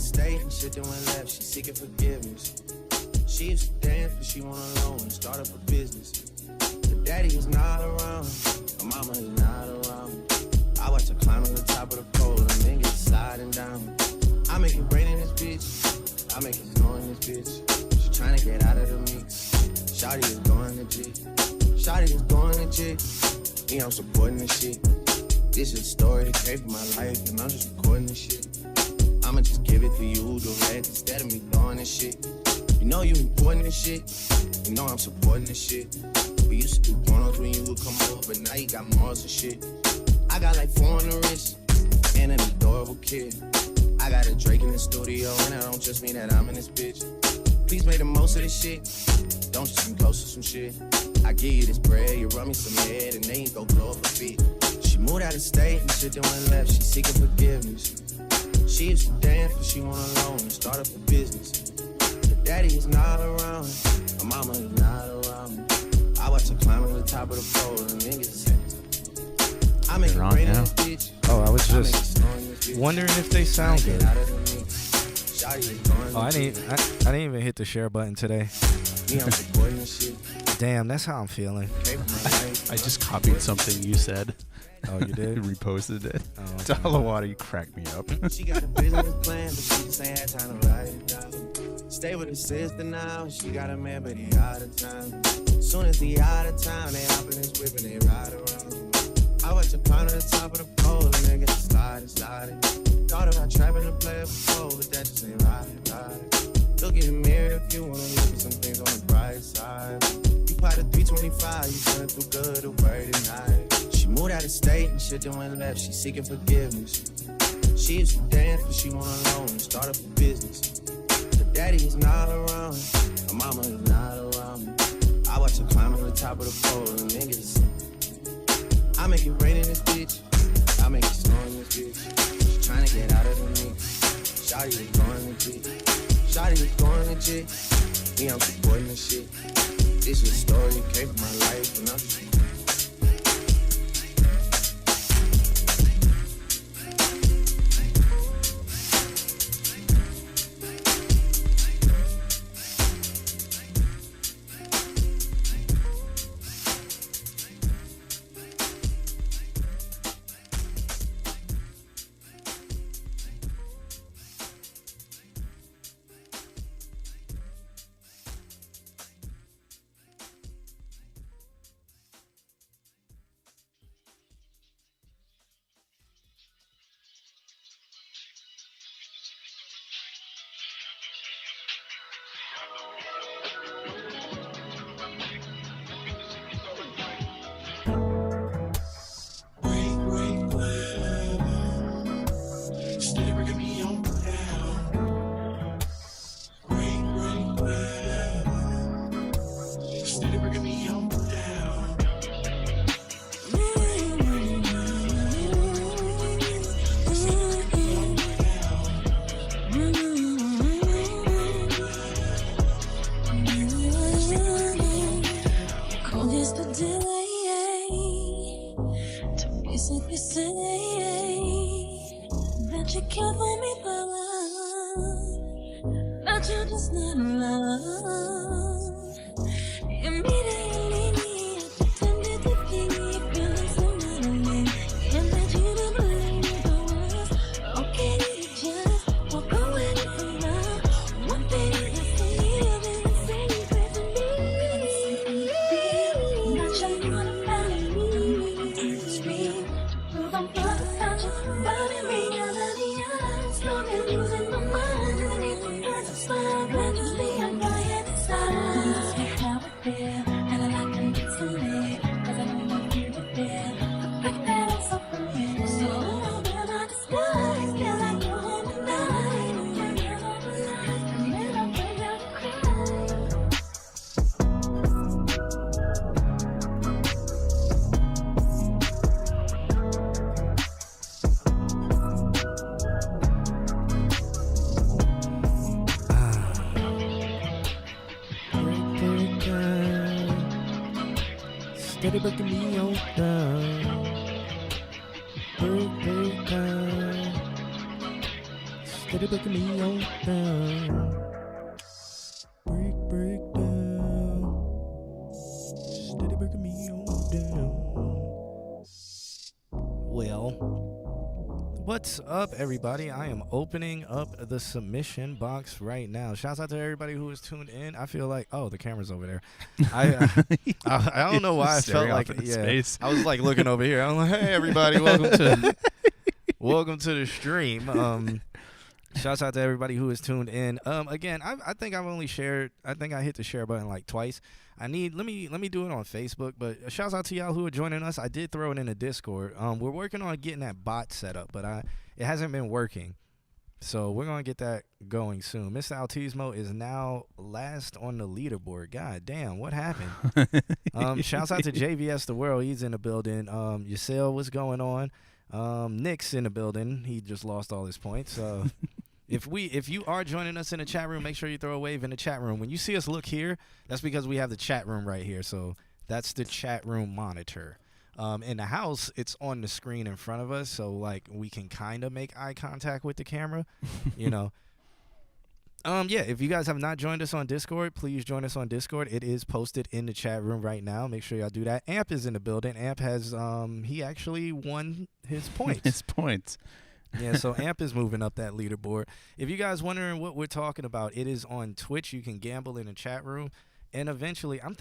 the state and shit that went left. She seeking forgiveness. She used to dance, but she went alone and start up a business. Her daddy is not around, her mama is not around. I watch her climb to the top of the pole and then get sliding down. I make it rain in this bitch, I make it snow in this bitch. She tryna get out of the mix. Shawty is going to G. Shawty is going to G. Me, I'm supporting this shit. This is a story that came from my life, and I'm just recording this shit. I'ma just give it to you direct instead of me doing this shit. You know you important this shit. You know I'm supporting this shit. We used to do pornos when you would come over, but now you got Mars and shit. I got like 4 on the wrist and an adorable kid. I got a Drake in the studio, and that don't just mean that I'm in this bitch. Please make the most of this shit. Don't just come close to some shit. I give you this bread, you rub me some head, and then you go blow up a beat. She moved out of state and shit that went left. She seeking forgiveness. She used to dance, but she went alone and start up a business. Her daddy is not around, her mama is not around. I watch her climb to the top of the pole and niggas say, I make it rain in this bitch. Oh, I was just wondering if they sound good. Oh, I didn't even hit the share button today. Damn, that's how I'm feeling. I just copied something you said. Oh, you did? Reposted it. Oh, okay. To Hollowater, you cracked me up. She got a business plan, but she just ain't had time to write it down. Stay with her sister now. She got a man, but he out of town. Soon as he out of town, they hop in his whip and they ride around. I watch her climb to the top of the pole and then get sliding. Thought about trapping a player before, but that just ain't right. Look in the mirror if you wanna look at some things on the bright side. You pot a 325, you feeling too good to worry tonight. She moved out of state and shit that went left. She seeking forgiveness. She used to dance, but she went alone and start up a business. Her daddy is not around, her mama is not around. I watch her climb to the top of the pole and niggas say, I make it rain in this bitch, I make it snow in this bitch. She tryna get out of the mix. Shawty is going to G. Shawty is going to G. Me, I'm supporting this shit. This is a story that came from my life, and I'm just Steady breaking me on down. Steady breaking me on down. Break down. Steady breaking me on down. Well, what's up, everybody? I am opening up the submission box right now. Shouts out to everybody who is tuned in. I feel like, the camera's over there. I don't know why I felt like, space. I was like looking over here. I'm like, hey, everybody, welcome to the stream. Shouts out to everybody who is tuned in. Again, I think I've only shared. I think I hit the share button like twice. Let me do it on Facebook. But shouts out to y'all who are joining us. I did throw it in the Discord. We're working on getting that bot set up, but it hasn't been working. So we're gonna get that going soon. Mr. Altismo is now last on the leaderboard. God damn, what happened? Shouts out to JVS the World. He's in the building. Yasel, what's going on? Nick's in the building. He just lost all his points. If you are joining us in the chat room, make sure you throw a wave in the chat room. When you see us look here, that's because we have the chat room right here. So that's the chat room monitor. In the house, it's on the screen in front of us, so like we can kind of make eye contact with the camera, you know. Yeah, if you guys have not joined us on Discord, please join us on Discord. It is posted in the chat room right now. Make sure y'all do that. Amp is in the building. Amp has he actually won his points. Yeah, so Amp is moving up that leaderboard. If you guys wondering what we're talking about, it is on Twitch. You can gamble in the chat room, and eventually, I'm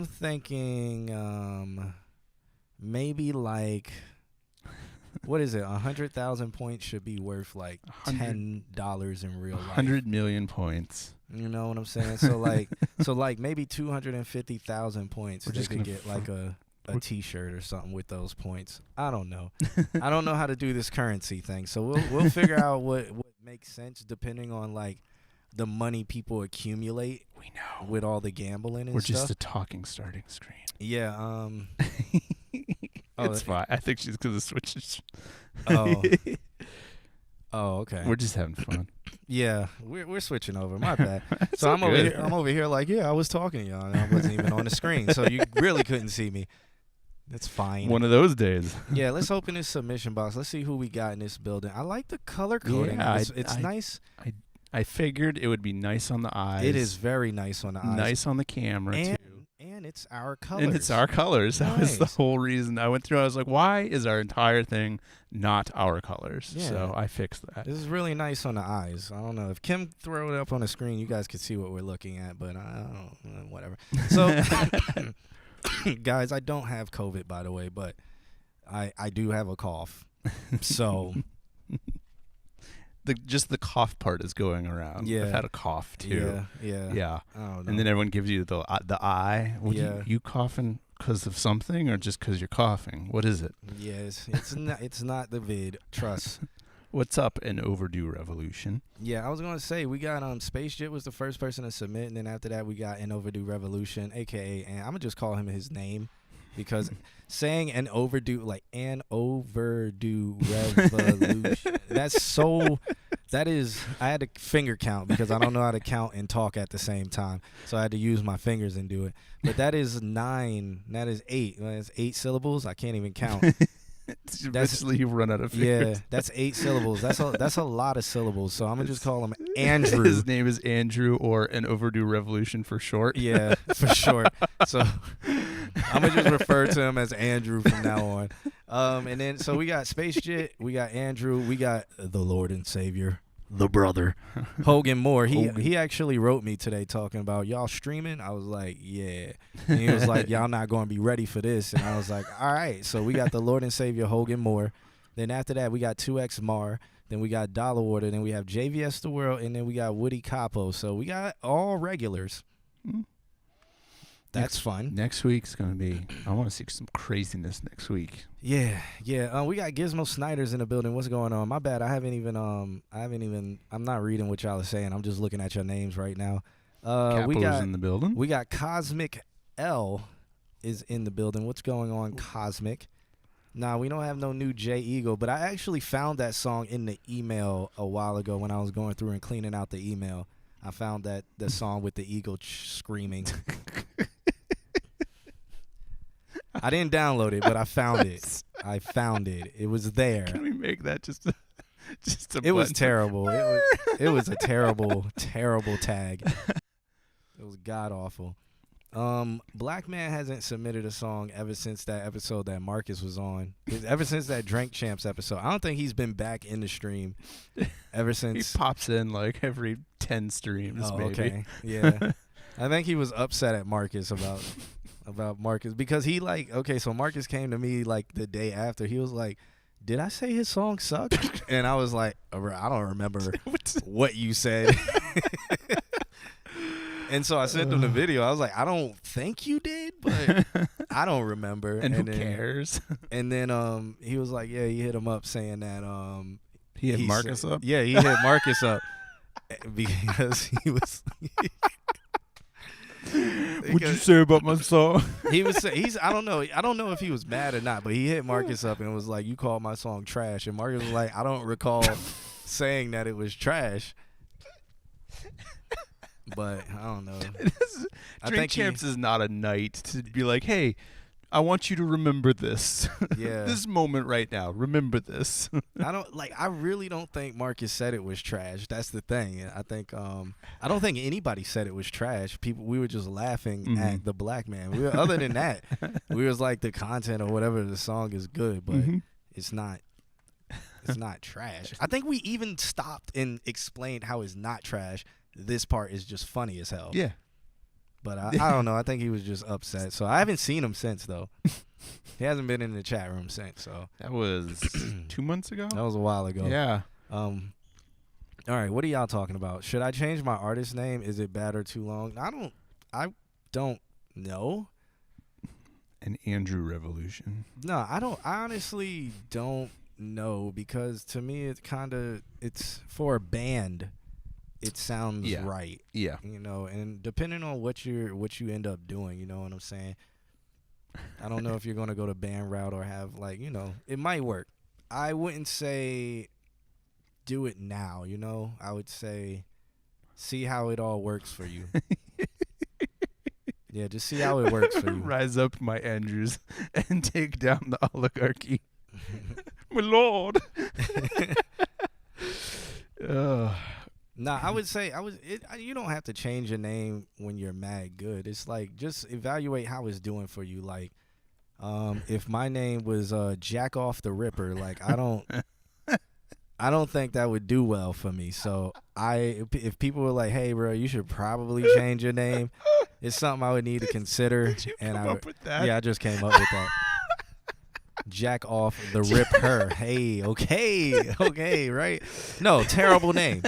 thinking maybe like, what is it? 100,000 points should be worth like $10 in real life. 100 million points. You know what I'm saying? So like maybe 250,000 points. They could get like a T-shirt or something with those points. I don't know. I don't know how to do this currency thing. So we'll figure out what makes sense depending on like the money people accumulate. We know with all the gambling and We're stuff. just a talking starting screen. Yeah. It's fine. I think she's because of switches. Oh. Oh, okay. We're just having fun. Yeah, we're switching over. My bad. So I'm good. over here like, yeah, I was talking to y'all and I wasn't even on the screen, so you really couldn't see me. That's fine. One of those days. Yeah, let's open this submission box. Let's see who we got in this building. I like the color coding. Yeah, it's nice. I figured it would be nice on the eyes. It is very nice on the eyes. Nice on the camera, too. And it's our colors. And it's our colors. That was the Nice. whole reason I went through. I was like, why is our entire thing not our colors? Yeah. So I fixed that. This is really nice on the eyes. I don't know. If Kim throw it up on the screen, you guys could see what we're looking at, but I don't know, whatever. So, guys, I don't have COVID, by the way, but I do have a cough. So... Just the cough part is going around. Yeah. I've had a cough too. Yeah. I don't know. And then everyone gives you the eye. Well, Yeah. You coughing because of something or just because you're coughing? What is it? Yes, it's not the vid. Trust. What's up, an overdue revolution? Yeah, I was gonna say we got Space Jet was the first person to submit, and then after that we got an overdue revolution, aka, and I'm gonna just call him his name. Because saying an overdue revolution, I had to finger count because I don't know how to count and talk at the same time. So I had to use my fingers and do it. But that is 8. That's 8 syllables. I can't even count. Eventually you run out of fingers. Yeah, that's 8 syllables. That's a lot of syllables. So I'm going to just call him Andrew. His name is Andrew, or an overdue revolution for short. Yeah, for short. So I'm going to just refer to him as Andrew from now on. And then, so we got Space Jet, we got Andrew, we got the Lord and Savior, the brother, Hogan Moore. He actually wrote me today talking about y'all streaming. I was like, yeah. And he was like, y'all not going to be ready for this. And I was like, all right. So we got the Lord and Savior, Hogan Moore. Then after that, we got 2X Mar. Then we got Dollar Water. Then we have JVS The World. And then we got Woody Capo. So we got all regulars. That's fun. Next week's going to be, I want to see some craziness next week. Yeah. We got Gizmo Snyder's in the building. What's going on? My bad. I'm not reading what y'all are saying. I'm just looking at your names right now. Capo's in the building. We got Cosmic L is in the building. What's going on, Cosmic? Nah, we don't have no new J Eagle, but I actually found that song in the email a while ago when I was going through and cleaning out the email. I found that the song with the eagle screaming. I didn't download it, but I found it. It was there. Can we make that just Just a It was button. terrible. It was a terrible, terrible tag. It was god awful. Black Man hasn't submitted a song ever since that episode that Marcus was on. Ever since that Drink Champs episode. I don't think he's been back in the stream ever He since. pops in like every 10 streams, Oh, maybe. okay. Yeah. I think he was upset at Marcus about Marcus because he so Marcus came to me like the day after. He was like, "Did I say his song sucked?" And I was like, "I don't remember what you said." And so I sent him the video. I was like, "I don't think you did, but I don't remember." And who then, cares? And then he was like, "Yeah, he hit him up saying that He hit Marcus up? Yeah, he hit Marcus up because he was What'd you say about my song? He was I don't know if he was mad or not, but he hit Marcus up and was like, "You called my song trash." And Marcus was like, "I don't recall saying that it was trash." But I don't know. Drink Champs is not a night to be like, "Hey, I want you to remember this. Yeah. This moment right now. Remember this." I really don't think Marcus said it was trash. That's the thing. I think I don't think anybody said it was trash. We were just laughing at the Black Man. Other than that, we was like the content or whatever of the song is good, but it's not trash. I think we even stopped and explained how it's not trash. This part is just funny as hell. Yeah. But I don't know. I think he was just upset. So I haven't seen him since, though. He hasn't been in the chat room since. So That was 2 months ago? that was a while ago. Yeah. All right. What are y'all talking about? Should I change my artist name? Is it bad or too long? I don't know. An Andrew Revolution. No, I don't. I honestly don't know because to me it's for a band. It sounds right. Yeah. You know, and depending on what you end up doing, you know what I'm saying? I don't know if you're going to go the band route or have it might work. I wouldn't say do it now, you know? I would say see how it all works for you. Yeah, just see how it works for you. Rise up, my Andrews, and take down the oligarchy. My lord. Nah, I would say you don't have to change your name when you're mad good. It's like just evaluate how it's doing for you. Like, if my name was Jack Off the Ripper, like I don't think that would do well for me. So if people were like, "Hey, bro, you should probably change your name," it's something I would need to consider. Did you come up with that? Yeah, I just came up with that. Jack Off the Ripper. Hey, okay, right? No, terrible name.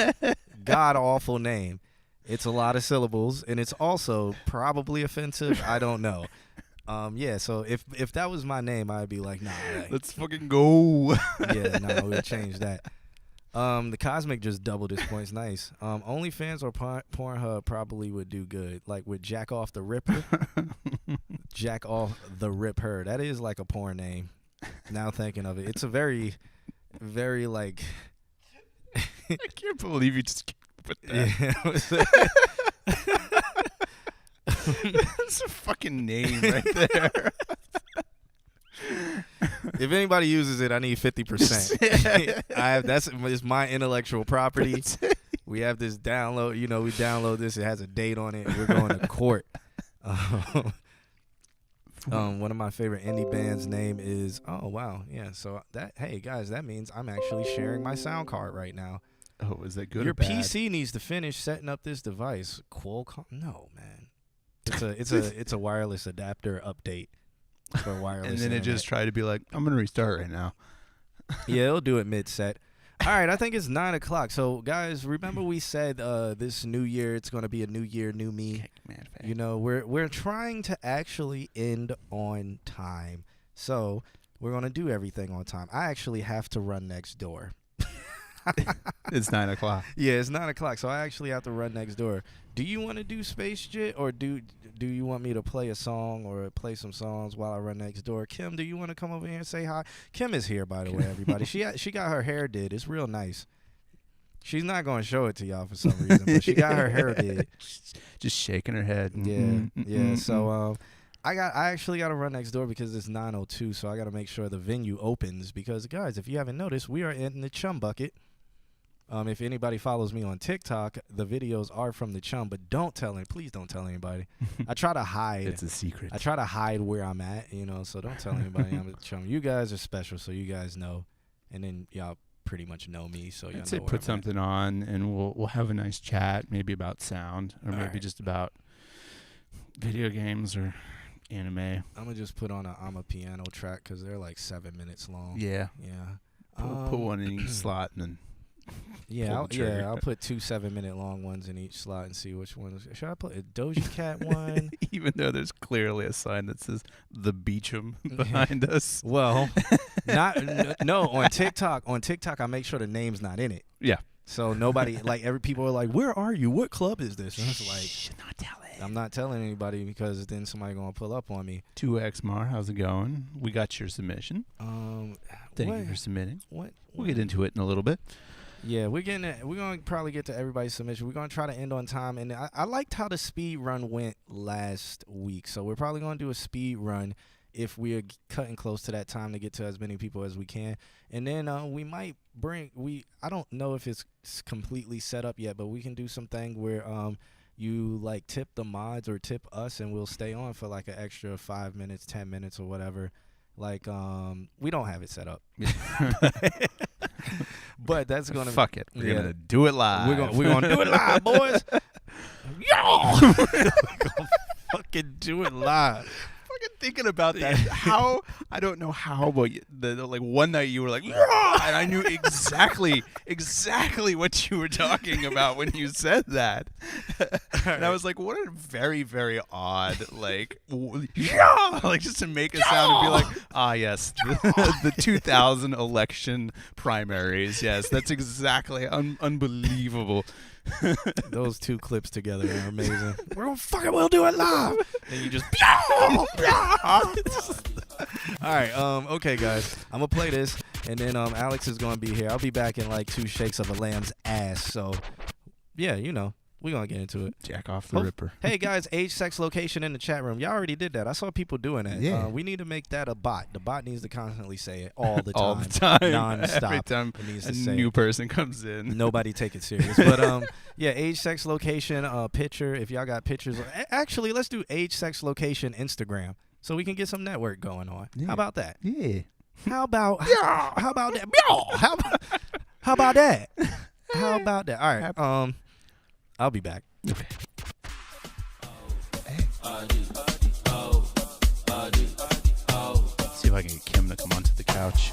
God awful name. It's a lot of syllables and it's also probably offensive. I don't know. Yeah, so if that was my name, I'd be like, nah. Let's fucking go. Yeah, no, we'll change that. The Cosmic just doubled his points. Nice. OnlyFans or Pornhub probably would do good. Like with Jack Off the Ripper. Jack Off the Ripper. That is like a porn name. Now thinking of it. It's a very, very like I can't believe you just put that. That's a fucking name right there. If anybody uses it, I need 50%. It's my intellectual property. We have this download. You know, we download this. It has a date on it. We're going to court. One of my favorite indie bands' name is So hey guys, that means I'm actually sharing my sound card right now. Oh, is that good Your or bad? PC needs to finish setting up this device. Qualcomm? No, man. It's a wireless adapter update for wireless. And then it just tried to be like, I'm gonna restart right now. Yeah, it'll do it mid-set. All right, I think it's 9 o'clock. So, guys, remember we said this new year, it's going to be a new year, new me. You know, we're trying to actually end on time. So, we're going to do everything on time. I actually have to run next door. It's 9 o'clock. Yeah, it's 9 o'clock, so I actually have to run next door. Do you want to do Space Jit, or do you want me to play a song or play some songs while I run next door? Kim, do you want to come over here and say hi? Kim is here, by the way, everybody. She got her hair did. It's real nice. She's not going to show it to y'all for some reason, but she got her hair did. Just shaking her head. Yeah. So I actually got to run next door because it's 9:02, so I got to make sure the venue opens because, guys, if you haven't noticed, we are in the Chum Bucket. If anybody follows me on TikTok, the videos are from the Chum, but please don't tell anybody. I try to hide. It's a secret. I try to hide where I'm at, so don't tell anybody I'm at the Chum. You guys are special, so you guys know, and then y'all pretty much know me, so y'all I'd know say where put I'm something on, and we'll have a nice chat, maybe about sound, or maybe just about video games or anime. I'm gonna just put on I'm a piano track because they're like 7 minutes long. Yeah. Put one in each slot and then. I'll put 2 7-minute long ones in each slot and see which ones. Should I put a Doja Cat one? Even though there's clearly a sign that says the Beecham behind us. Well, no. On TikTok, I make sure the name's not in it. Yeah. So nobody people are like, "Where are you? What club is this?" And it's like, should not tell it. I'm not telling anybody because then somebody gonna pull up on me. 2XMAR, how's it going? We got your submission. Thank you for submitting. What? We'll get into it in a little bit. Yeah, we're gonna probably get to everybody's submission. We're gonna try to end on time, and I liked how the speed run went last week, so we're probably gonna do a speed run if we are cutting close to that time to get to as many people as we can. And then we might I don't know if it's completely set up yet, but we can do something where you like tip the mods or tip us, and we'll stay on for like an extra 5 minutes, 10 minutes, or whatever. Like we don't have it set up. But that's gonna fuck it. We're gonna do it live. We're gonna do it live, boys. Yo, we're gonna fucking do it live. Fucking thinking about that. How I don't know how, but like one night you were like, yeah! And I knew exactly what you were talking about when you said that. And I was like, what a very, very odd like, yeah! Like just to make a sound and be like, ah, yes, the 2000 election primaries. Yes, that's exactly unbelievable. Those two clips together are amazing. We'll do it live. And you just all right, okay guys, I'm gonna play this, and then Alex is gonna be here. I'll be back in like 2 shakes of a lamb's ass. So yeah, we're gonna get into it. Jack off the ripper. Hey guys, age, sex, location in the chat room. Y'all already did that. I saw people doing that. Yeah. We need to make that a bot. The bot needs to constantly say it all the time. All the time. Non-stop. Every time it needs a to say new it. person comes in. Nobody take it serious. But yeah, age, sex, location, picture. If y'all got pictures. Actually, let's do age, sex, location, Instagram. So we can get some network going on. Yeah. How about that? Yeah. How about that? How about that? How about that? All right. I'll be back. Okay. See if I can get Kim to come onto the couch.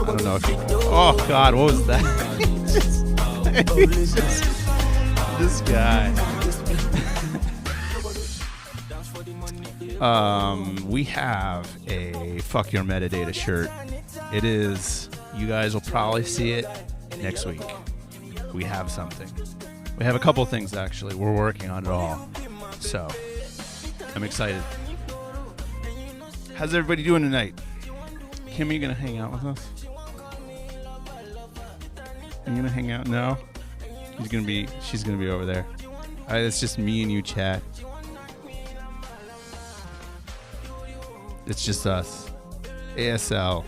I don't know if you... Oh, God, what was that? This guy. We have a Fuck Your Metadata shirt. It is... You guys will probably see it next week. We have something. We have a couple things, actually. We're working on it all. So, I'm excited. How's everybody doing tonight? Kim, are you going to hang out with us? Are you going to hang out? No? She's going to be over there. All right, it's just me and you, chat. It's just us. ASL.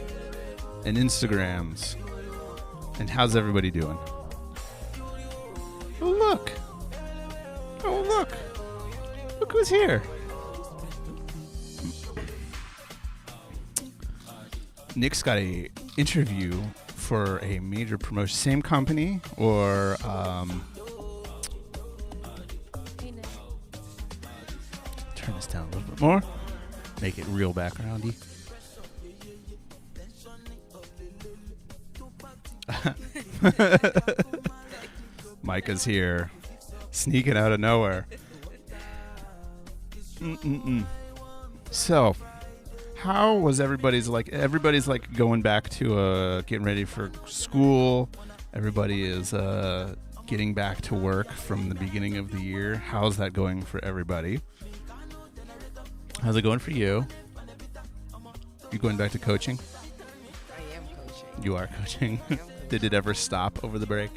And Instagrams. And how's everybody doing? Oh, look. Oh, look. Look who's here. Nick's got a interview for a major promotion. Same company or turn this down a little bit more. Make it real backgroundy. Micah's here, sneaking out of nowhere. So, how was everybody's going back to getting ready for school. Everybody is getting back to work from the beginning of the year. How's that going for everybody? How's it going for you? You going back to coaching? I am coaching. You are coaching. Did it ever stop over the break?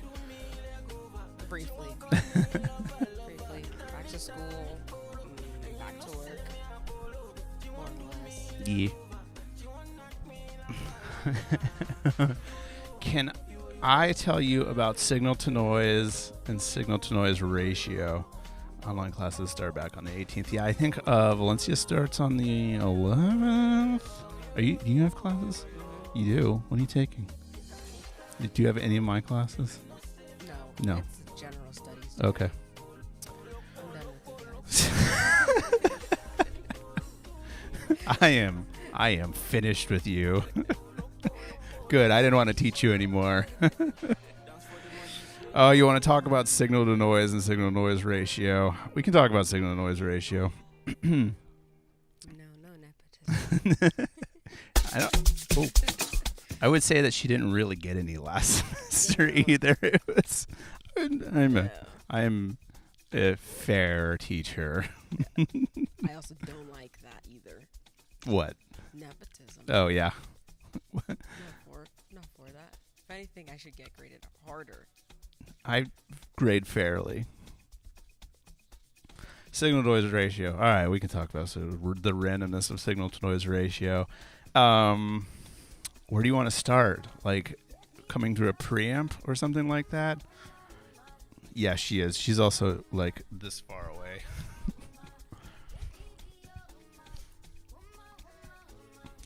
Briefly. Briefly. Back to school. Back to work. Yeah. Can I tell you about signal to noise and signal to noise ratio? Online classes start back on the 18th. Yeah, I think Valencia starts on the 11th. Do you have classes? You do. What are you taking? Do you have any of my classes? No. It's general studies. Okay. I'm done with you guys. I am finished with you. Good. I didn't want to teach you anymore. Oh, you want to talk about signal to noise and signal to noise ratio? We can talk about signal to noise ratio. No nepotism. I would say that she didn't really get any last semester either. It was, I'm a fair teacher. I also don't like that either. What? Nepotism. Oh, yeah. Not for that. If anything, I should get graded harder. I grade fairly. Signal to noise ratio. All right, we can talk about the randomness of signal to noise ratio. Where do you want to start? Like coming through a preamp or something like that? Yeah, she is. She's also like this far away.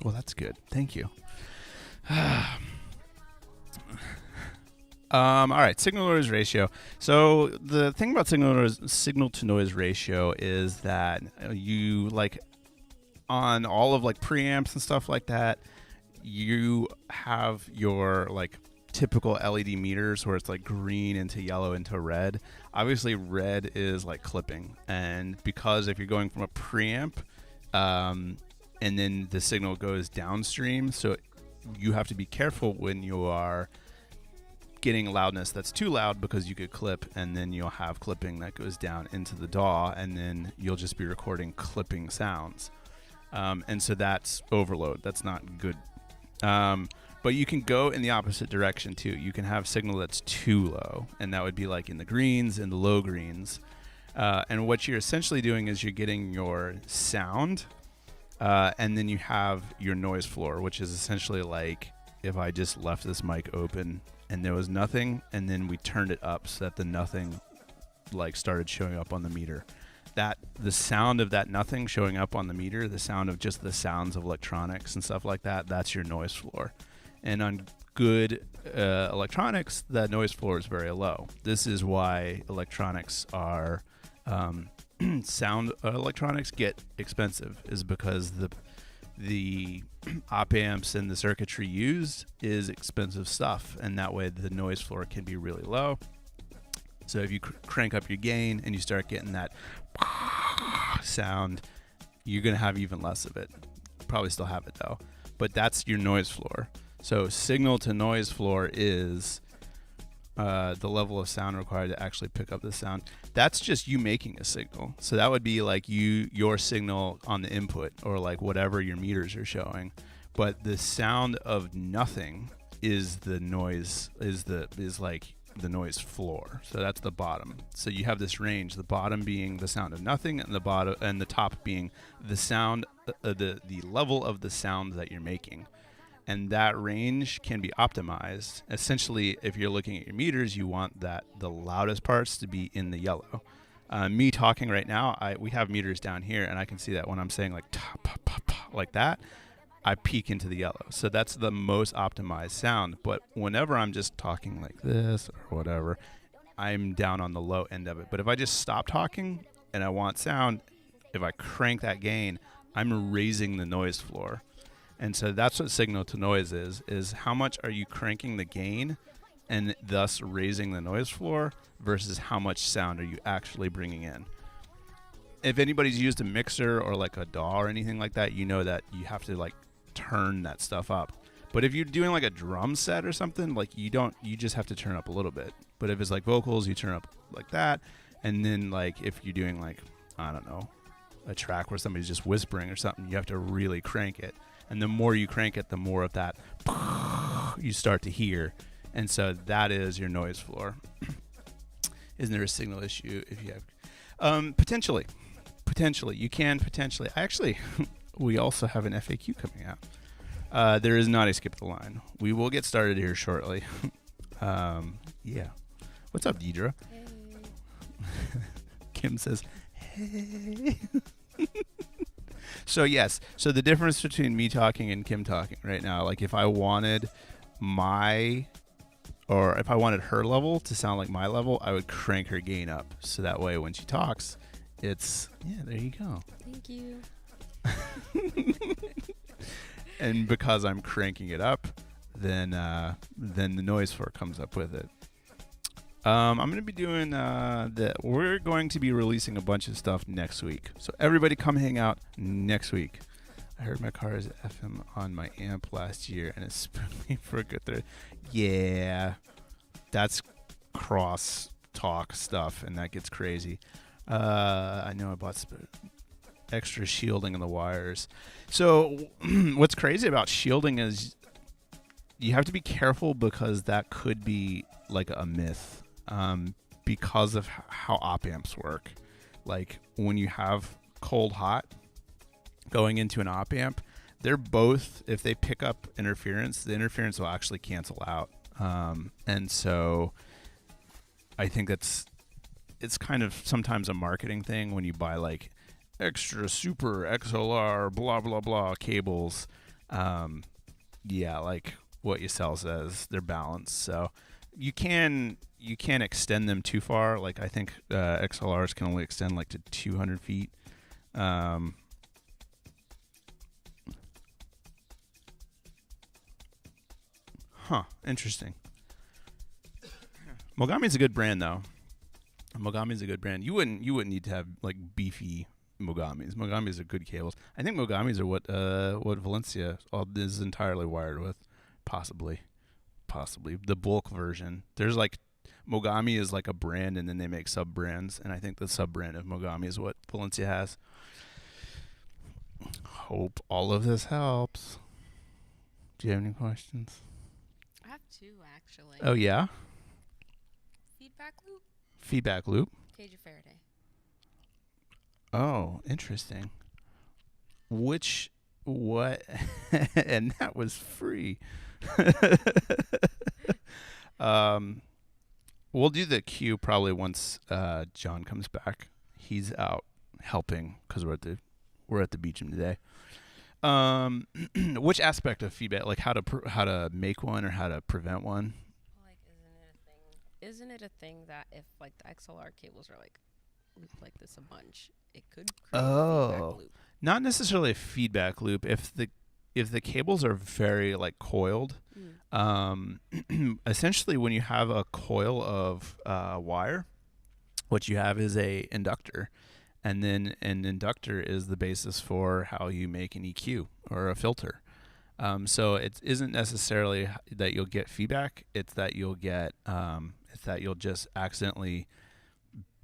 Well, that's good. Thank you. All right, signal to noise ratio. So the thing about signal to noise ratio is that you like on all of like preamps and stuff like that, you have your like typical LED meters where it's like green into yellow into red. Obviously, red is like clipping, and because if you're going from a preamp, and then the signal goes downstream, so you have to be careful when you are getting loudness that's too loud because you could clip, and then you'll have clipping that goes down into the DAW, and then you'll just be recording clipping sounds. And so that's overload. That's not good. But you can go in the opposite direction too. You can have signal that's too low, and that would be like in the greens and the low greens. And what you're essentially doing is you're getting your sound, and then you have your noise floor, which is essentially like if I just left this mic open and there was nothing, and then we turned it up so that the nothing like started showing up on the meter. That the sound of that nothing showing up on the meter, the sound of just the sounds of electronics and stuff like that, that's your noise floor. And on good electronics, the noise floor is very low. This is why electronics are sound electronics get expensive, is because the op amps and the circuitry used is expensive stuff, and that way the noise floor can be really low. So if you crank up your gain and you start getting that sound, you're going to have even less of it. Probably still have it though, but that's your noise floor. So signal to noise floor is the level of sound required to actually pick up the sound. That's just you making a signal. So that would be like your signal on the input, or like whatever your meters are showing. But the sound of nothing is the noise, is like the noise floor. So that's the bottom. So you have this range, the bottom being the sound of nothing, and the top being the sound, the level of the sound that you're making. And that range can be optimized. Essentially, if you're looking at your meters, you want the loudest parts to be in the yellow. Me talking right now, we have meters down here, and I can see that when I'm saying like ta, pa, pa, pa, like that, I peak into the yellow. So that's the most optimized sound. But whenever I'm just talking like this or whatever, I'm down on the low end of it. But if I just stop talking and I want sound, if I crank that gain, I'm raising the noise floor. And so that's what signal to noise is how much are you cranking the gain and thus raising the noise floor versus how much sound are you actually bringing in. If anybody's used a mixer or like a DAW or anything like that, you know that you have to like turn that stuff up. But if you're doing like a drum set or something, like you just have to turn up a little bit. But if it's like vocals, you turn up like that. And then like if you're doing like, I don't know, a track where somebody's just whispering or something, you have to really crank it. And the more you crank it, the more of that you start to hear. And so that is your noise floor. Isn't there a signal issue if you have... Potentially. You can potentially... Actually, we also have an FAQ coming out. There is not a skip the line. We will get started here shortly. Yeah. What's up, Deidre? Hey. Kim says, hey. So yes. So the difference between me talking and Kim talking right now, like if I wanted if I wanted her level to sound like my level, I would crank her gain up. So that way when she talks, it's, yeah, there you go. Thank you. And because I'm cranking it up, then the noise floor comes up with it. I'm going to be doing we're going to be releasing a bunch of stuff next week. So everybody come hang out next week. I heard my car is FM on my amp last year and it spooked me for a good third. Yeah, that's cross talk stuff and that gets crazy. I know I bought extra shielding in the wires. So what's crazy about shielding is you have to be careful because that could be like a myth because of how op amps work. Like when you have cold hot going into an op amp, they're both, if they pick up interference, the interference will actually cancel out. And so I think it's kind of sometimes a marketing thing when you buy like extra super XLR blah blah blah cables. Yeah, like what you sell says they're balanced, so you can't extend them too far. Like I think XLRs can only extend like to 200 feet. Interesting. Mogami's a good brand though. Mogami's a good brand. You wouldn't need to have like beefy Mogamis. Mogamis are good cables. I think Mogamis are what Valencia is entirely wired with. Possibly the bulk version. There's like Mogami is like a brand and then they make sub brands, and I think the sub brand of Mogami is what Valencia has. Hope all of this helps. Do you have any questions? I have two actually. Oh yeah? Feedback loop. Cage of Faraday. Oh, interesting. What? And that was free. We'll do the queue probably once John comes back. He's out helping because we're at the beach today. Which aspect of feedback, like how to make one or how to prevent one? Like, isn't it a thing that if like the XLR cables are like looped like this a bunch, it could create a feedback loop? Not necessarily a feedback loop. If the cables are very like coiled, essentially when you have a coil of wire, what you have is a inductor, and then an inductor is the basis for how you make an EQ or a filter. So it isn't necessarily that you'll get feedback; it's that you'll just accidentally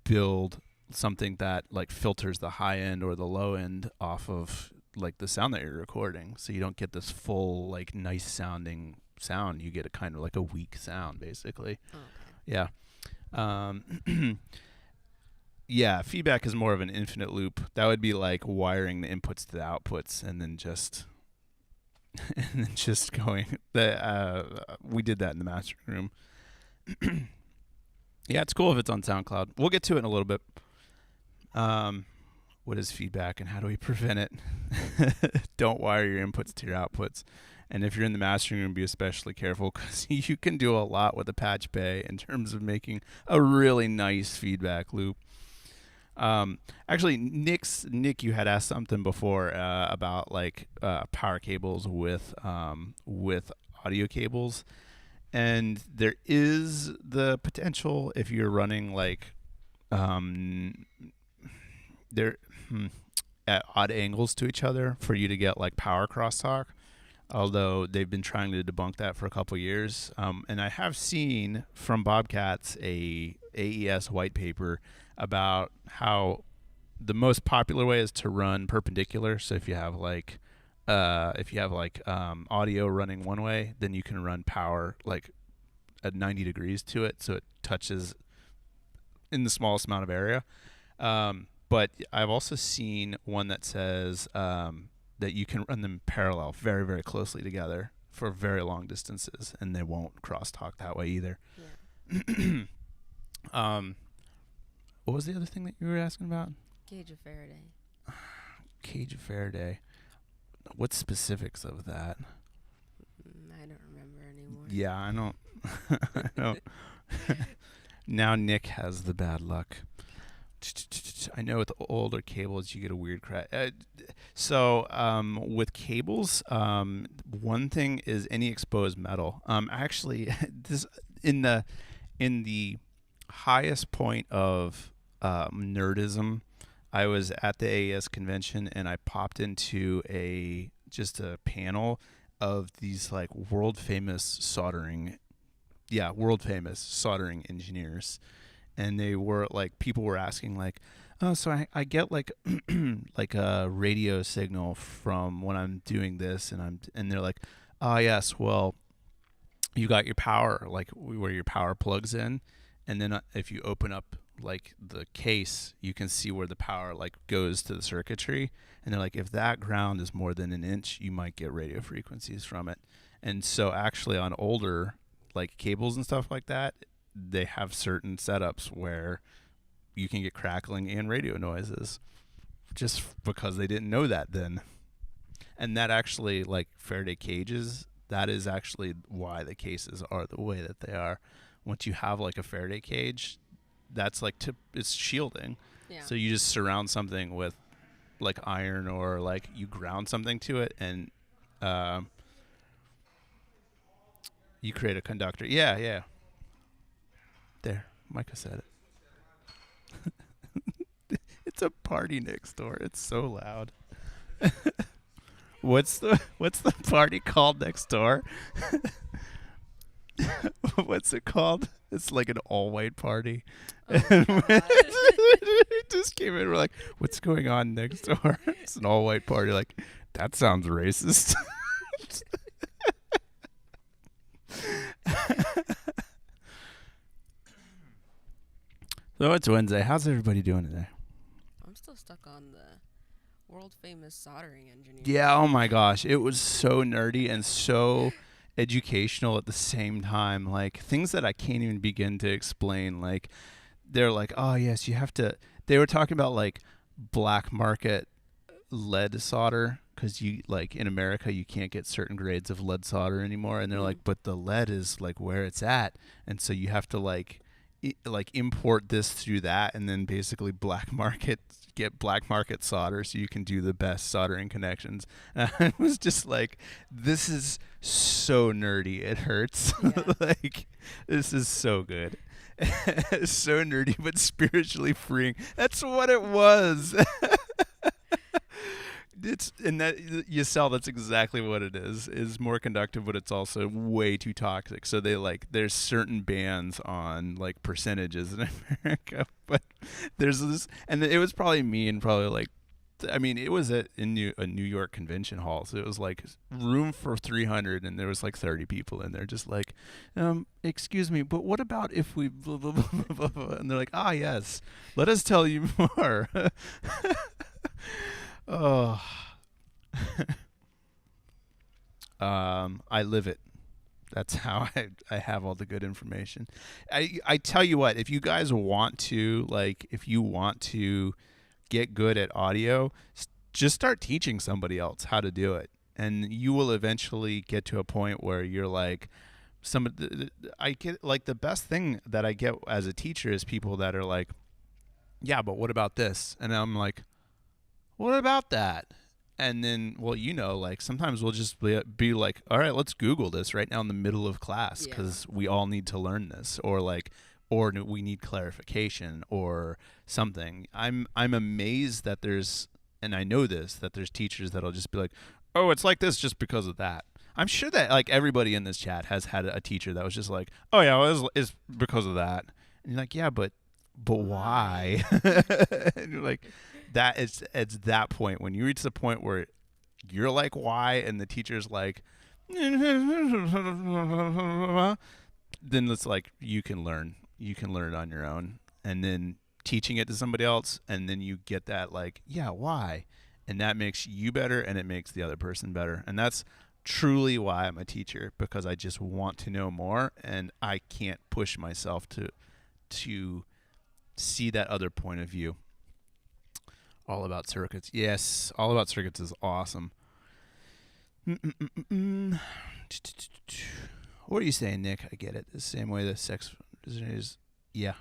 build something that like filters the high end or the low end off of like the sound that you're recording, so you don't get this full like nice sounding sound. You get a kind of like a weak sound basically. Okay. Yeah. Yeah, feedback is more of an infinite loop. That would be like wiring the inputs to the outputs and then just going. We did that in the mastering room. Yeah, it's cool if it's on SoundCloud. We'll get to it in a little bit. What is feedback and how do we prevent it? Don't wire your inputs to your outputs. And if you're in the mastering room, be especially careful because you can do a lot with a patch bay in terms of making a really nice feedback loop. Actually, Nick, you had asked something before about like power cables with audio cables, and there is the potential if you're running like at odd angles to each other for you to get like power crosstalk. Although they've been trying to debunk that for a couple years, and I have seen from Bobcats a AES white paper about how the most popular way is to run perpendicular. So if you have audio running one way, then you can run power like at 90 degrees to it, so it touches in the smallest amount of area. But I've also seen one that says that you can run them parallel very, very closely together for very long distances, and they won't crosstalk that way either. Yeah. What was the other thing that you were asking about? Gauge of Faraday. Cage of Faraday. What specifics of that? I don't remember anymore. Yeah, I don't. I don't. Now Nick has the bad luck. I know with older cables you get a weird crack. With cables, one thing is any exposed metal. Actually, this in the highest point of nerdism, I was at the AES convention and I popped into a panel of these like world famous soldering engineers, and they were like, people were asking like, oh, so I get like like a radio signal from when I'm doing this, and they're like, oh yes, well, you got your power, like where your power plugs in, and then if you open up like the case, you can see where the power like goes to the circuitry, and they're like, if that ground is more than an inch, you might get radio frequencies from it. And so actually on older like cables and stuff like that, they have certain setups where you can get crackling and radio noises just because they didn't know that then. And that actually, like Faraday cages, that is actually why the cases are the way that they are. Once you have like a Faraday cage, that's like it's shielding. Yeah. So you just surround something with like iron, or like you ground something to it, and you create a conductor. Yeah, yeah. There, Micah said it. It's a party next door. It's so loud. What's the party called next door? What's it called? It's like an all-white party. Oh, We just came in. We're like, "What's going on next door?" It's an all-white party. Like, that sounds racist. So it's Wednesday. How's everybody doing today? I'm still stuck on the world famous soldering engineer. Yeah, oh my gosh. It was so nerdy and so educational at the same time. Like, things that I can't even begin to explain. Like, they're like, oh, yes, you have to. They were talking about, like, black market lead solder, because you, like, in America, you can't get certain grades of lead solder anymore. And they're like, but the lead is, like, where it's at. And so you have to, like import this through that, and then basically get black market solder so you can do the best soldering connections. And I was just like, this is so nerdy it hurts. Yeah. Like, this is so good. So nerdy but spiritually freeing. That's what it was. It's, and that you sell, that's exactly what it is more conductive, but it's also way too toxic. So they like, there's certain bans on like percentages in America, but there's this, and it was probably me and probably like, I mean, it was a New York convention hall, so it was like room for 300, and there was like 30 people in there, just like, excuse me, but what about if we blah, blah, blah, blah, blah, and they're like, ah, yes, let us tell you more. Oh, I live it. That's how I have all the good information. I tell you what, if you guys want to, like, if you want to get good at audio, just start teaching somebody else how to do it, and you will eventually get to a point where you're like, I get, like, the best thing that I get as a teacher is people that are like, yeah, but what about this? And I'm like, what about that? And then, well, like, sometimes we'll just be like, all right, let's Google this right now in the middle of class, because we all need to learn this, or we need clarification or something. I'm amazed that there's, and I know this, that there's teachers that'll just be like, oh, it's like this just because of that. I'm sure that, like, everybody in this chat has had a teacher that was just like, oh yeah, well, it's because of that. And you're like, yeah, but why? And you're like, it's that point when you reach the point where you're like, why, and the teacher's like, then it's like, you can learn it on your own, and then teaching it to somebody else, and then you get that, like, yeah, why, and that makes you better, and it makes the other person better. And that's truly why I'm a teacher, because I just want to know more, and I can't push myself to see that other point of view. All About Circuits. Yes, All About Circuits is awesome. What are you saying, Nick? I get it. The same way the sex is. Yeah.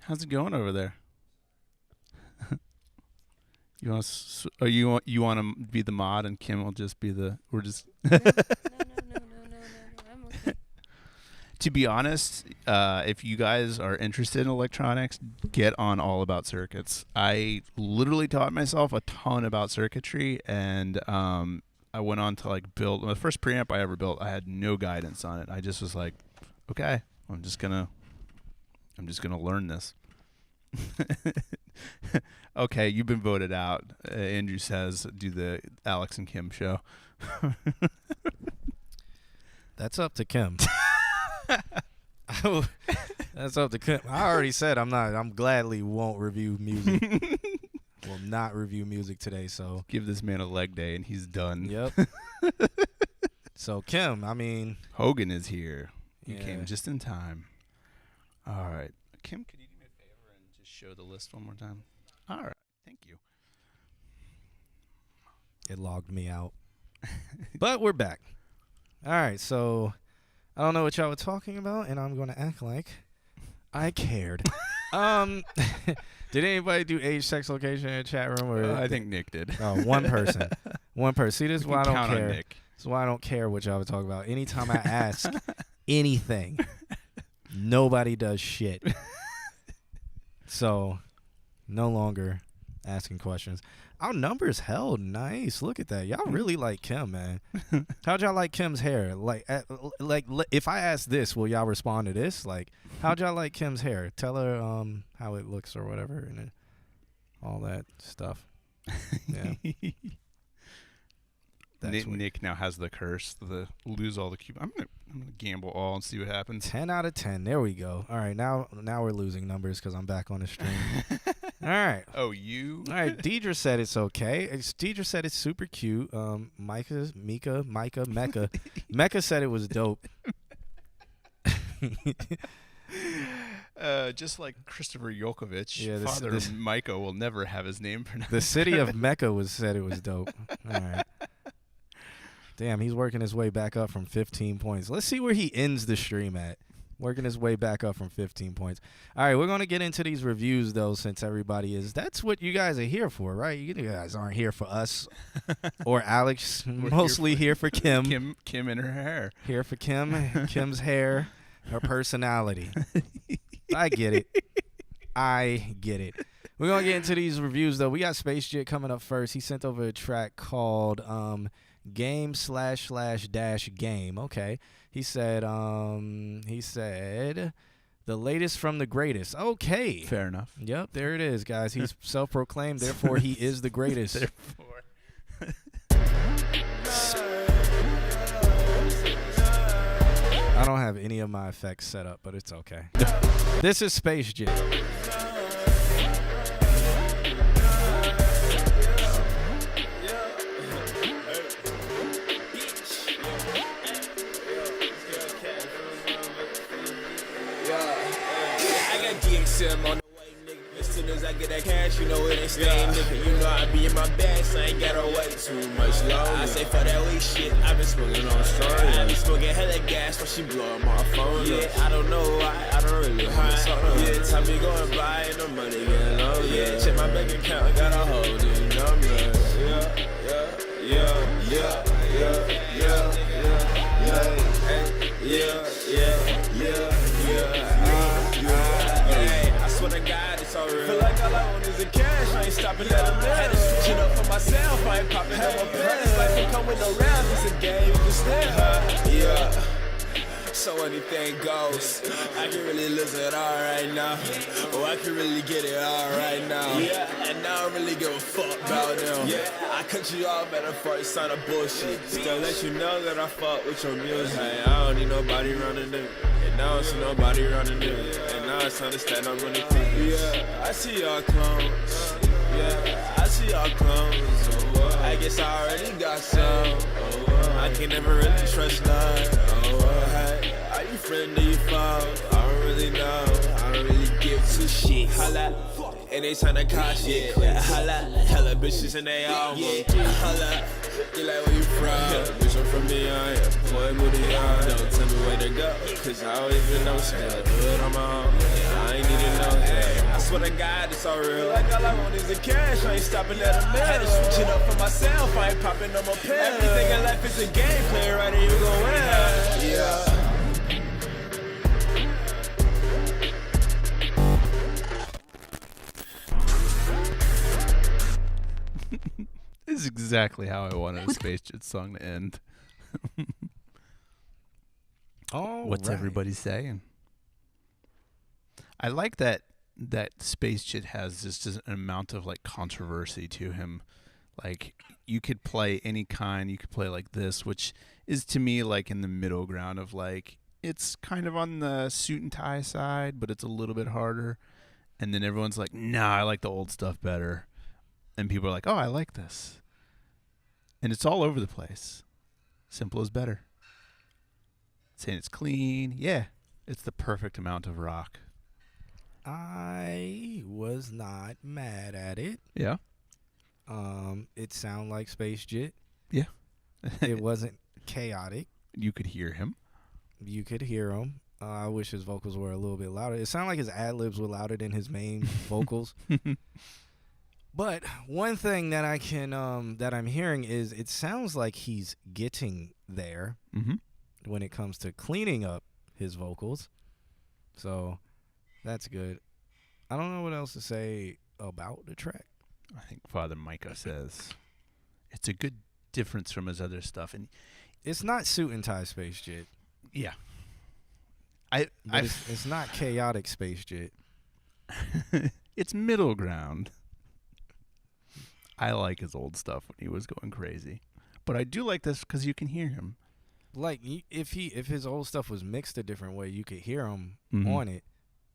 How's it going over there? You want you want to be the mod, and Kim will just be the. We're just. No. I'm okay. To be honest, if you guys are interested in electronics, get on All About Circuits. I literally taught myself a ton about circuitry, and I went on to like build the first preamp I ever built. I had no guidance on it. I just was like, okay, I'm just gonna learn this. Okay, you've been voted out. Andrew says, do the Alex and Kim show. That's up to Kim. That's up to Kim. I already said I'm gladly won't review music. Will not review music today, so Give this man a leg day and he's done. yep. So Kim, I mean, Hogan is here. You Yeah. came just in time. All right. Kim, could you do me a favor and just show the list one more time? All right. Thank you. it logged me out. But we're back. All right, so I don't know what y'all were talking about, and I'm going to act like I cared. Did anybody do age, sex, location in the chat room? Or I think Nick did. Oh, one person. One person. See, this is why I don't Count on care. Nick. This is why I don't care what y'all were talking about. Anytime I ask anything, nobody does shit. So, no longer asking questions. Our numbers held nice. Look at that. Y'all really like Kim, man. How'd y'all like Kim's hair? Like, if I ask this, will y'all respond to this? Like, how'd y'all like Kim's hair? Tell her how it looks or whatever, and all that stuff. Yeah. Nick now has the curse, the lose all the cube. I'm gonna gamble all and see what happens. 10 out of 10. There we go. All right, now we're losing numbers because I'm back on the stream. All right. Oh, you? All right, Deidre said it's okay. Deidre said it's super cute. Micah, Mecca said it was dope. Just like Christopher Yokovich, Yeah, Father Micah will never have his name pronounced. The city of Mecca said it was dope. All right. Damn, he's working his way back up from 15 points. Let's see where he ends the stream at. Working his way back up from 15 points. All right, we're going to get into these reviews, though, since everybody is. That's what you guys are here for, right? You guys aren't here for us or Alex. We're Mostly here for Kim. Kim and her hair. Here for Kim. Kim's hair, her personality. I get it. We're going to get into these reviews, though. We got Space Jit coming up first. He sent over a track called Game//Game. Okay. He said, the latest from the greatest. Okay. Fair enough. Yep, there it is, guys. He's self-proclaimed, therefore he is the greatest. I don't have any of my effects set up, but it's okay. This is Space Jit. I'm on the way, nigga. As soon as I get that cash, you know it ain't staying, nigga. You know I be in my bag, so I ain't gotta wait too much longer. I say for that weak shit, I been smoking on strong. I be smoking hella gas when she blowin' my phone. Yeah, I don't know why, I don't really want yeah, time be going by and the money getting low. Yeah, check my bank account, got a whole new number. I swear to God, it's all real. Feel like all I want is the cash, I ain't stopping at a minute. Had to switch it up for myself, I ain't popping up my pants. Life don't come with no rounds, it's a game, you can stand. So anything goes. I can really lose it all right now. Or I can really get it all right now. Yeah, and I don't really give a fuck about them. Yeah, I cut you off at the first sign of bullshit. Still let you know that I fuck with your music. I don't need nobody running it. And I don't see nobody running it. And now it's time to stand up on the feet. Yeah, I see y'all clones. Yeah, I see y'all clones. I guess I already got some. I can never really trust none. Hey, are you friend or you foe? I don't really know. I don't really give two shits. Holla, and they tryna cause shit. Holla, hella bitches and they all want. Holla, you like where you from? Bitch, I'm from beyond. Boy, booty on. Don't tell me where to go, cause I don't even know. Still do it on my own. I ain't need to know. Hey, I swear to God, it's all real. Like all I want is the cash. I ain't stopping at a mill. Had to switch it up for myself. I ain't popping no more pills. Everything in life is a game. Play it right and you gon' win. Yeah. This is exactly how I wanted a Space Jet song to end. What's everybody saying? I like that Space Jet has just an amount of like controversy to him. Like you could play any kind, you could play like this, which is to me like in the middle ground of like it's kind of on the suit and tie side, but it's a little bit harder. And then everyone's like, "Nah, I like the old stuff better." And people are like, "Oh, I like this." And it's all over the place. Simple is better. Saying it's clean. Yeah. It's the perfect amount of rock. I was not mad at it. Yeah. It sounded like Space Jet. Yeah. It wasn't chaotic. You could hear him. You could hear him. I wish his vocals were a little bit louder. It sounded like his ad-libs were louder than his main vocals. But one thing that I can that I'm hearing is it sounds like he's getting there when it comes to cleaning up his vocals. So that's good. I don't know what else to say about the track. I think Father Micah says it's a good difference from his other stuff, and it's not suit and tie Space Jet. Yeah, it's not chaotic Space Jet. It's middle ground. I like his old stuff when he was going crazy, but I do like this because you can hear him. Like if his old stuff was mixed a different way, you could hear him on it,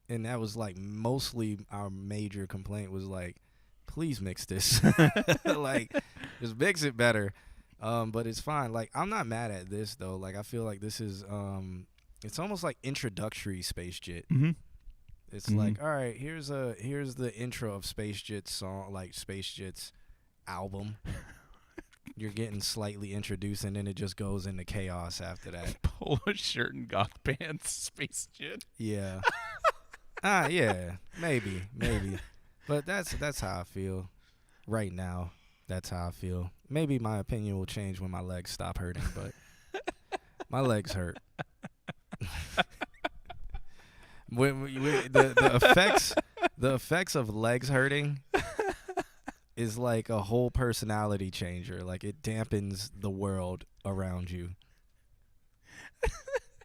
and that was like mostly our major complaint was like, please mix this, like just mix it better. But it's fine. Like I'm not mad at this though. Like I feel like this is it's almost like introductory Space Jet. It's like, all right, here's the intro of Space Jet's song, like Space Jet's album. You're getting slightly introduced, and then it just goes into chaos after that. Polo shirt and goth pants, Space Jet. Yeah. Yeah, maybe. But that's how I feel right now. That's how I feel. Maybe my opinion will change when my legs stop hurting, but my legs hurt. when the effects of legs hurting is like a whole personality changer. Like it dampens the world around you.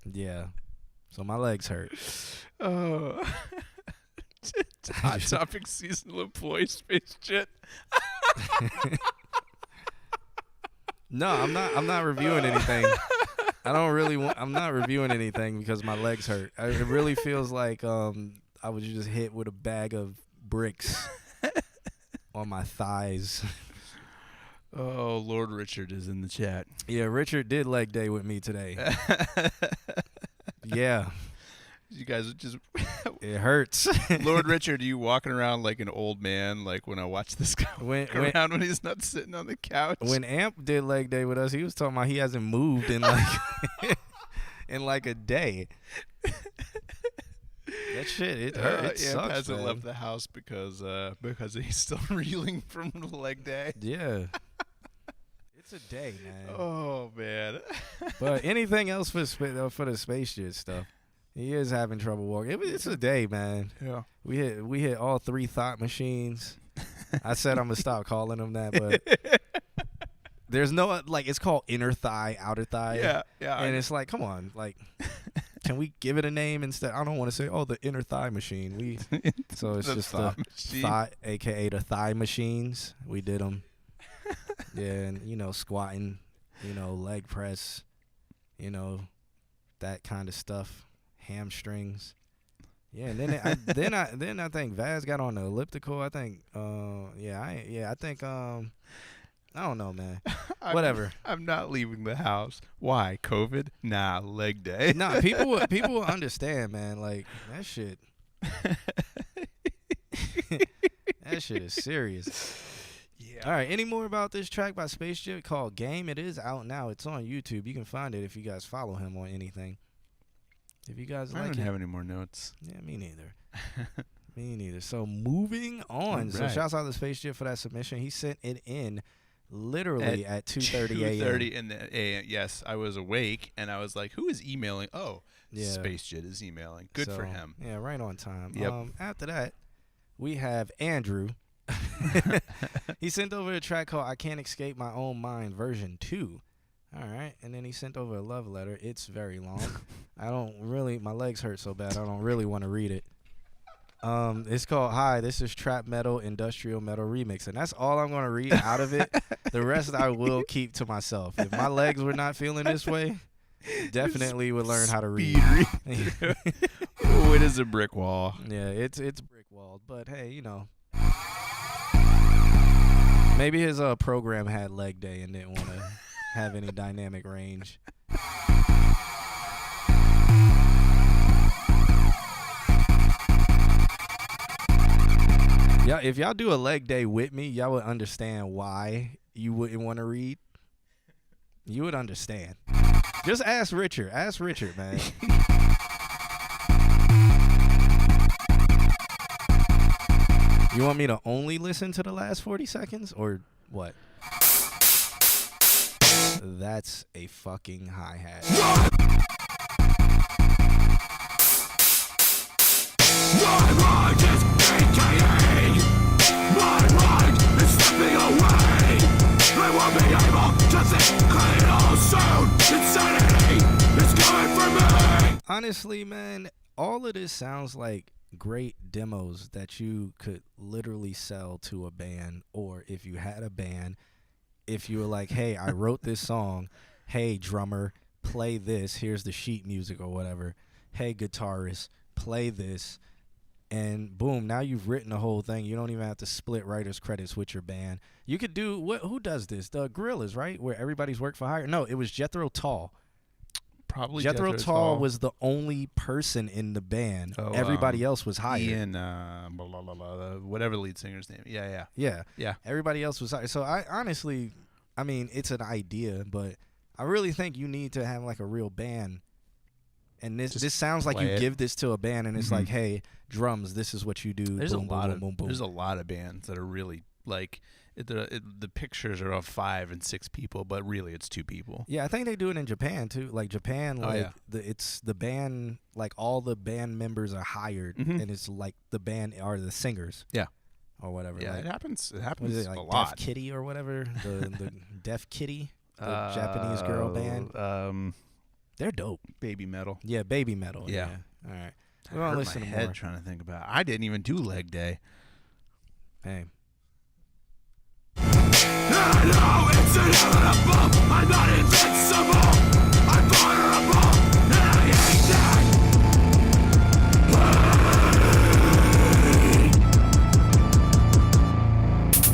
Yeah. So my legs hurt. Oh. Hot Topic seasonal employee Space Jet. No, I'm not reviewing anything. I'm not reviewing anything because my legs hurt. It really feels like I was just hit with a bag of bricks on my thighs. Oh, Lord Richard is in the chat. Yeah, Richard did leg day with me today. Yeah. You guys just... It hurts. Lord Richard, are you walking around like an old man, like when I watch this guy around when he's not sitting on the couch? When Amp did leg day with us, he was talking about he hasn't moved in like in like a day. That shit, it hurt. It Amp sucks, hasn't man. left the house because he's still reeling from the leg day. Yeah. It's a day, man. Oh, man. But anything else for the Space Jet stuff? He is having trouble walking. It's a day, man. Yeah. We hit all 3 thought machines. I said I'm gonna stop calling them that, but there's no like it's called inner thigh, outer thigh. Yeah. And it's like, come on, like, can we give it a name instead? I don't want to say, the inner thigh machine. So it's just the thigh, aka the thigh machines. We did them. Yeah, and squatting, leg press, that kind of stuff. Hamstrings, Yeah, and then I think Vaz got on the elliptical. I think I think I don't know, man. Whatever. I'm not leaving the house. Why? COVID? Nah, leg day. Nah, people will understand, man. Like that shit. That shit is serious. Yeah. All right. Any more about this track by Space Jam called Game? It is out now. It's on YouTube. You can find it if you guys follow him on anything. If you guys I like don't it. have any more notes. Yeah, me neither. Me neither. So moving on. So Right. shouts out to Space Jam for that submission. He sent it in literally at 2:30 a.m. 2:30 in the a.m. Yes, I was awake and I was like, "Who is emailing?" Oh, Yeah. Space Jet is emailing. Good for So, him. Yeah, right on time. Yep. After that, we have Andrew. He sent over a track called I Can't Escape My Own Mind version 2. All right. And then he sent over a love letter. It's very long. My legs hurt so bad I don't really want to read it. It's called Hi, this is Trap Metal Industrial Metal Remix. And that's all I'm going to read out of it. The rest I will keep to myself. If my legs were not feeling this way, definitely would learn how to read. Oh, it is a brick wall. Yeah, it's brick walled, but hey, you know. Maybe his program had leg day and didn't want to have any dynamic range. Yeah, if y'all do a leg day with me, y'all would understand why you wouldn't want to read. You would understand. Just ask Richard. Ask Richard, man. You want me to only listen to the last 40 seconds or what? That's a fucking hi-hat. My mind is AKA. My mind is slipping away. I won't be able to think clear soon. Insanity is coming for me. Honestly, man, all of this sounds like great demos that you could literally sell to a band, or if you had a band, if you were like, hey, I wrote this song, hey, drummer, play this, here's the sheet music or whatever, hey, guitarist, play this, and boom, now you've written the whole thing. You don't even have to split writer's credits with your band. You could do, who does this? The Gorillaz, right? Where everybody's worked for hire? No, it was Jethro Tull. Probably Jethro Tull was the only person in the band. Oh, Everybody else was hired. Ian, blah, blah, blah, blah, whatever the lead singer's name. Yeah. Everybody else was hired. So I honestly, I mean, it's an idea, but I really think you need to have like a real band. And this sounds like you give this to a band, and it's like, hey, drums, this is what you do. There's boom, a lot boom, of boom, boom. there's a lot of bands that are really like the pictures are of 5 and 6 people, but really it's 2 people. Yeah, I think they do it in Japan too. Like Japan, Oh, like yeah. it's the band, like all the band members are hired, Mhm. and it's like the band are the singers. Yeah. Or whatever. Yeah, like, it happens. It what happens is it, like a Deaf lot. Kitty or whatever? The Deaf Kitty, the Japanese girl band. They're dope. Baby metal. Yeah, baby metal. Yeah. All right. I We're gonna hurt listen my to head more. trying to think about. I didn't even do leg day. Hey. I know it's inevitable. I'm not invincible. I'm vulnerable, and I hate that.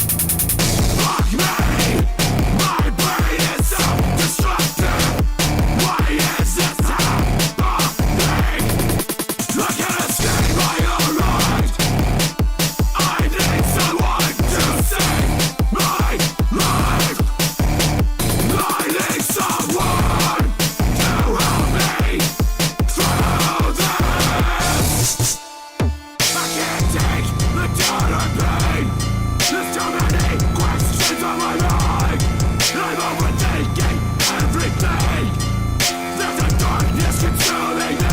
Fuck me. My brain is so destructive. Why is this happening? I can't escape my own mind. I need someone to save my life. I need someone to help me through this. I can't take the total pain. There's too many questions on my mind. I'm overthinking everything. There's a darkness consuming me.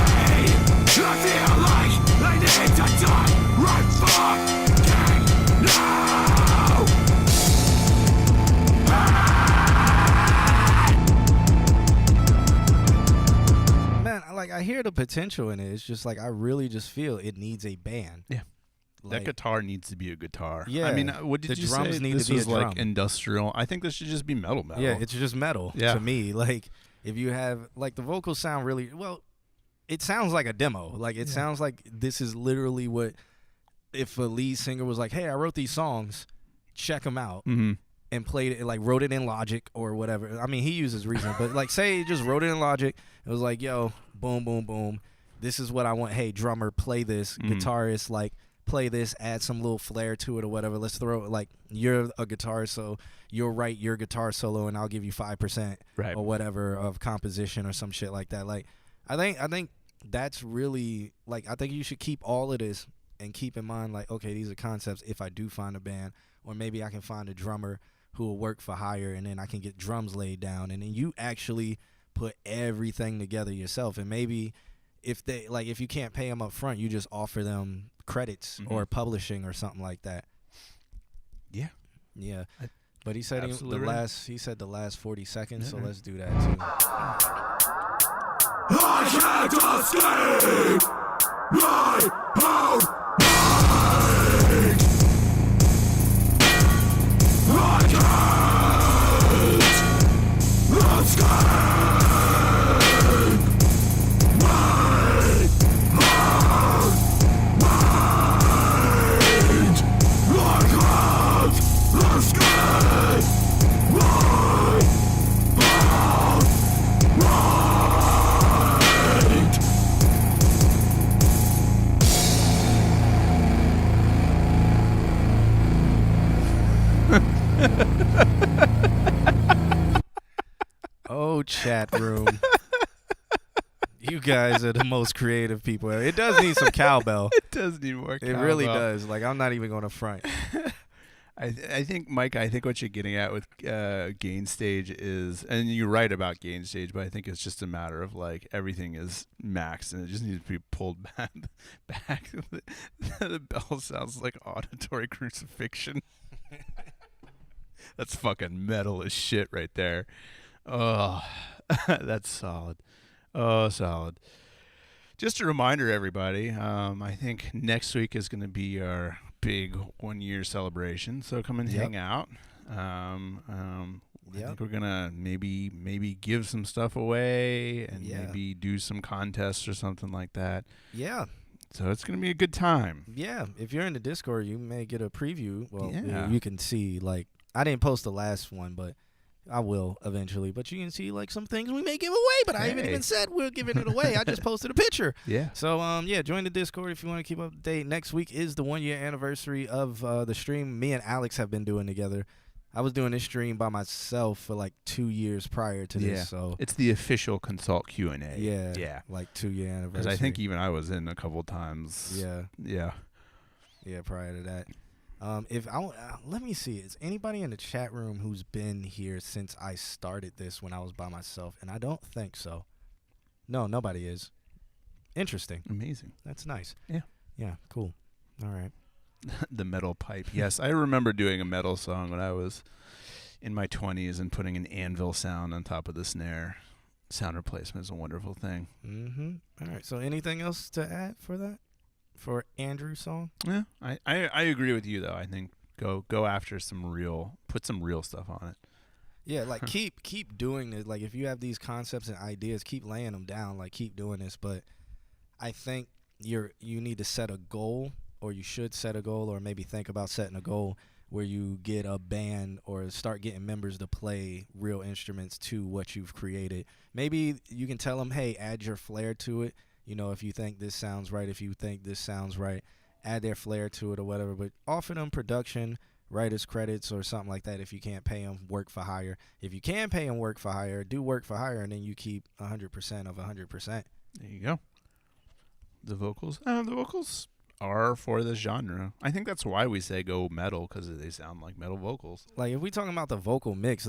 I feel like I need to die right fucking now. Man, I hear the potential in it. It's just like I really just feel it needs a band. Yeah. Like, That guitar needs to be a guitar. Yeah. I mean, what did The you drums say? need to This be a was like drum. industrial. I think this should just be metal. Yeah, it's just metal Yeah. to me. Like if you have like the vocals sound really well. it sounds like a demo. Like it sounds like this is literally what if a lead singer was like, "Hey, I wrote these songs, check them out," and played it, like wrote it in Logic or whatever. I mean, he uses Reason, but like say he just wrote it in Logic. It was like, "Yo, boom, boom, boom. This is what I want. Hey, drummer, play this. Guitarist, like play this. Add some little flair to it or whatever. Let's throw it. Like you're a guitarist, so you'll write your guitar solo, and I'll give you 5% or whatever of composition or some shit like that. Like I think that's really like I think you should keep all of this and keep in mind like, okay, these are concepts. If I do find a band, or maybe I can find a drummer who will work for hire, and then I can get drums laid down, and then you actually put everything together yourself. And maybe if you can't pay them up front, you just offer them credits or publishing or something like that. Yeah. But he said he said the last 40 seconds, so let's do that too. I can't escape my own I can't escape Oh, chat room. You guys are the most creative people. It does need some cowbell. It does need more cowbell. It really does. Like, I'm not even going to front. I think, Mike, what you're getting at with gain stage is, and you're right about gain stage, but I think it's just a matter of, like, everything is maxed, and it just needs to be pulled back. The bell sounds like auditory crucifixion. That's fucking metal as shit right there. Oh, that's solid. Oh, solid. Just a reminder, everybody. I think next week is going to be our big 1-year celebration. So come and hang out. I think we're gonna maybe give some stuff away and maybe do some contests or something like that. Yeah. So it's gonna be a good time. Yeah. If you're in the Discord, you may get a preview. Well, you can see, like, I didn't post the last one, but I will eventually. But you can see, like, some things we may give away, but I haven't even said we're giving it away. I just posted a picture. Yeah. So, join the Discord if you want to keep up to date. Next week is the 1-year anniversary of the stream me and Alex have been doing together. I was doing this stream by myself for, like, 2 years prior to this. So it's the official Consult Q&A. Yeah. Like 2-year anniversary. Because I think even I was in a couple times. Yeah, prior to that. Let me see. Is anybody in the chat room who's been here since I started this when I was by myself? And I don't think so. No, nobody is. Interesting. Amazing. That's nice. Yeah. Cool. All right. The metal pipe. Yes, I remember doing a metal song when I was in my 20s and putting an anvil sound on top of the snare. Sound replacement is a wonderful thing. All right. So anything else to add for that? For Andrew's song? Yeah, I agree with you though. I think go after put some real stuff on it. Yeah, like keep doing it. Like if you have these concepts and ideas, keep laying them down. Like keep doing this. But I think you need to set a goal, or you should set a goal, or maybe think about setting a goal where you get a band or start getting members to play real instruments to what you've created. Maybe you can tell them, hey, add your flair to it. You know, if you think this sounds right, if you think this sounds right, add their flair to it or whatever. But offer them production, writers credits or something like that if you can't pay them work for hire. If you can pay them work for hire, do work for hire, and then you keep 100% of 100%. There you go. The vocals are for the genre. I think that's why we say go metal, because they sound like metal vocals. Like if we talking about the vocal mix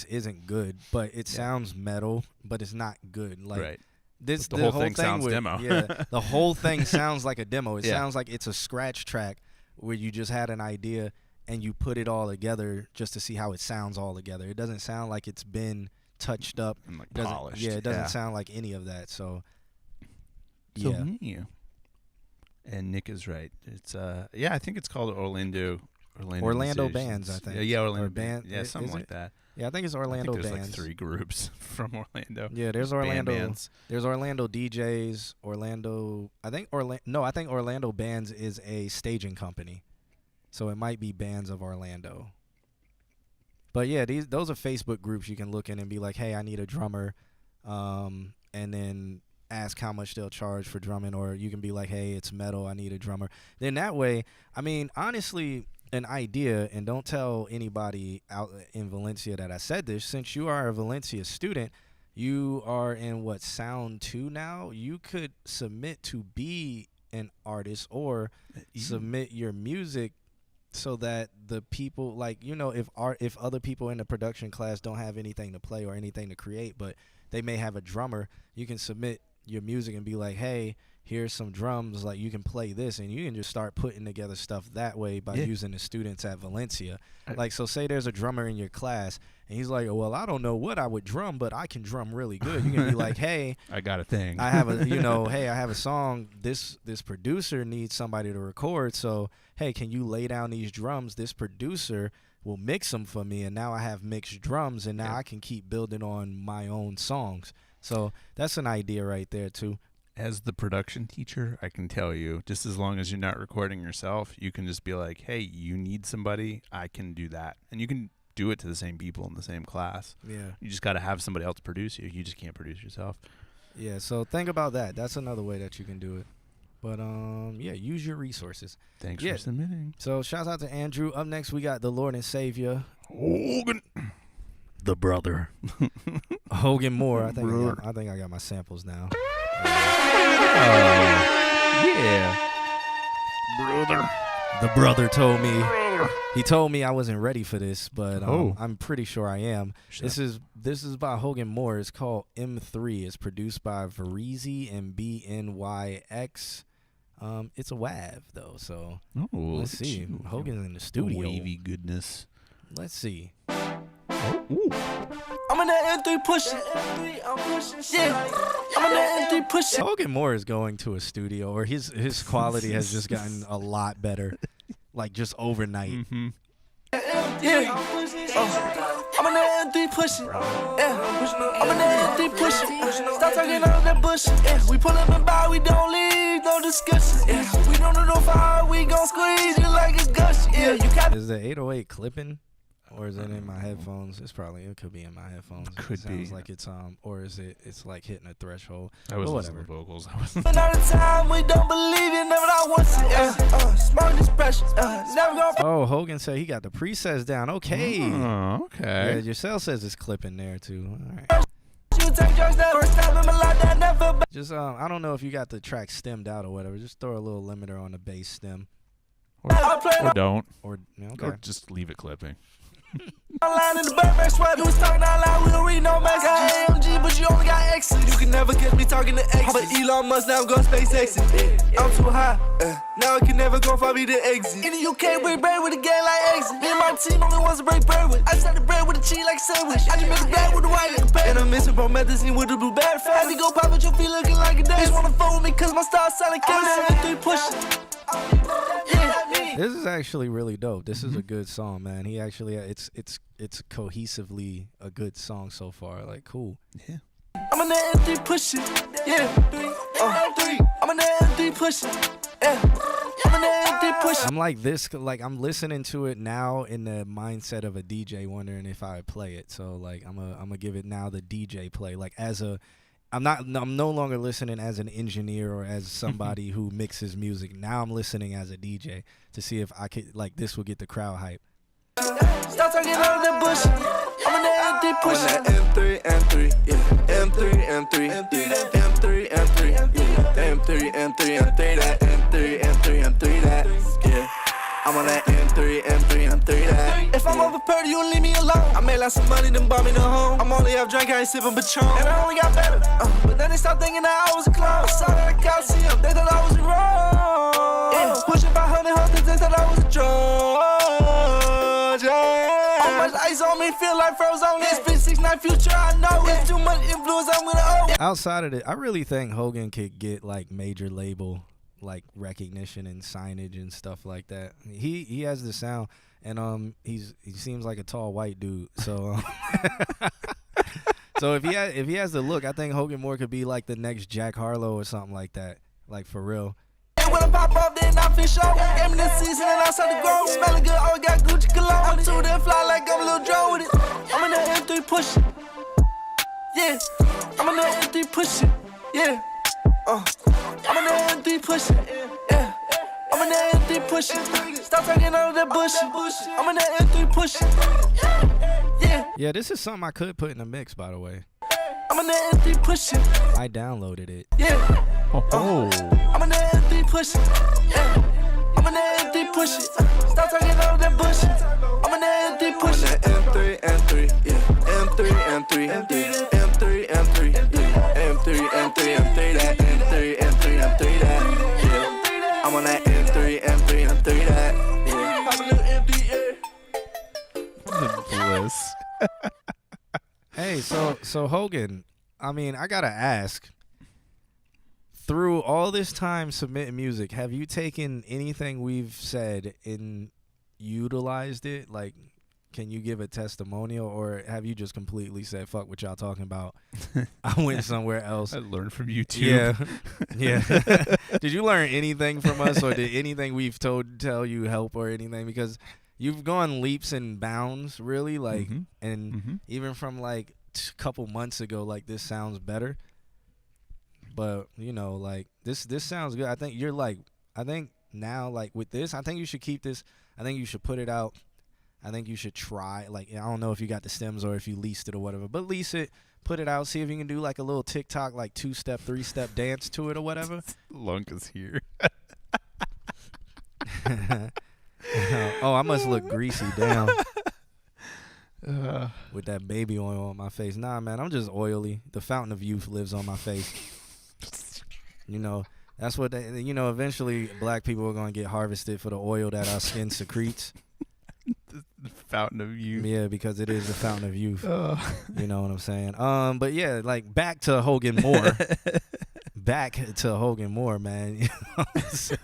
isn't good, but it sounds metal, but it's not good. Like, right. The whole thing sounds demo. Yeah, the whole thing sounds like a demo. It sounds like it's a scratch track where you just had an idea and you put it all together just to see how it sounds all together. It doesn't sound like it's been touched up and like polished. Yeah, it doesn't sound like any of that. So And Nick is right. It's I think it's called Orlando Orlando musicians. Bands, I think. Yeah, Orlando Or band. Yeah, something is like it? that. Yeah, I think it's I Orlando think there's Bands. like 3 groups from Orlando. Yeah, there's Band Orlando. bands. There's Orlando DJs. Orlando. I think Orlando Bands is a staging company, so it might be Bands of Orlando. But yeah, those are Facebook groups you can look in and be like, hey, I need a drummer, and then ask how much they'll charge for drumming, or you can be like, hey, it's metal, I need a drummer. Then that way, I mean, honestly, an idea, and don't tell anybody out in Valencia that I said this, since you are a Valencia student, you are in Sound 2 now, you could submit to be an artist or submit your music so that the people, like, you know, if other people in the production class don't have anything to play or anything to create, but they may have a drummer, you can submit your music and be like, hey, here's some drums, like you can play this, and you can just start putting together stuff that way by using the students at Valencia. Like, so say there's a drummer in your class and he's like, well, I don't know what I would drum, but I can drum really good. You can be like, hey, I got a thing. I have a, you know, hey, I have a song, this producer needs somebody to record, so hey, can you lay down these drums? This producer will mix them for me, and now I have mixed drums, and now I can keep building on my own songs. So that's an idea right there too. As the production teacher, I can tell you, just as long as you're not recording yourself, you can just be like, hey, you need somebody, I can do that. And you can do it to the same people in the same class. Yeah. You just got to have somebody else produce you. You just can't produce yourself. Yeah, so think about that. That's another way that you can do it. But, yeah, use your resources. Thanks for submitting. So shouts out to Andrew. Up next, we got the Lord and Savior. Hogan. The brother. Hogan Moore. I think I got my samples now. Yeah. Brother. The brother told me. He told me I wasn't ready for this, but I'm pretty sure I am. This is by Hogan Moore. It's called M3. It's produced by Varizi and BNYX. It's a WAV though, so let's see. Hogan's in the studio. Wavy goodness. Let's see. I'm in that M3 pushing. Yeah, I'm in that M3 pushing. Hogan Moore is going to a studio, or his quality has just gotten a lot better, like just overnight. Mm-hmm. Yeah, I'm in that M3 pushing. Yeah, I'm in that M3 pushing. Stop talking all that bullshit. Yeah, we pull up and buy, we don't leave, no discussion. Yeah, we don't know how we gon' squeeze you like it's gushing. Yeah, you got. Is the 808 clipping? Or is it in my headphones? It could be in my headphones. Could it sounds be. like it's or is it's like hitting a threshold? I was whatever. listening to vocals. But all the time we don't believe it, never not once. Smoke this pressure, never gonna. Oh, Hogan said he got the presets down. Okay. Oh, okay. Yeah, your cell says it's clipping there too. All right. You take drugs, never stop in my life, that never. Just I don't know if you got the track stemmed out or whatever. Just throw a little limiter on the bass stem. Or don't. Or okay. Or just leave it clipping. Line in the Burberry sweat, you was talking out loud, we don't read no message. Got AMG, but you only got X's. You can never catch me talking to X. But Elon Musk, now I'm going SpaceX. I'm too high, now I can never go for me to exit. In the UK, break bread with a gang like exit. Me and my team only wants to break bread with. I started bread with a cheese like sandwich. I just made the bread with the white like a pan. And I'm missing promethazine with the blueberry fat. Had to go pop with your feet looking like a dance. Just wanna phone with me cause my style selling cancer. 3 pushing. This is actually really dope. This is a good song, man. He actually it's cohesively a good song so far. Like, cool. Yeah. I'm in that M3 pushing. Yeah. I'm in that M3 pushing. Yeah. I'm in that M3 pushing. I'm like this, like I'm listening to it now in the mindset of a DJ, wondering if I would play it. So like I'm gonna give it now the DJ play. Like I'm no longer listening as an engineer or as somebody who mixes music. Now I'm listening as a DJ to see if I could, like, this will get the crowd hype. Stop talking all that bullshit. I'm in that M3 pushing. M3, yeah. M3, yeah. M3, yeah. M3, that. M3, that. Yeah. I'm on that M3, that. If I'm overprepared, you'll leave me alone. I made lots of money, then bought me the home. I'm only half drunk, I ain't sipping Patron. And I only got better. But then they stopped thinking that I was a clown. I saw that I got see them, they thought I was wrong. Yeah. Pushing 500 hustlers, they thought I was a drug. Yeah. How much ice on me, feel like frozen. It's been 6 9 future, I know it's too much influence, I'm gonna owe. Outside of it, I really think Hogan could get like major label like recognition and signage and stuff like that. He has the sound, and he seems like a tall white dude. So so if he has the look, I think Hogan Moore could be like the next Jack Harlow or something like that, like for real. When I pop up, then I fish out. Gave me this season and I started to grow. Smelling good, always got Gucci cologne. I'm too damn fly like I'm a little drone with it. I'm in the M3 pushing. Yeah. I'm in the M3 pushing. Yeah. I'm in the M3 pushing. Yeah. I'm in the M3 pushing. Stop talking out of that bush. I'm in the M3 pushing. Yeah. Yeah, this is something I could put in the mix, by the way. I'm in the M3 pushing. I downloaded it. Yeah. Oh. I'm in the M3 pushing. Yeah. I'm in the M3 pushing. Stop talking out of that bush. I'm in the M3 pushing. M3, M3, yeah. M3, M3, M3, M3, M3, yeah. M3, M3, M3, that. M3, M3, M3, that. Yeah. I'm on that M3, M3, M3, that. Yeah. I'm a little empty, yeah. Bliss. Hey, so Hogan, I mean, I gotta ask. Through all this time submitting music, have you taken anything we've said and utilized it? Like, can you give a testimonial, or have you just completely said, fuck what y'all talking about? I went somewhere else. I learned from YouTube. Yeah. Yeah. Did you learn anything from us, or did anything we've tell you help or anything? Because you've gone leaps and bounds, really, like, and even from like a couple months ago, like, this sounds better. But, you know, like, this sounds good. I think you're like, I think now, like, with this, I think you should keep this. I think you should put it out. I think you should try. Like, I don't know if you got the stems or if you leased it or whatever, but lease it, put it out, see if you can do, like, a little TikTok, like, 2-step, 3-step dance to it or whatever. Lunk is here. Oh, I must look greasy down with that baby oil on my face. Nah, man, I'm just oily. The fountain of youth lives on my face. You know, that's what they, you know, eventually black people are going to get harvested for the oil that our skin secretes. The fountain of youth. Yeah, because it is the fountain of youth. You know what I'm saying? But yeah, like, back to Hogan Moore. Back to Hogan Moore, man. You know what I'm saying?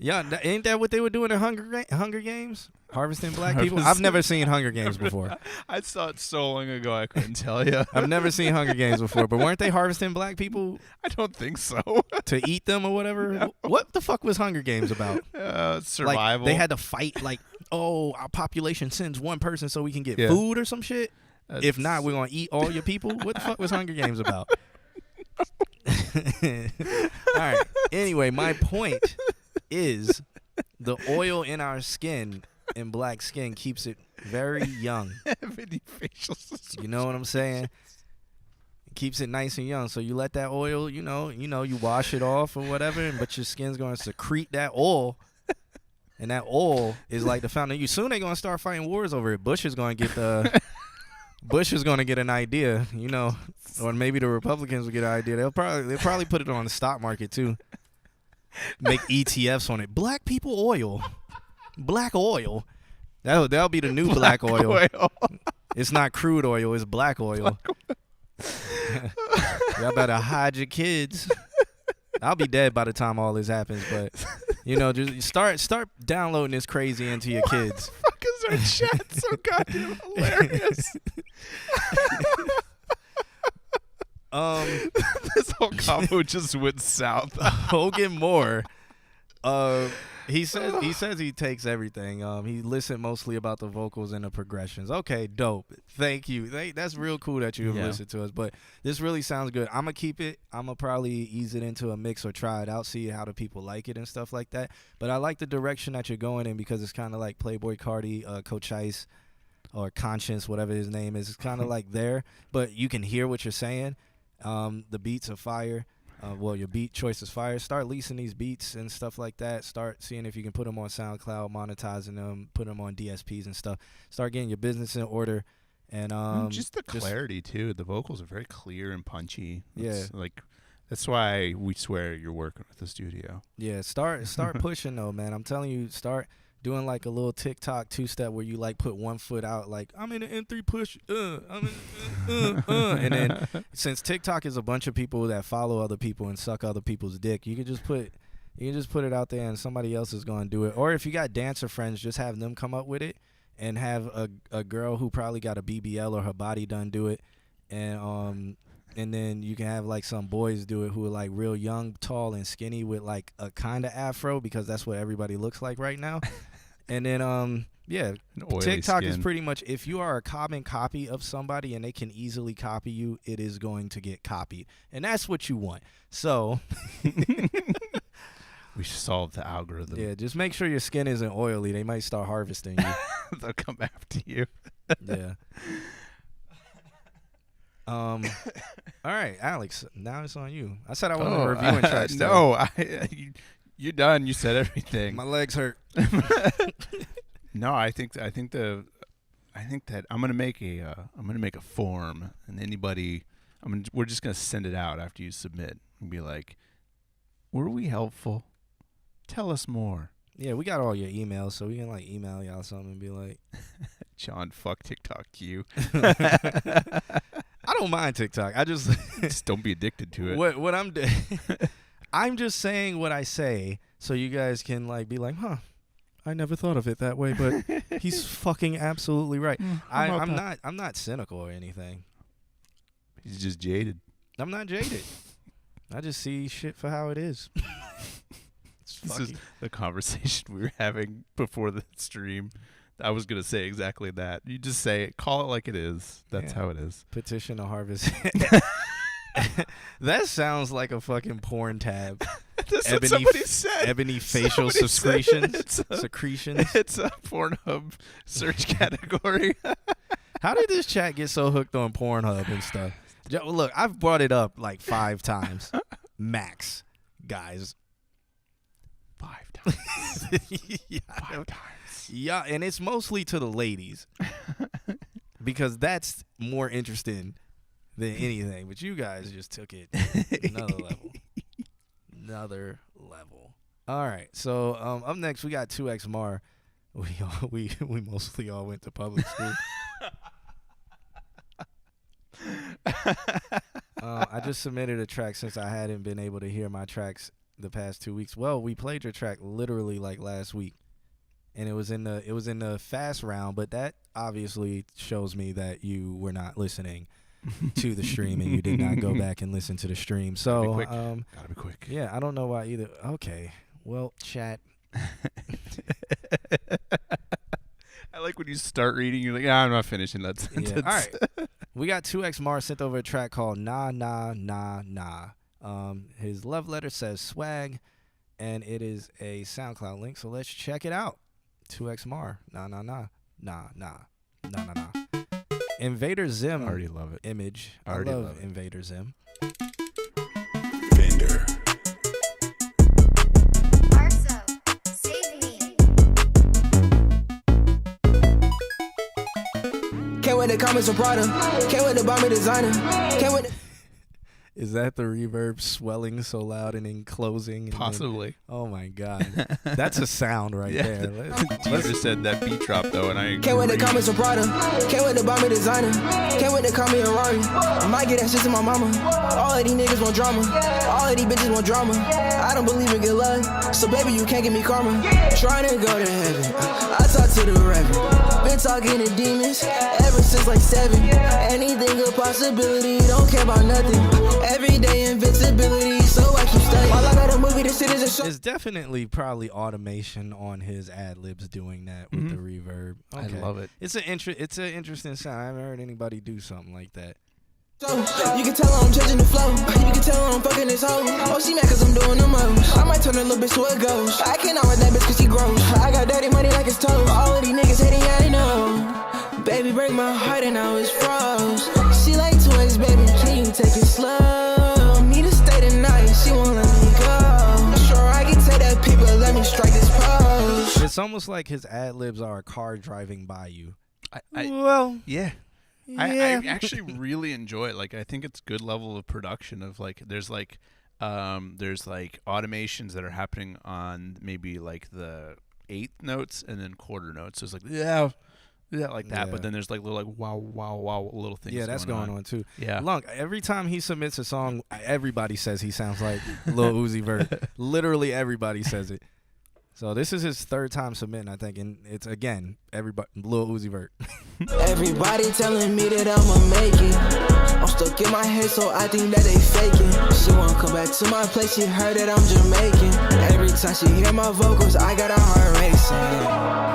Yeah, ain't that what they were doing in Hunger Games? Harvesting black people? I've never seen Hunger Games before. I saw it so long ago I couldn't tell you. I've never seen Hunger Games before, but weren't they harvesting black people I don't think so. to eat them or whatever? No. What the fuck was Hunger Games about? Survival. Like, they had to fight, like, oh, our population sends one person so we can get Yeah. food or some shit? If not, we're going to eat all your people? What the fuck was Hunger Games about? All right. Anyway, my point is the oil in our skin, in black skin, keeps it very young. Any facial You know what I'm saying? It keeps it nice and young. So you let that oil, you know, you wash it off or whatever, but your skin's going to secrete that oil. And that oil is like the fountain. Soon they're going to start fighting wars over it. Bush is going to get an idea, you know, or maybe the Republicans will get an idea. They'll probably put it on the stock market too. Make ETFs on it. Black people oil. Black oil. That'll be the new black oil. It's not crude oil, it's black oil. Y'all better hide your kids. I'll be dead by the time all this happens, but you know, just start downloading this crazy into your kids. Fuck is our chat so goddamn hilarious? This whole combo just went south. Hogan Moore, he says he takes everything. He listened mostly about the vocals and the progressions. Okay, dope. Thank you. That's real cool that you have listened to us. But this really sounds good. I'm gonna keep it. I'm gonna probably ease it into a mix or try it out, see how the people like it and stuff like that. But I like the direction that you're going in because it's kind of like Playboy Cardi, Coach Ice, or Conscience, whatever his name is. It's kind of like there, but you can hear what you're saying. The beats are fire. Well, your beat choice is fire. Start leasing these beats and stuff like that. Start seeing if you can put them on SoundCloud, monetizing them, put them on DSPs and stuff. Start getting your business in order. And just the clarity too. The vocals are very clear and punchy. Yeah, that's why we swear you're working with the studio. Yeah, start pushing though, man. I'm telling you, start doing like a little TikTok 2-step where you like put one foot out, like I'm in an N3 push, I'm in and then since TikTok is a bunch of people that follow other people and suck other people's dick, you can just put it out there and somebody else is gonna do it. Or if you got dancer friends, just have them come up with it and have a girl who probably got a BBL or her body done do it, and then you can have like some boys do it who are like real young, tall, and skinny with like a kind of afro, because that's what everybody looks like right now. And then yeah, TikTok is pretty much, if you are a carbon copy of somebody and they can easily copy you, it is going to get copied, and that's what you want. So we solved the algorithm. Yeah, just make sure your skin isn't oily. They might start harvesting you. They'll come after you. Yeah. All right, Alex. Now it's on you. I said I wasn't reviewing tracks. No, you're done. You said everything. My legs hurt. No, I think that I'm gonna make a form, and anybody, we're just gonna send it out after you submit and be like, were we helpful? Tell us more. Yeah, we got all your emails, so we can like email y'all something and be like, John, fuck TikTok you. I don't mind TikTok. I just don't be addicted to it. What I'm doing, I'm just saying what I say, so you guys can like be like, huh, I never thought of it that way, but he's fucking absolutely right. I'm not cynical or anything. He's just jaded. I'm not jaded. I just see shit for how it is. This is the conversation we were having before the stream. I was going to say exactly that. You just say it, call it like it is. That's how it is. Petition to harvest. That sounds like a fucking porn tab. That's what somebody said. Ebony facial secretions. Secretions. It's a Pornhub search category. How did this chat get so hooked on Pornhub and stuff? Look, I've brought it up like 5 times. Max. Guys. 5 times. Yeah. 5 times. Yeah, and it's mostly to the ladies. Because that's more interesting than anything. But you guys just took it another level. Another level. All right. So up next we got 2X Mar. We mostly all went to public school. I just submitted a track since I hadn't been able to hear my tracks the past 2 weeks. Well, we played your track literally like last week, and it was in the fast round, but that obviously shows me that you were not listening to the stream and you did not go back and listen to the stream. So gotta be quick. Yeah, I don't know why either. Okay, well, chat. I like when you start reading, you're like, I'm not finishing that sentence. Yeah. All right. We got 2X Mars sent over a track called Nah Nah Nah Nah. His love letter says swag, and it is a SoundCloud link, so let's check it out. 2X Mar. Nah Nah Nah. Nah Nah. Nah Nah Nah. Invader Zim. Already love it. Image. I Already love love it. Invader Zim. Bender. Arso, save me. Can't wait to comments from Prada. Can't wait to buy me designer. Can't wait to Is that the reverb swelling so loud and then closing? And Possibly. oh my God. That's a sound right there. You just said that beat drop though, and I Can't wait to comments from Prada. Can't wait to buy me designer. Can't wait to call me a Rari. Might get that shit to my mama. All of these niggas want drama. All of these bitches want drama. I don't believe in good luck, so baby you can't give me karma. Trying to go to heaven. I talk to the reverend. Been talking to demons ever since like 7. Anything a possibility. Don't care about nothing. Every day invincibility, so I keep studying. While I got a movie, the shit is a show. It's definitely probably automation on his ad libs doing that with the reverb. Okay. I love it. It's an interesting sound. I haven't heard anybody do something like that. So, you can tell I'm changing the flow. You can tell I'm fucking this hoe. Oh, she mad cause I'm doing the most. I might turn a little bitch to a ghost. I cannot with that bitch cause she gross. I got dirty money like it's toast. All of these niggas hating, yeah, I know. Baby, break my heart and now it's froze. She like 2X, baby, can you take it slow? Me to stay tonight, she won't let me go. Sure, I can take that people, let me strike this pose. It's almost like his ad libs are a car driving by you. Yeah. I actually really enjoy it. Like, I think it's good level of production of like there's like automations that are happening on maybe like the eighth notes and then quarter notes. So it's like yeah, like that. Yeah. But then there's like little like wow little things. Yeah, that's going on too. Yeah. Lunk, every time he submits a song, everybody says he sounds like Lil Uzi Vert. Literally everybody says it. So this is his third time submitting, I think, and it's again everybody Lil Uzi Vert. Everybody telling me that I'ma make it. I'm stuck in my head, so I think that they faking. She wanna come back to my place, she heard that I'm Jamaican. Every time she hear my vocals, I got a heart racing.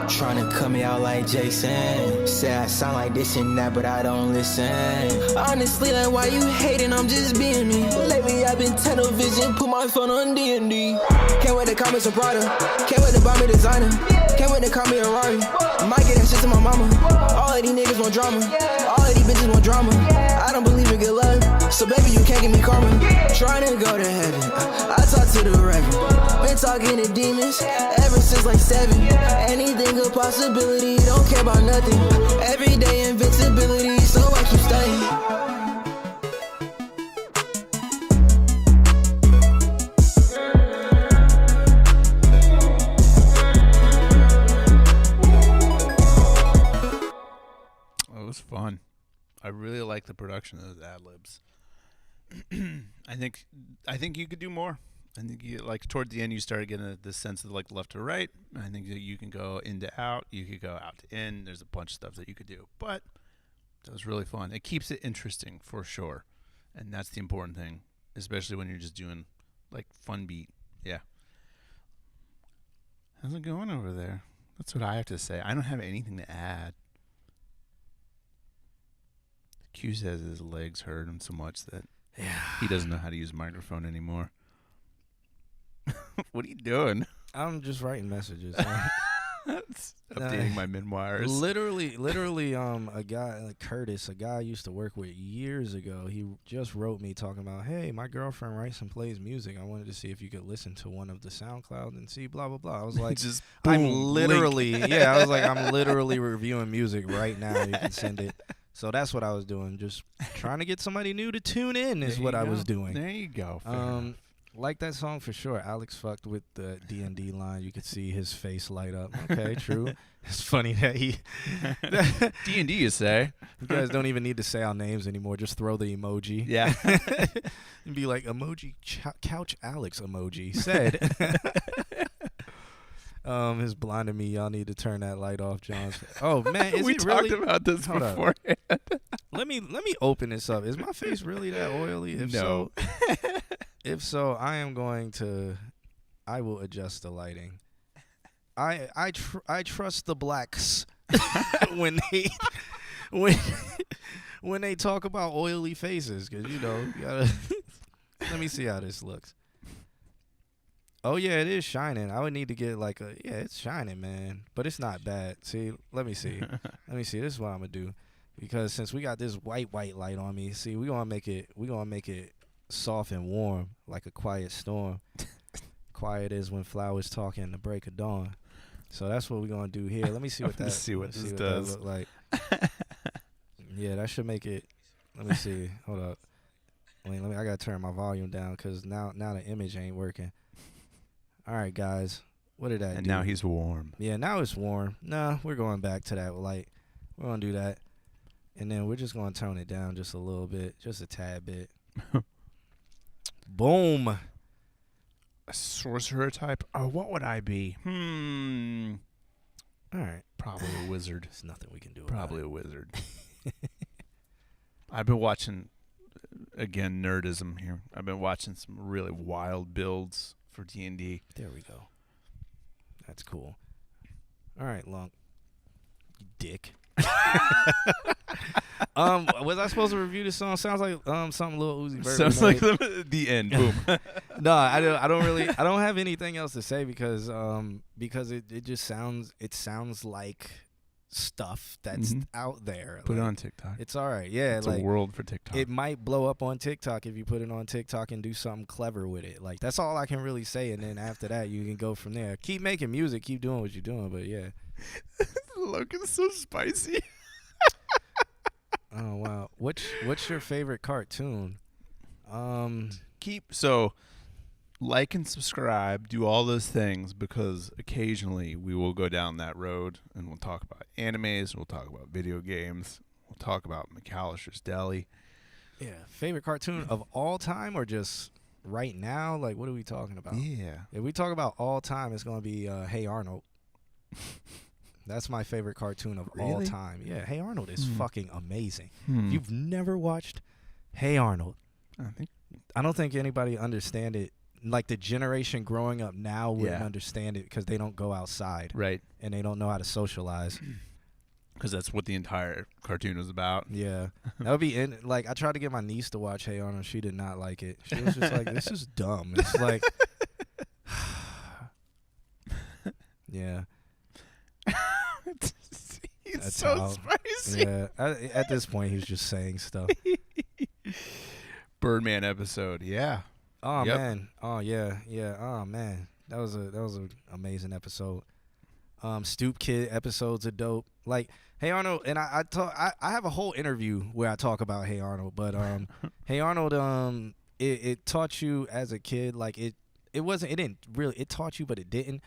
Tryna cut me out like Jason. Say I sound like this and that, but I don't listen. Honestly, like why you hating? I'm just being me. Lately I've been tunnel vision, put my phone on D&D. Can't wait to call me some Prada. Can't wait to buy me designer. Can't wait to call me a Rari. Might get that shit to my mama. All of these niggas want drama. All of these bitches want drama. I don't believe in good love, so baby you can't give me karma. Trying to go to heaven. I talk to the reverend. Been talking to demons ever since like 7. Anything a possibility, don't care about nothing. Every day invincibility, so I keep studying. It was fun. I really like the production of those ad libs. I think you could do more. I think you like toward the end you started getting this sense of like left to right. I think that you can go in to out. You could go out to in. There's a bunch of stuff that you could do, but that was really fun. It keeps it interesting for sure, and that's the important thing, especially when you're just doing like fun beat. Yeah. How's it going over there? That's what I have to say. I don't have anything to add. Q says his legs hurt him so much that he doesn't know how to use a microphone anymore. What are you doing? I'm just writing messages. Updating my memoirs. Literally, a guy like Curtis, a guy I used to work with years ago, he just wrote me talking about, hey, my girlfriend writes and plays music. I wanted to see if you could listen to one of the SoundCloud and see blah, blah, blah. I was like, Just I'm boom, literally, link. yeah, I was like, I'm literally reviewing music right now. You can send it. So that's what I was doing. Just trying to get somebody new to tune in is what I was doing. There you go. Fair enough. Like that song for sure. Alex fucked with the D&D line. You could see his face light up. Okay, true. It's funny that he D&D, you say? You guys don't even need to say our names anymore. Just throw the emoji. Yeah. And be like, emoji couch Alex emoji said. It's blinding me. Y'all need to turn that light off, John. Oh man, is we it really? talked about this Hold up. beforehand. Let me open this up. Is my face really that oily? No. If so, I will adjust the lighting. I trust the blacks when they talk about oily faces, because you gotta let me see how this looks. Oh yeah, it is shining. I would need to get like it's shining, man, but it's not bad. See, let me see. This is what I'm gonna do, because since we got this white light on me, see, we gonna make it soft and warm like a quiet storm. Quiet is when flowers talk in the break of dawn. So that's what we're gonna do here. Let me see what that. See what this that does. look like. Yeah, that should make it. Let me see. Hold up. Wait, I gotta turn my volume down because now the image ain't working. All right, guys. What did that do? And now he's warm. Yeah, now it's warm. No, we're going back to that light. We're going to do that. And then we're just going to tone it down just a little bit, just a tad bit. Boom. A sorcerer type? Oh, what would I be? All right. Probably a wizard. There's nothing we can do Probably about a wizard. I've been watching, again, nerdism here. I've been watching some really wild builds for D&D. There we go. That's cool. All right, Long. You dick. Was I supposed to review this song? Sounds like something Lil Uzi Vert. Sounds like the end. Boom. No, I don't have anything else to say because it just sounds like stuff that's out there. Put like, it on TikTok. It's all right. Yeah, It's like a world for TikTok. it might blow up on TikTok if you put it on TikTok and do something clever with it. Like that's all I can really say. And then after that, you can go from there. Keep making music. Keep doing what you're doing. But yeah. Logan's so spicy. Oh wow. What's your favorite cartoon? like and subscribe, do all those things, because occasionally we will go down that road and we'll talk about animes, we'll talk about video games, we'll talk about McAllister's Deli. Yeah. Favorite cartoon of all time or just right now? Like, what are we talking about? Yeah. If we talk about all time, it's going to be Hey Arnold. That's my favorite cartoon of all Really? time. Yeah, Hey Arnold is fucking amazing. Hmm. If you've never watched Hey Arnold, I think I don't think anybody understand it. Like the generation growing up now wouldn't Yeah. understand it because they don't go outside right, and they don't know how to socialize. because that's what the entire cartoon was about. Yeah, that would be like I tried to get my niece to watch Hey Arnold. She did not like it. She was just like, "This is dumb." It's like, yeah. He's That's so how- spicy. Yeah, at this point, he's just saying stuff. Birdman episode, yeah. Oh Yep. man, oh yeah. Oh man, that was an amazing episode. Stoop Kid episodes are dope. Like Hey Arnold, and I have a whole interview where I talk about Hey Arnold. But Hey Arnold, it taught you as a kid. Like it didn't really. It taught you, but it didn't.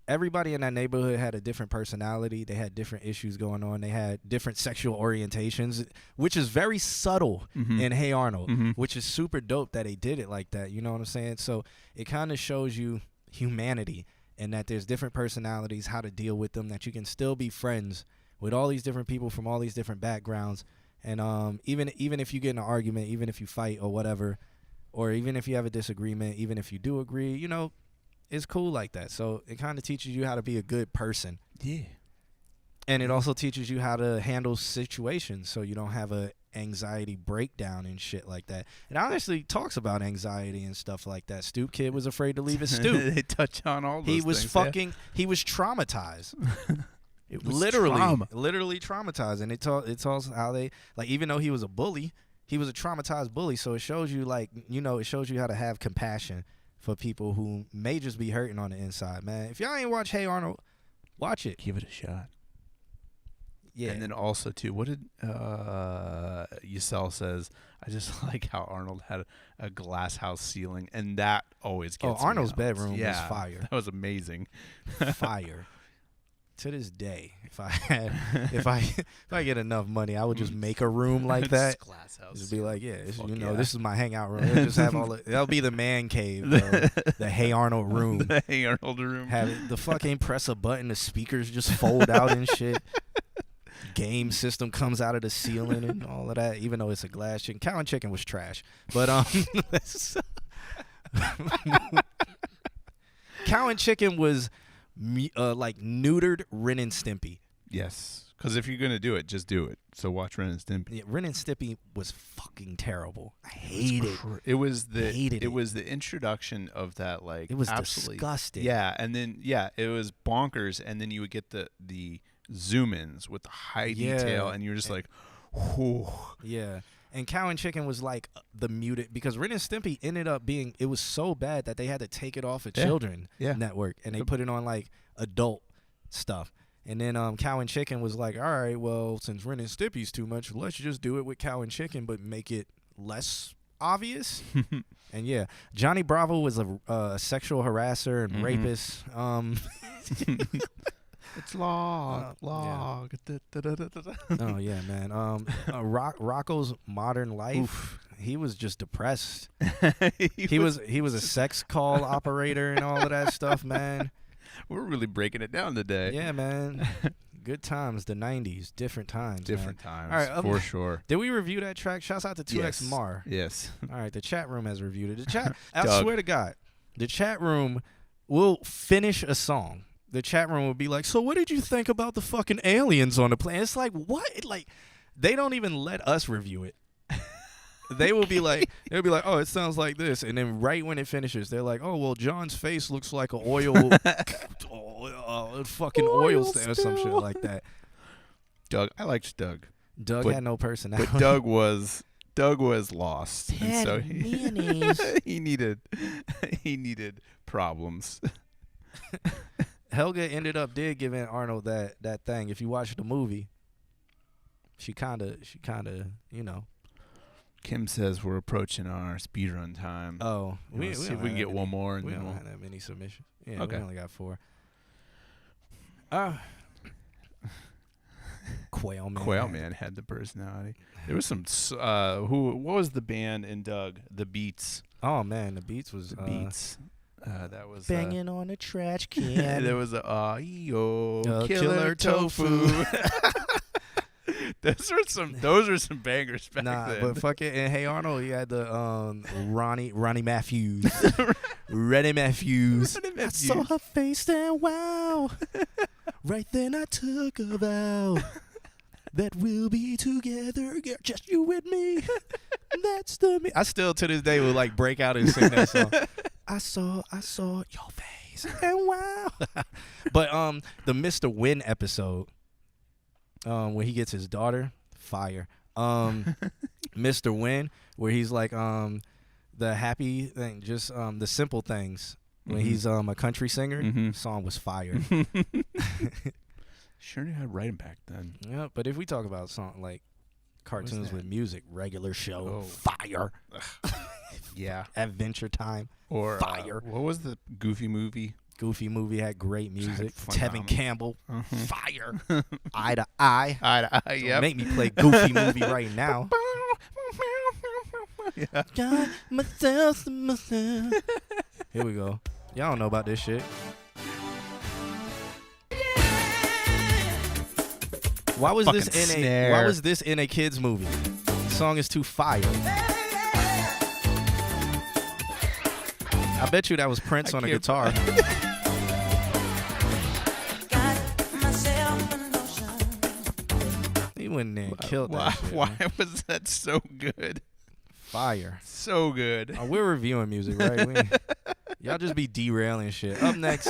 Everybody in that neighborhood had a different personality. They had different issues going on. They had different sexual orientations, which is very subtle in Hey Arnold, which is super dope that they did it like that. You know what I'm saying? So it kind of shows you humanity and that there's different personalities, how to deal with them, that you can still be friends with all these different people from all these different backgrounds. And even if you get in an argument, even if you fight or whatever, or even if you have a disagreement, even if you do agree, you know, it's cool like that. So it kind of teaches you how to be a good person. Yeah. And it also teaches you how to handle situations so you don't have a anxiety breakdown and shit like that. It honestly talks about anxiety and stuff like that. Stoop Kid was afraid to leave his stoop. They touch on all those He was things, yeah. fucking he was traumatized. It was literally trauma. literally traumatized. And it tells how they, like, even though he was a bully, he was a traumatized bully. So it shows you, like, you know, it shows you how to have compassion for people who may just be hurting on the inside, man. If y'all ain't watch Hey Arnold, watch it. Give it a shot. Yeah. And then also, too, what did Yusel says, I just like how Arnold had a glass house ceiling, and that always gets me Arnold's out. bedroom was Yeah, fire. That was amazing. Fire. To this day, if I get enough money, I would just make a room like that. Glass house. Just be like, yeah, Fuck you know, yeah. this is my hangout room. It'll just have that'll be the man cave, the Hey Arnold room. The Hey Arnold room. Have it, the fucking press a button, the speakers just fold out and shit. Game system comes out of the ceiling and all of that, even though it's a glass chicken. Cow and Chicken was trash, but Cow and Chicken was like neutered Ren and Stimpy. Yes, because if you're gonna do it, just do it. So watch Ren and Stimpy. Yeah, Ren and Stimpy was fucking terrible. I hate it. It was the Hated it. it was the introduction of that, like, It was absolutely disgusting. Yeah, and then it was bonkers, and then you would get the zoom ins with the high detail, and you're just like, whew. Yeah. And Cow and Chicken was like the muted, because Ren and Stimpy ended up being, it was so bad that they had to take it off of Children Network, and they put it on like adult stuff. And then Cow and Chicken was like, all right, well, since Ren and Stimpy's too much, let's just do it with Cow and Chicken, but make it less obvious. And yeah, Johnny Bravo was a sexual harasser and rapist. It's log. Oh yeah, man. Rocco's Modern Life. Oof. He was just depressed. He was a sex call operator and all of that stuff, man. We're really breaking it down today. Yeah, man. Good times, the 90s, different times. Different man. times, All right, for sure. Did we review that track? Shouts out to 2X Yes. Mar. Yes. All right, the chat room has reviewed it. The chat. I Doug. swear to God, the chat room will finish a song. The chat room will be like, so what did you think about the fucking aliens on the plane? It's like, what? Like, they don't even let us review it. They will be like, oh, it sounds like this. And then right when it finishes, they're like, oh, well, John's face looks like an oil, fucking oil stain or some shit like that. Doug, I liked Doug. Doug But- had no personality. But Doug was lost. And so mayonnaise. he needed problems. Helga ended up giving Arnold that thing. If you watch the movie, she kinda, you know. Kim says we're approaching our speedrun time. Oh, Let's see if don't we can have get one more. And We then don't we'll... have that many submissions. Yeah, Okay. we only got 4. Quail Man. Quail Man had the personality. There was some. What was the band in Doug? The Beats. Oh man, the Beats was The Beats. That was banging on a trash can. there was a Killer killer tofu. tofu. Those were some bangers back Nah, then. but fucking and Hey Arnold, you had the Ronnie Matthews. Rennie Matthews. I saw her face and wow. Right then I took a vow that we'll be together, girl, just you and me. That's the me. I still to this day will like break out and sing that song. I saw your face and wow. But the Mr. Win episode, where he gets his daughter, fire. Mr. Win, where he's like the happy thing, just the simple things. When he's a country singer, song was fire. Sure knew how to write them back then. Yeah, but if we talk about song like cartoons that? with music, regular show, Oh. fire. Yeah. Adventure Time, Or fire. What was the Goofy movie? Goofy movie had great music. phenomenal. Tevin Campbell, fire. Eye to Eye. Don't Don't make me play Goofy movie right now. Yeah. Got myself. Here we go. Y'all don't know about this shit. Why was Fucking this in snare. Why was this in a kids movie? The song is too fire. I bet you that was Prince on a can't- guitar. He went in there and killed Why, that shit. why Man. was that so good? Fire. So good. We're reviewing music, right? Y'all just be derailing shit. Up next.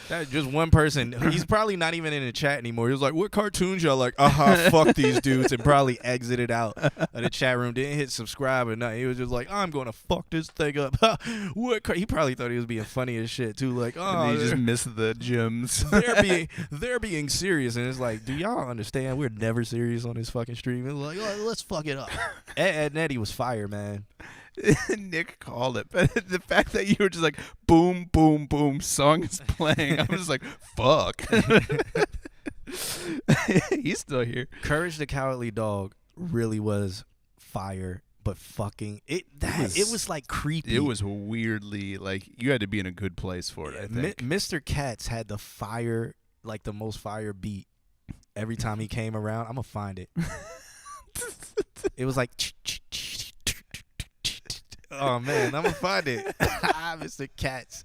That just one person. He's probably not even in the chat anymore. He was like, "What cartoons y'all like?" Fuck these dudes, and probably exited out of the chat room. Didn't hit subscribe or nothing. He was just like, "I'm gonna fuck this thing up." He probably thought he was being funny as shit too. Like, And you just missed the gems. they're being serious, and it's like, do y'all understand? We're never serious on this fucking stream. It's like, oh, let's fuck it up. Ed Nettie was fire, man. Nick called it, but the fact that you were just like boom, boom, boom, song is playing, I'm just like, fuck. He's still here. Courage the Cowardly Dog really was fire, but fucking it was like creepy. It was weirdly like you had to be in a good place for it. I think. Mr. Katz had the fire, like the most fire beat every time he came around. I'm gonna find it. It was like. Oh man, I'm gonna find it. Mr. Katz,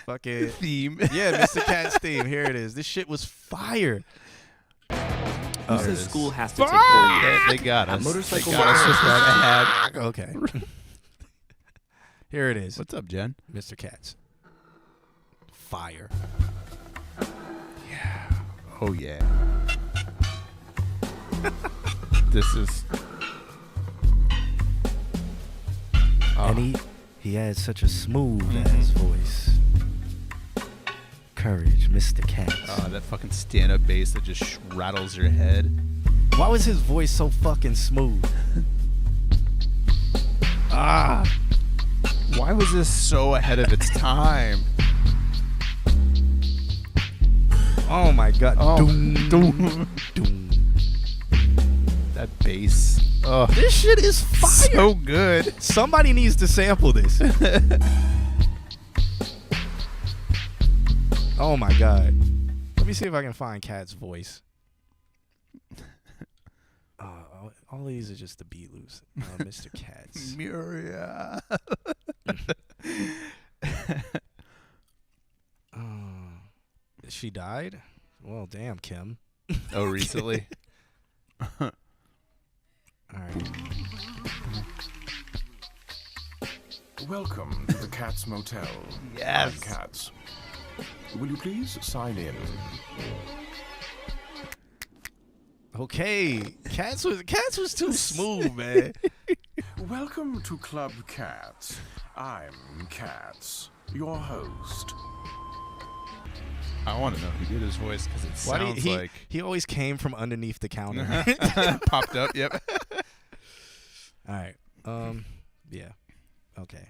fucking Theme. yeah, Mr. Katz theme. Here it is. This shit was fire. Who says school has to take 4 Yeah, years? they got us. motorcycle They got us just right ahead. Okay. Here it is. What's up, Jen? Mr. Katz. Fire. Oh yeah. This is. And he had such a smooth ass voice. Courage, Mr. Katz. That fucking stand-up bass that just rattles your head. Why was his voice so fucking smooth? Why was this so ahead of its time? Oh my god. Oh, Doom, doom. doom. That bass. Oh, This shit is fire. so good. Somebody needs to sample this. Oh my god. Let me see if I can find Kat's voice. All these are just the beat loops. Mr. Katz. Muriel. She died? Well, damn, Kim. Oh, recently? All right. Welcome to the Cat's Motel. Yes. I'm Cats. Will you please sign in? Okay. Katz was too smooth, man. Welcome to Club Cats. I'm Cats, your host. I want to know who did his voice because it Why sounds did like he always came from underneath the counter. popped up. Yep. All right. Yeah. Okay.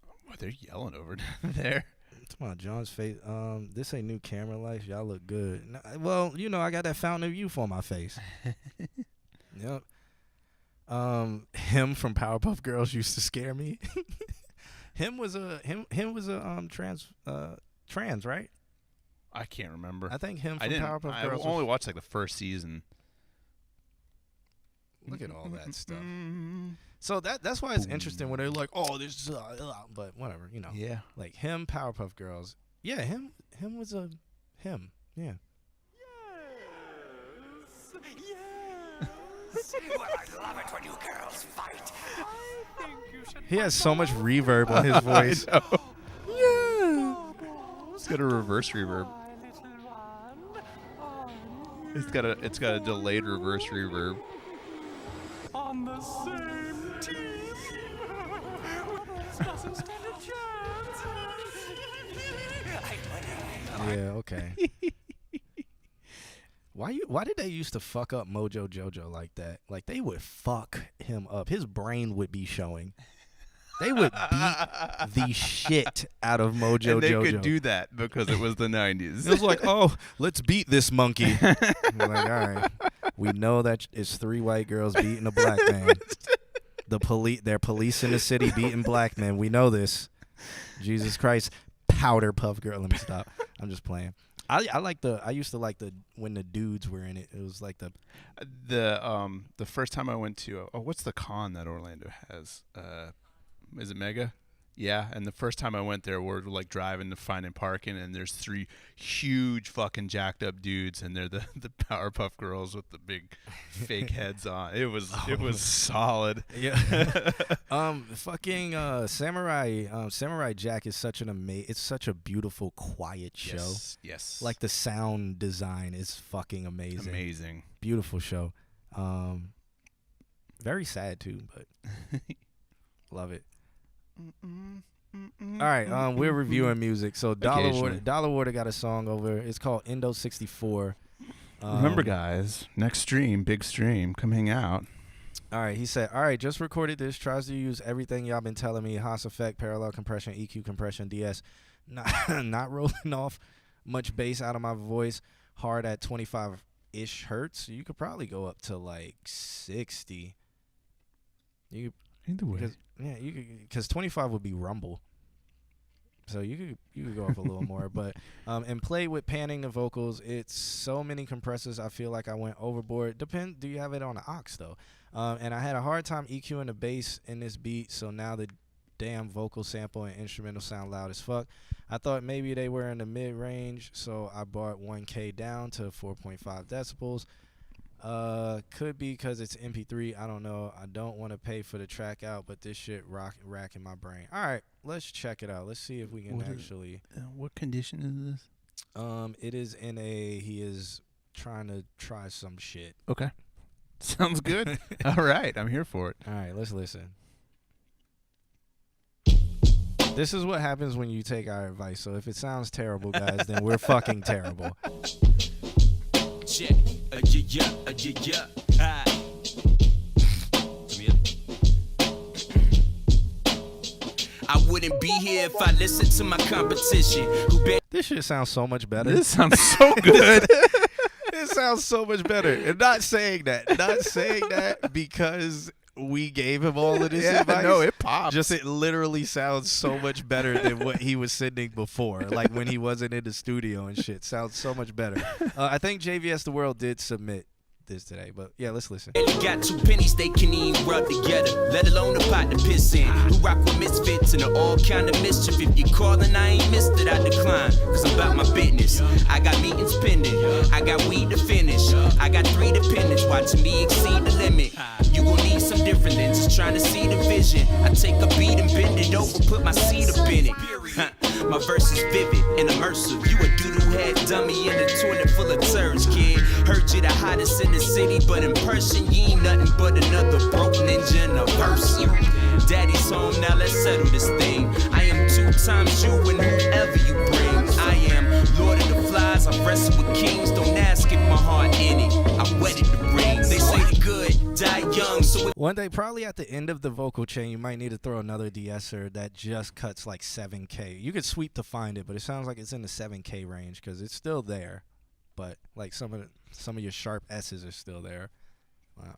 Oh, they're yelling over there. Come on, John's face. This ain't new camera lights. Y'all look good. Well, you know, I got that fountain of youth on my face. Yep. Him from Powerpuff Girls used to scare me. him was a trans, right? I can't remember. I think him from Powerpuff I Girls. only watched like the first season. Look at all that stuff. So that's why it's interesting when they're like, oh, this, but whatever, you know. Yeah. Like him, Powerpuff Girls. Yeah, him was a him. Yeah. Well, I love it when you girls fight. I think you should. He has so much reverb on his voice. Yeah. It's got a reverse reverb. It's got a delayed reverse reverb. On the same team. This doesn't stand a chance. Yeah, okay. Why did they used to fuck up Mojo Jojo like that? Like they would fuck him up. His brain would be showing. They would beat the shit out of Mojo And they Jojo. could do that because it was the 90s. It was like, oh, let's beat this monkey. I'm like, all right. We know that it's 3 white girls beating a black man. They're policing the city beating black men. We know this. Jesus Christ. Powder Puff Girl. Let me stop. I'm just playing. I used to like when the dudes were in it. It was like the first time I went to what's the con that Orlando has? Is it Mega? Yeah, and the first time I went there, we're like driving to finding parking, and there's 3 huge fucking jacked up dudes, and they're the Powerpuff Girls with the big fake heads on. It was solid. Yeah. Fucking Samurai Jack is such it's such a beautiful, quiet show. Yes. Like the sound design is fucking amazing. Amazing. Beautiful show. Very sad too, but love it. All right, we're reviewing music. So Dollar Water got a song over. It's called Indo 64. Remember, guys, next stream, big stream, come hang out. All right, he said, all right, just recorded this. Tries to use everything y'all been telling me. Haas effect, parallel compression, EQ compression, DS. Not rolling off much bass out of my voice. Hard at 25-ish hertz. You could probably go up to like 60. Either way. Because 25 would be rumble. So you could go up a little more, but and play with panning the vocals. It's so many compressors. I feel like I went overboard. Do you have it on the aux though? And I had a hard time EQing the bass in this beat. So now the damn vocal sample and instrumental sound loud as fuck. I thought maybe they were in the mid range, so I brought 1K down to 4.5 decibels. Could be because it's MP3. I don't know. I don't want to pay for the track out, but this shit racking my brain. All right, let's check it out. Let's see if we can What condition is this? It is in he is trying to try some shit. Okay. Sounds good. All right, I'm here for it. All right, let's listen. This is what happens when you take our advice. So if it sounds terrible, guys, then we're fucking terrible. Check. Yeah. I wouldn't be here if I listened to my competition. This shit sounds so much better. This sounds so good. It sounds so much better. And not saying that because we gave him all of this advice. No, it pops. Just it literally sounds so much better than what he was sending before. Like when he wasn't in the studio and shit. Sounds so much better. I think JVS The World did submit this today, but yeah, let's listen. Got 2 pennies they can even rub together, let alone the pot to piss in. Who rock with misfits and all kind of mischief. If you callin', I ain't missed it, I decline. Cause I'm about my business. I got meetings pending, I got weed to finish. I got 3 dependents watching me exceed the limit. You gon' need some different lenses, trying to see the vision. I take a beat and bend it over, put my seat up in it. My verse is vivid and immersive. You a doodle head dummy in a toilet full of turds, kid. Heard you the hottest in the city, but in person you ain't nothing but another broke ninja in a verse. Daddy's home, now let's settle this thing. I am 2 times you and whoever you bring. I am Lord of the Flies, I wrestle with kings. Don't ask if my heart in it, I wetted the ring. They say the good die young, so One day, probably at the end of the vocal chain, you might need to throw another de-esser that just cuts like 7K. You could sweep to find it, but it sounds like it's in the 7K range because it's still there. But like some of your sharp S's are still there. Wow.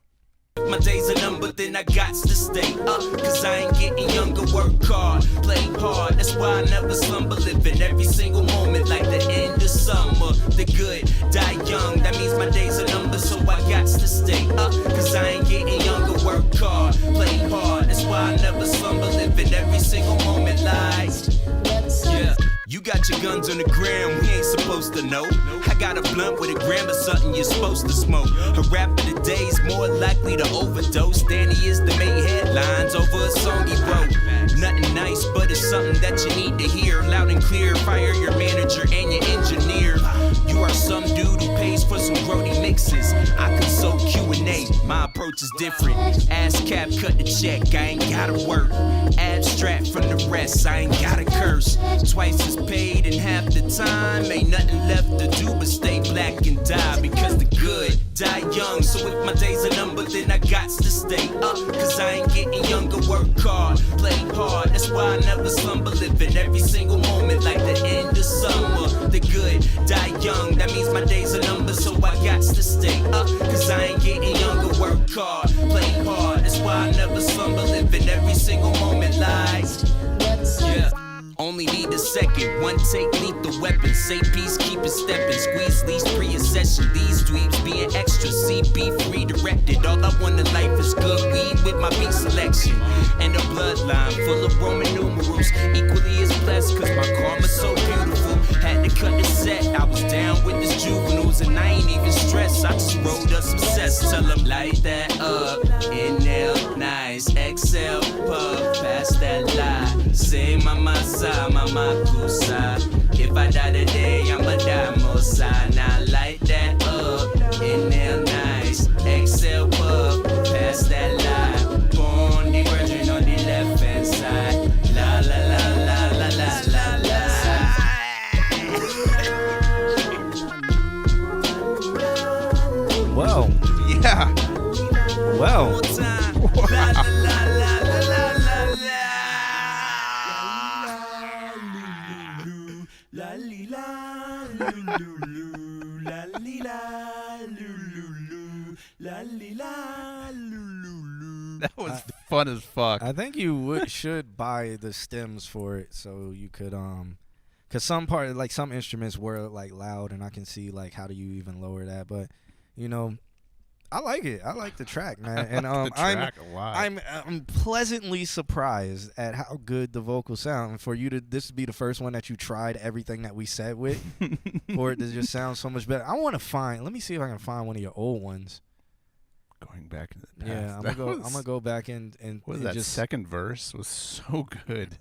My days are numbered, then I got to stay up. Cause I ain't getting younger, work hard, play hard. That's why I never slumber, living every single moment like the end of summer. The good die young, that means my days are numbered, so I got to stay up. Cause I ain't getting younger, work hard, play hard. That's why I never slumber, living every single moment like. Yeah. You got your guns on the ground, we ain't supposed to know. I got a blunt with a gram of something you're supposed to smoke. A rapper today's more likely to overdose than he is to make headlines over a song he wrote. Nothing nice, but it's something that you need to hear. Loud and clear, fire your manager and your engineer. You are some dude who pays for some grody mixes. I consult Q&A, my approach is different. Ass cap, cut the check, I ain't gotta work. Abstract from the rest, I ain't gotta curse. Twice as paid in half the time. Ain't nothing left to do but stay black and die. Because the good die young. So if my days are numbered, then I got to stay up. Cause I ain't getting younger, work hard, play hard. That's why I never slumber, living every single moment like the end of summer. The good die young, that means my days are numbered, so I got to stay up. Cause I ain't getting younger, work hard, play hard. That's why I never slumber, living every single moment like. Yeah. Only need a second, one take, lethal weapon. Say peace, keep it stepping. Squeeze least pre-accession. These dweebs being extra. CB redirected. All I want in life is good weed with my beat selection. And a bloodline full of Roman numerals. Equally as blessed, cause my karma's so beautiful. Had to cut the set, I was down with this juveniles. And I ain't even stressed, I just rolled up some sets. Tell them light that up, inhale, nice. Exhale, puff, pass that lie. Say mama sa, mama kusa. If I die today, I'ma die mosa. Now light that up, inhale, nice. Exhale, puff, pass that lie. Born the virgin on the left hand side. La la la la la la la la. Well, Yeah. well. That was fun as fuck. I think you should buy the stems for it so you could cause some instruments were like loud and I can see like how do you even lower that, but you know, I like it. I like the track, man. And I'm pleasantly surprised at how good the vocals sound. And for you to this be the first one that you tried everything that we said with, for it to just sound so much better. I want to find. Let me see if I can find one of your old ones. Going back in the past. Yeah, I'm gonna go back and what was and that just second verse was so good.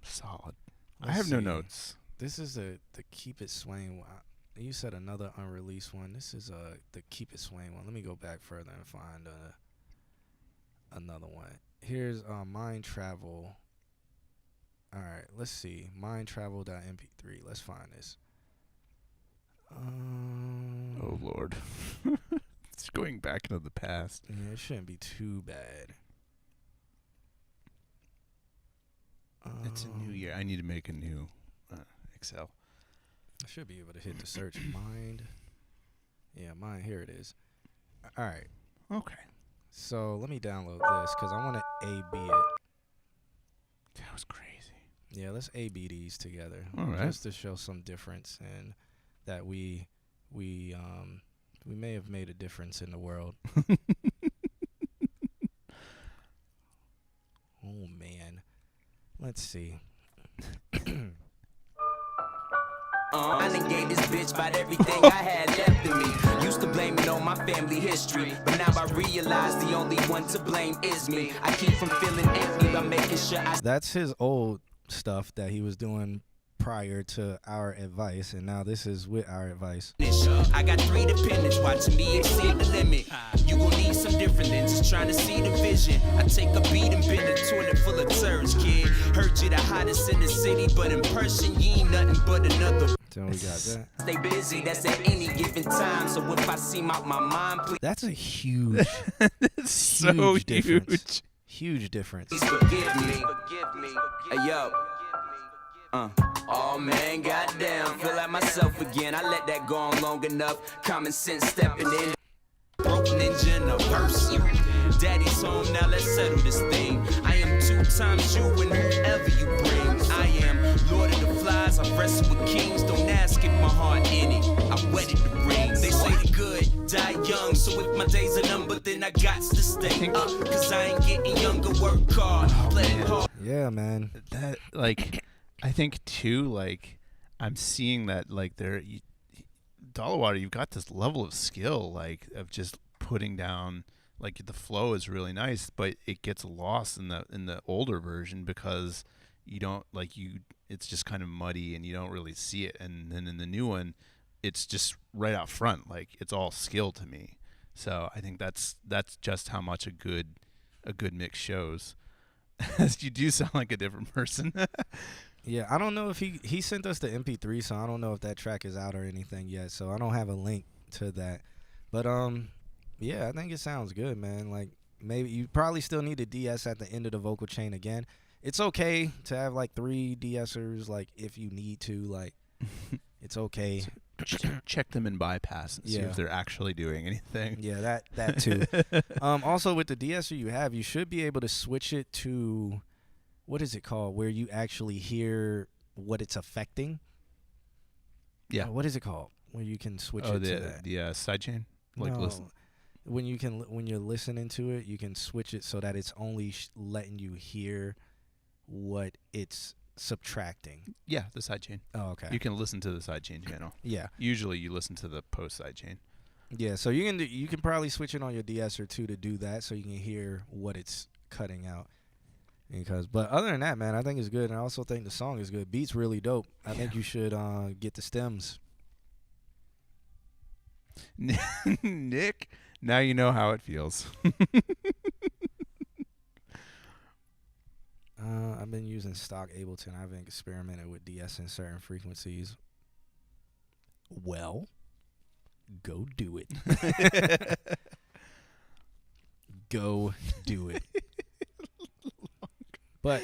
Solid. I have no notes. This is the Keep It Swaying one. You said another unreleased one. This is the Keep It Swaying one. Let me go back further and find another one. Here's Mind Travel. All right, let's see. Mindtravel.mp3. Let's find this. Oh Lord. It's going back into the past. Yeah, it shouldn't be too bad. It's a new year. I need to make a new Excel. I should be able to hit the search. Mind. Yeah, mine. Here it is. All right. Okay. So let me download this because I want to A/B it. That was crazy. Yeah, let's A/B these together. All right. Just to show some difference and that we may have made a difference in the world. Oh man. Let's see. I done gave this bitch about everything I had left in me. Used to blame it on my family history, but now I realize the only one to blame is me. I keep from feeling empty by making sure That's his old stuff that he was doing prior to Our Advice, and now this is with Our Advice. I got 3 dependents watching me exceed the limit. You gon' need some different lenses, trying to see the vision. I take a beat and bend a toilet full of turds, kid. Heard you the hottest in the city, but in person you ain't nothing but another. Then we got that. Stay busy, that's at any given time. So if I seem out my mind, please That's a huge, So difference. Huge difference. forgive me. Hey, yo. Oh man, goddamn, feel like myself again. I let that go on long enough. Common sense stepping in. Broke ninja in a verse. Daddy's home, now let's settle this thing. I am 2 times you and whoever you bring. I am Lord of the Flies, I wrestle with kings. Don't ask if my heart in it. I wetted the ring. They say the good die young, so if my days are numbered, then I got to stay up. Cause I ain't getting younger, work hard, play hard. Yeah, man. That like, I think too. Like, I'm seeing that like Dollar Water, you've got this level of skill, like of just putting down. Like the flow is really nice, but it gets lost in the older version because you don't it's just kind of muddy and you don't really see it. And then in the new one, it's just right out front, like it's all skill to me. So I think that's just how much a good mix shows. You do sound like a different person. Yeah, I don't know if he sent us the MP3, so I don't know if that track is out or anything yet. So I don't have a link to that, but yeah, I think it sounds good, man. Like maybe you probably still need a DS at the end of the vocal chain again. It's okay to have like 3 DSers, like if you need to, like it's okay. Check them in bypass and see if they're actually doing anything. Yeah, that too. Also with the DSer you have, you should be able to switch it to, what is it called, where you actually hear what it's affecting. Yeah. What is it called? Where you can switch it to that. The sidechain. Like no. listen. When you're listening to it, you can switch it so that it's only letting you hear what it's subtracting. Yeah, the sidechain. Oh, okay. You can listen to the sidechain channel. Yeah. Usually you listen to the post sidechain. Yeah, so you can probably switch it on your DSer too to do that, so you can hear what it's cutting out. But other than that, man, I think it's good, and I also think the song is good. Beat's really dope. I think you should get the stems. Nick, now you know how it feels. I've been using stock Ableton. I've experimented with DS in certain frequencies. Well, go do it. Go do it. But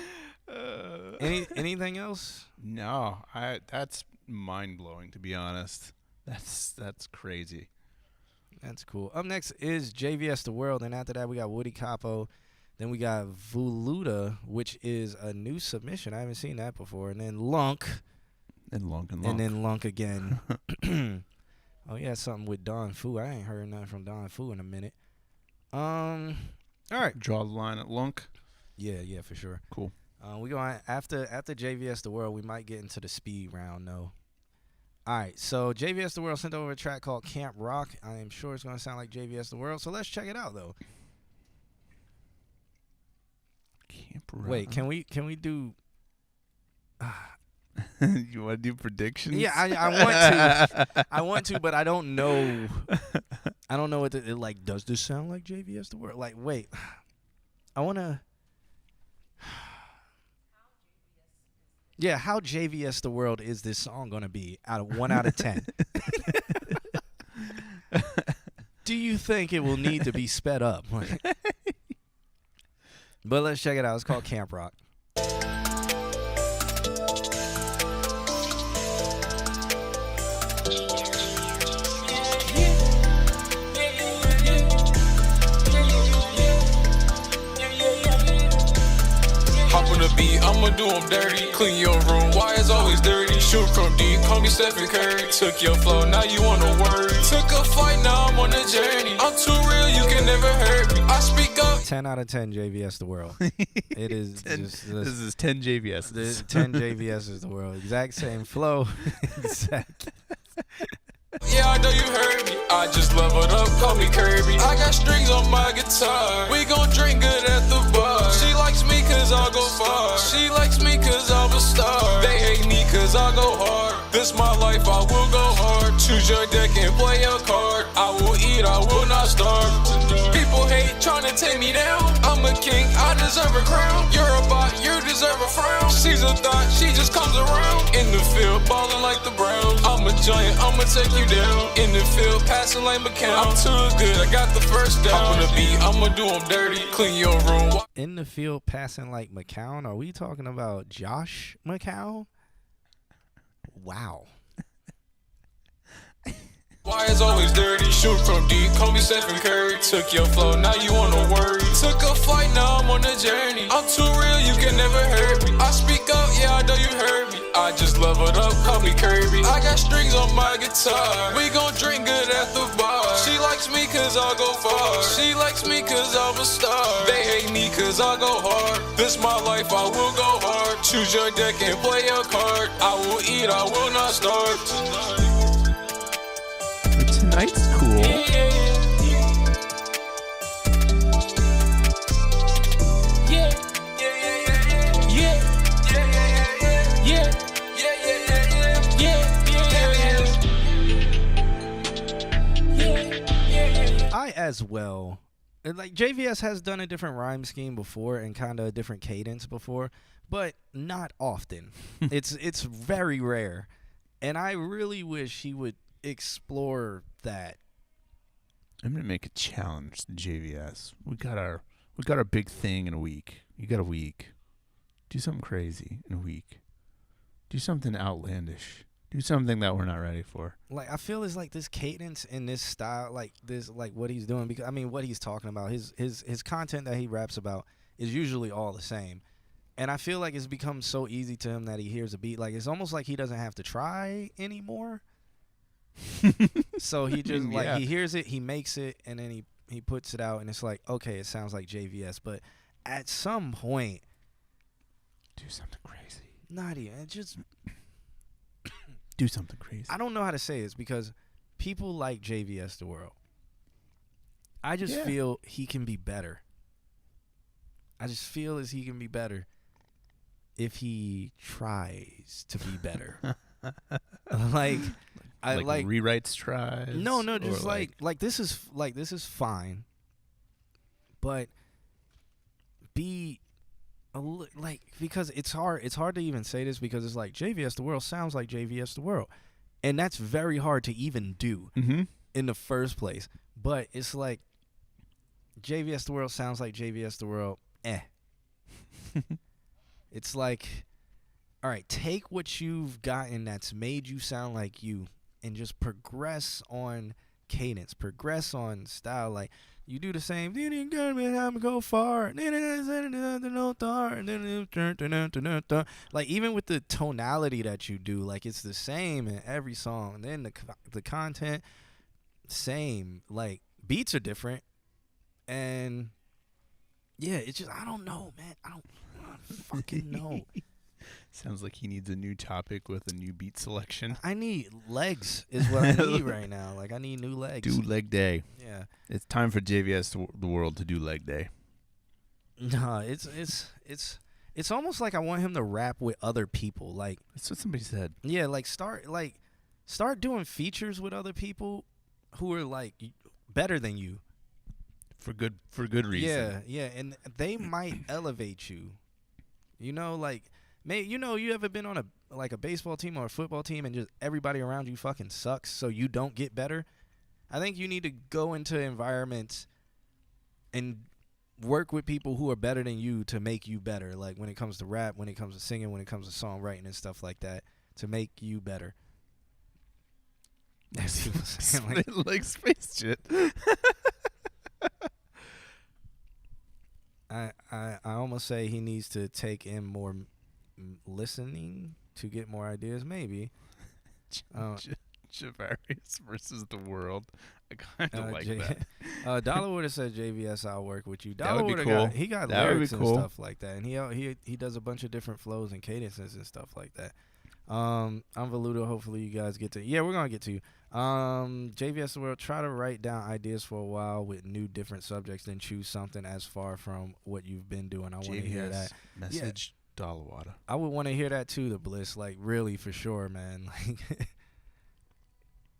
anything else? No, that's mind blowing, to be honest. That's crazy. That's cool. Up next is JVS The World, and after that we got Woody Capo. Then we got Voluta, which is a new submission. I haven't seen that before. And then Lunk. And Lunk. And then Lunk again. Oh yeah, something with Don Fu. I ain't heard nothing from Don Fu in a minute. All right. Draw the line at Lunk. Yeah, for sure. Cool. We go on after JVS The World. We might get into the speed round though. All right, so JVS The World sent over a track called Camp Rock. I am sure it's gonna sound like JVS The World. So let's check it out though. Camp Rock. Wait, can we do? You want to do predictions? Yeah, I want to. I want to, but I don't know. I don't know what like. Does this sound like JVS The World? Like, wait, I want to. Yeah, how JVS The World is this song gonna be out of 1 out of 10? Do you think it will need to be sped up? But let's check it out. It's called Camp Rock. Hop on the beat, I'ma do them dirty. Clean your room, why it's always dirty? Shoot from deep, call me Stephen Curry. Took your flow, now you wanna worry. Took a flight, now I'm on a journey. I'm too real, you can never hurt me. I speak up. 10 out of 10 JVS The World. It is 10, just this is 10 JVS. 10 JVS is The World. Exact same flow. Exact. Yeah, I know you heard me. I just leveled up, call me Kirby. I got strings on my guitar. We gon' drink good at the bar. She likes me cause I go far. She likes me cause I'm a star. They hate me cause I go hard. This my life, I will go hard. Choose your deck and play your card. I will eat, I will not starve. People hate trying to take me down. I'ma a king, I deserve a crown. You're a bot, you deserve a frown. She's a thought, she just comes around. In the field, ballin' like the Browns. I'm a giant, I'ma take you down. In the field, passing like McCown. I'm too good, I got the first down. I'm gonna beat, I'ma do them dirty. Clean your room. In the field, passing like McCown. Are we talking about Josh McCown? Wow. Why is always dirty? Shoot from deep, call me Stephen Curry. Took your flow, now you wanna worry. Took a flight, now I'm on a journey. I'm too real, you can never hurt me. I speak up, yeah, I know you heard me. I just leveled up, call me Kirby. I got strings on my guitar. We gon' drink good at the bar. She likes me cause I go far. She likes me cause I'm a star. They hate me cause I go hard. This my life, I will go hard. Choose your deck and play your card. I will eat, I will not starve. Tonight's cool. I as well. And like JVS has done a different rhyme scheme before and kind of a different cadence before, but not often. It's very rare, and I really wish he would explore that. I'm gonna make a challenge to JVS. We got our big thing in a week. You got a week. Do something crazy in a week. Do something outlandish. Do something that we're not ready for. Like I feel it's like this cadence and this style, like this, like what he's doing. Because I mean, what he's talking about, his content that he raps about is usually all the same. And I feel like it's become so easy to him that he hears a beat. Like it's almost like he doesn't have to try anymore. So he just he hears it, he makes it, and then he puts it out, and it's like, okay, it sounds like JVS. But at some point, do something crazy. Not even just do something crazy. I don't know how to say this because people like JVS the world. I just feel he can be better. I just feel as he can be better if he tries to be better. like rewrites tries. No, just like this is fine. But be because it's hard to even say this because it's like JVS the world sounds like JVS the world. And that's very hard to even do in the first place. But it's like JVS the world sounds like JVS the world. It's like, all right, take what you've gotten that's made you sound like you and just progress on cadence, progress on style. Like you do the same, go far. Like even with the tonality that you do, like it's the same in every song. And then the content, same. Like beats are different, and yeah, it's just I don't know, man. I don't fucking know. Sounds like he needs a new topic with a new beat selection. I need legs is what I need right now. Like I need new legs. Do leg day. Yeah. It's time for JVS the world to do leg day. No, it's almost like I want him to rap with other people. Like that's what somebody said. Yeah, like start doing features with other people who are like better than you. For good reason. Yeah, and they might elevate you. You know, like you ever been on a baseball team or a football team and just everybody around you fucking sucks, so you don't get better? I think you need to go into environments and work with people who are better than you to make you better. Like when it comes to rap, when it comes to singing, when it comes to songwriting and stuff like that, to make you better. Like space shit. I almost say he needs to take in more listening to get more ideas. Maybe. Javarius versus the world. I kind of like that. Dollar would have said JVS, I'll work with you. That would be cool. He got that lyrics would be cool. and stuff like that, and he does a bunch of different flows and cadences and stuff like that. I'm Valuto. Hopefully you guys get to. Yeah, we're gonna get to. JVS the world. Try to write down ideas for a while with new different subjects, then choose something as far from what you've been doing. I want to hear that message. Dollar water. I would want to hear that too. The Bliss, like really for sure, man. Like,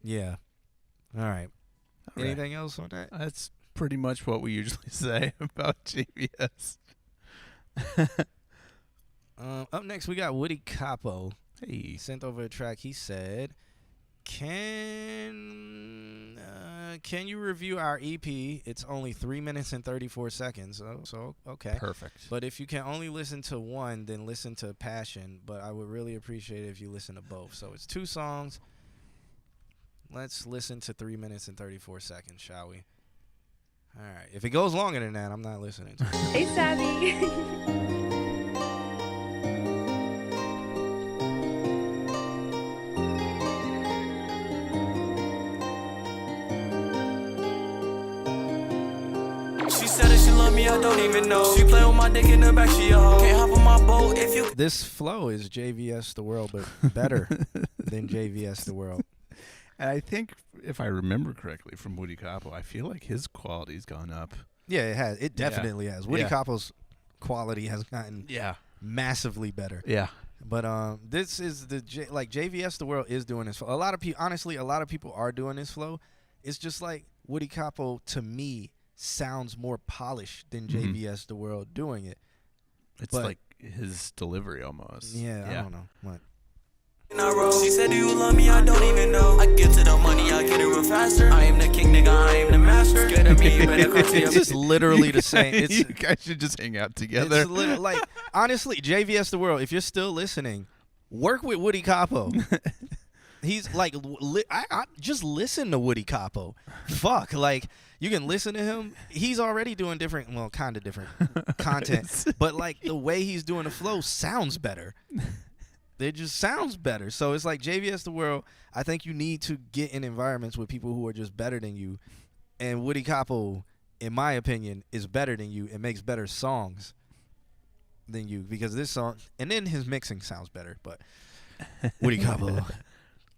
yeah. All right. Anything else on that? pretty much what we usually say about JVS. Up next, we got Woody Capo. Hey. He sent over a track. He said, Can you review our EP? It's only 3 minutes and 34 seconds. So okay. Perfect. But if you can only listen to one, then listen to Passion. But I would really appreciate it if you listen to both. So it's 2 songs. Let's listen to 3 minutes and 34 seconds, shall we? All right. If it goes longer than that, I'm not listening to it. Hey, Savvy. She said that she love me, I don't even know. She play with my dick in the back, she a hoe. Can't hop on my boat if you. This flow is JVS the World, but better than JVS the World. And I think, if I remember correctly from Woody Capo, I feel like his quality's gone up. Yeah, it has. It definitely has. Woody Yeah. Capo's quality has gotten massively better. Yeah. But this is like JVS the World is doing this flow. A lot of people, honestly, a lot of people are doing this flow. It's just like Woody Capo, to me, sounds more polished than JVS the World doing it. It's like his delivery almost. Yeah, I don't know. What? She said, do you love me? I don't even know. I get to the money, I get it real faster. I am the king, nigga, I am the master. Scared of me, you better come to your. It's just literally the same. You guys should just hang out together. It's like, honestly, JVS the World, if you're still listening, work with Woody Capo. He's like, I just listen to Woody Capo. Fuck, like, you can listen to him. He's already doing different, well, kind of different content. But, like, the way he's doing the flow sounds better. It just sounds better. So it's like JVS the World, I think you need to get in environments with people who are just better than you. And Woody Capo, in my opinion, is better than you and makes better songs than you. Because this song, and then his mixing sounds better. But Woody Capo,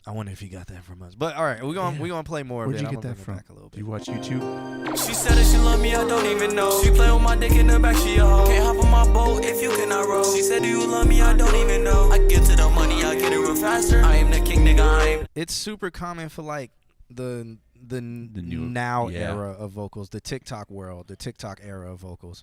I wonder if he got that from us. But all right, we're gonna play more Where'd of it. you I'm get gonna that bring from? it back a little bit. Do you watch YouTube? She said that she love me, I don't even know. She play with my dick in the back, she a hoe. Can't hop on my boat if you cannot row. She said, do you love me? I don't even know. I get to the money, I get it real faster. I am the king, nigga, I am. It's super common for like the new now era of vocals, the TikTok world, the TikTok era of vocals,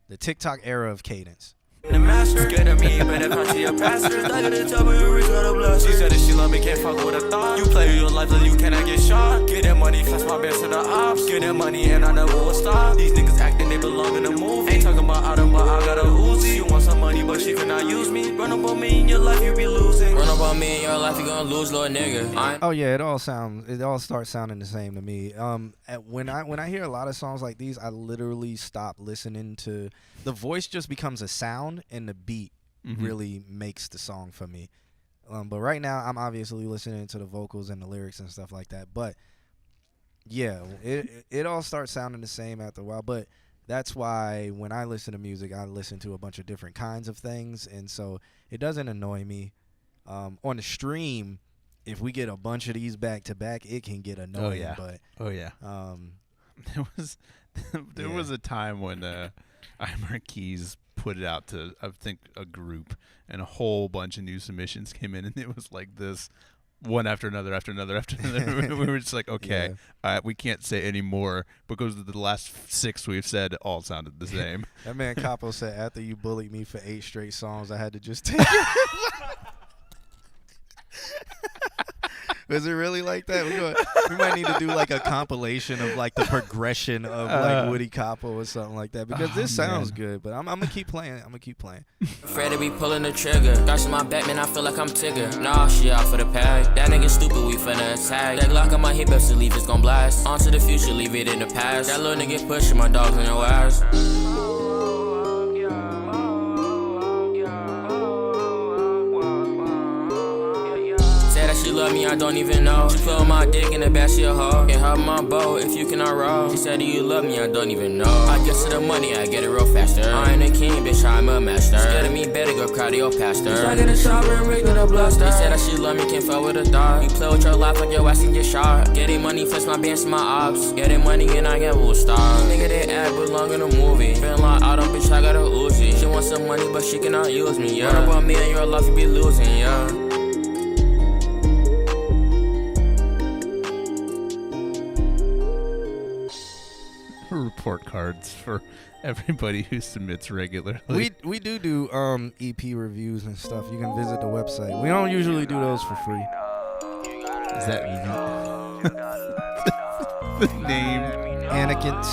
the TikTok era of cadence. The master, scared of me, better come to your pastor. Stuck at the top of your wrist, got a blast. She said that she love me, can't fuck with a thought. You play your life, then you cannot get shot. Get that money, flash my best to the ops. Get that money, and I never will stop. These niggas acting, they belong in a movie. Ain't talking about Adam, but I got a Uzi. She want some money, but she cannot use me. Run up on me in your life, you be losing. Run up on me in your life, you gonna lose, little nigga. Oh yeah, it all starts sounding the same to me. When I hear a lot of songs like these, I literally stop listening to the voice. Just becomes a sound, and the beat really makes the song for me. But right now, I'm obviously listening to the vocals and the lyrics and stuff like that. But yeah, it all starts sounding the same after a while. But that's why when I listen to music, I listen to a bunch of different kinds of things, and so it doesn't annoy me. On the stream, if we get a bunch of these back to back, it can get annoying. But there was a time when Imer Keys put it out to, I think, a group, and a whole bunch of new submissions came in, and it was like this, one after another, after another, after another. We were just like, okay, we can't say any more because the last 6 we've said all sounded the same. That man Capo said, after you bullied me for 8 straight songs, I had to just take it. Was it really like that? We might need to do like a compilation of like the progression of like Woody Capo or something like that, because this sounds good. But I'm gonna keep playing. Afraid to be pulling the trigger. Gosh, my Batman, I feel like I'm Tigger. Nah, she out for the pack. That nigga stupid, we finna attack. That Glock on my hip, best to leave, it's gon' blast. On to the future, leave it in the past. That little nigga pushing my dogs in your ass. She love me, I don't even know. She put my dick in the back, she a hoe. Can't hop my boat if you cannot roll. She said, do you love me? I don't even know. I get to the money, I get it real faster. I ain't a king, bitch, I'm a master. Scared of me, better go cry to your pastor. I get a chopper and rig with a blaster. She said that she love me, can't fuck with a dog. You play with your life like your ass can get shot. Getting money, flex my bands to my ops. Getting money and I get will stop. Nigga, they act belong in a movie. Feeling like I don't, bitch, I got a Uzi. She wants some money, but she cannot use me, yeah. What about me and your life, you be losing, yeah. report cards for everybody who submits regularly. We do EP reviews and stuff. You can visit the website. We don't usually do those for free. Is that the name? Anakin,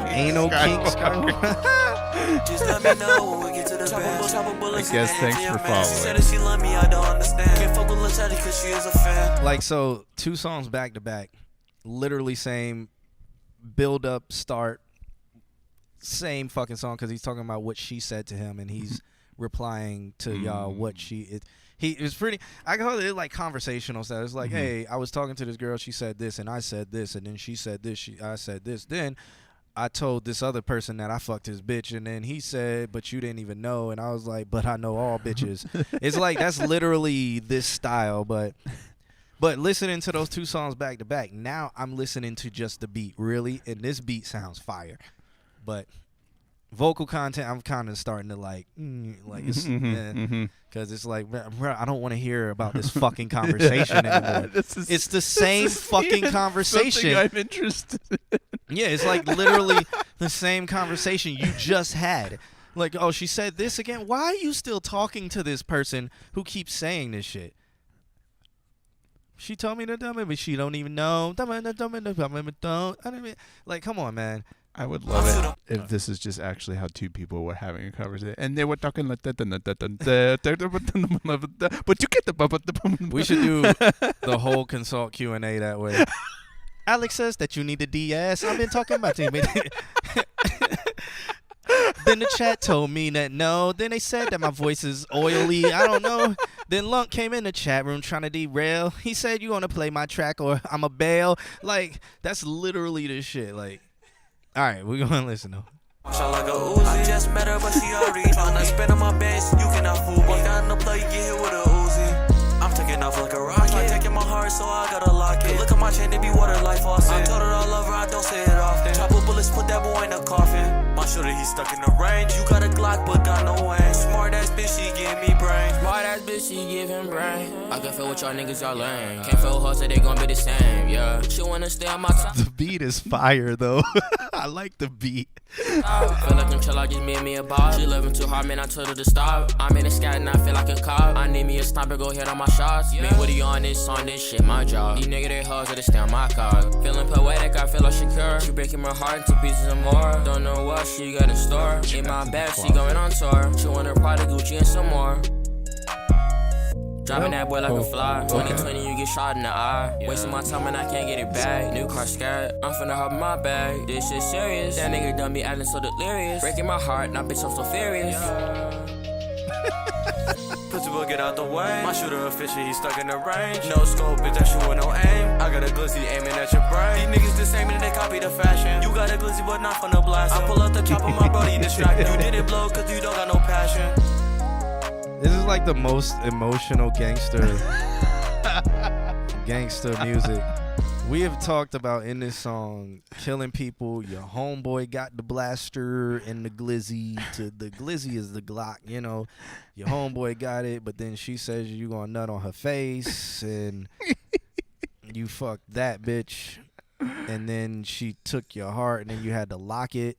Anal King Skywalker. Just let me know when we get to the bench. I guess thanks for following. She said that she love me, I don't understand. Can't fuck with Lil Teddy cause she is a fan. Like, so 2 songs back to back, literally same build up, start, same fucking song, because he's talking about what she said to him and he's replying to y'all what he was pretty, I call it like conversational stuff. It's like, hey, I was talking to this girl, she said this and I said this, and then she said this, I said this, then I told this other person that I fucked his bitch, and then he said, but you didn't even know, and I was like, but I know all bitches. It's like, that's literally this style, but listening to those 2 songs back to back, now I'm listening to just the beat, really, and this beat sounds fire. But vocal content, I'm kind of starting to like it's because it's like, bro, I don't want to hear about this fucking conversation anymore. It's the same fucking conversation. I'm interested in. Yeah, it's like literally the same conversation you just had. Like, oh, she said this again. Why are you still talking to this person who keeps saying this shit? She told me to dumb it, but she don't even know. Like, come on, man. I would love it if this is just actually how 2 people were having a conversation, and they were talking like that. But you get the. We should do the whole consult Q&A that way. Alex says that you need a DS. I've been talking about you. Then the chat told me that no. Then they said that my voice is oily. I don't know. Then Lunk came in the chat room trying to derail. He said, you want to play my track or I'm a bail. Like, that's literally the shit. Like, all right, we're going to listen though. Shot like a Uzi. I just met her, but she already tryna spin on my base. You cannot fool, but down the play, you get hit with a Uzi. I'm taking off like a rocket. I'm taking my heart, so I gotta lock it. Look at my chain, it be water like faucet. I told her I love her, I don't say it often. Chop up bullets, put that boy in a coffin. My shooter, he stuck in the range. You got a Glock, but got no aim. Smart ass bitch, she give me brain. Smart ass bitch, she give him brain. I can feel what y'all niggas, y'all lame. Can't feel her, so they gon' be the same, yeah. She wanna stay on my top. The beat is fire, though. I like the beat. I feel like until I just made me a boss. She living too hard, man, I told her to stop. I'm in a scat and I feel like a cop. I need me a sniper, go hit on my shots. Man, what are you on this shit, my job. These niggas, they hoes, they stay on my car. Feeling poetic, I feel like Shakur. She breaking my heart into pieces and more. Don't know what she got in store. In my bag, she going on tour. She want her Prada, Gucci, and some more. Driving that boy like a fly. 2020, you get shot in the eye. Wasting my time and I can't get it back. New car scared, I'm finna hop in my bag. This shit serious. That nigga done be acting so delirious. Breaking my heart, now bitch, I'm so furious. Pussy boy, get out the way. My shooter official, he stuck in the range. No scope, bitch, that shit with no aim. I got a glizzy aiming at your brain. These niggas the same and they copy the fashion. You got a glizzy, but not from the blast. I pull out the chopper, my brody distracted. You didn't blow, cause you don't got no passion. This is like the most emotional gangster music. We have talked about in this song killing people. Your homeboy got the blaster and the glizzy. The glizzy is the Glock, you know. Your homeboy got it, but then she says you gonna nut on her face and you fucked that bitch. And then she took your heart and then you had to lock it.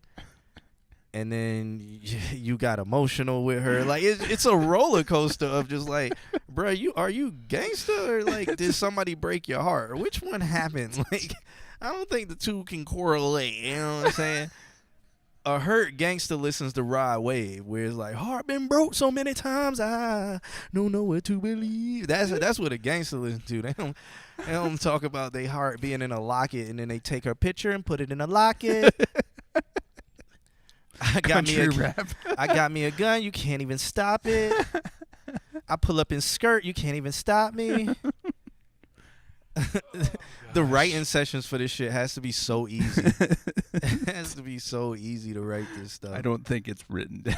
And then you got emotional with her. Like, it's a roller coaster of just like, bro, are you gangster? Or like, did somebody break your heart? Or which one happened? Like, I don't think the 2 can correlate. You know what I'm saying? A hurt gangster listens to Ride Wave, where it's like, heart been broke so many times, I don't know what to believe. That's what a gangster listens to. They don't talk about their heart being in a locket, and then they take her picture and put it in a locket. I got me a gun. You can't even stop it. I pull up in skirt. You can't even stop me. The writing sessions for this shit has to be so easy. It has to be so easy to write this stuff. I don't think it's written down.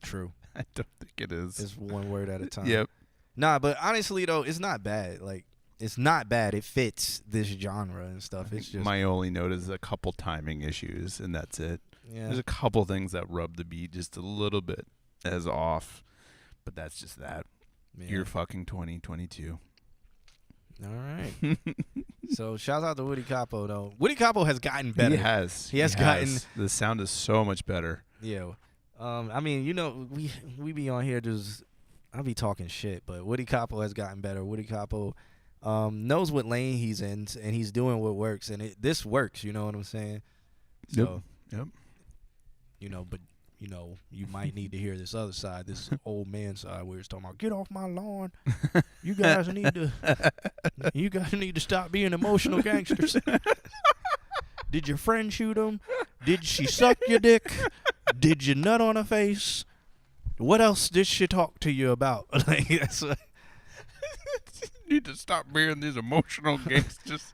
True. I don't think it is. It's one word at a time. Yep. Nah, but honestly though, it's not bad. Like, it's not bad. It fits this genre and stuff. It's just my only note is a couple timing issues, and that's it. Yeah. There's a couple things that rub the beat just a little bit as off, but that's just that. Yeah. You're fucking 2022. All right. So shout out to Woody Capo though. Woody Capo has gotten better. He has. He has gotten. The sound is so much better. Yeah. I mean, you know, we be on here just. I be talking shit, but Woody Capo has gotten better. Woody Capo knows what lane he's in, and he's doing what works, and this works. You know what I'm saying? So, Yep. You know, but you know, you might need to hear this other side, this old man side, where it's talking about get off my lawn. You guys need to stop being emotional gangsters. Did your friend shoot him? Did she suck your dick? Did you nut on her face? What else did she talk to you about? Like, that's what need to stop being these emotional gangsters.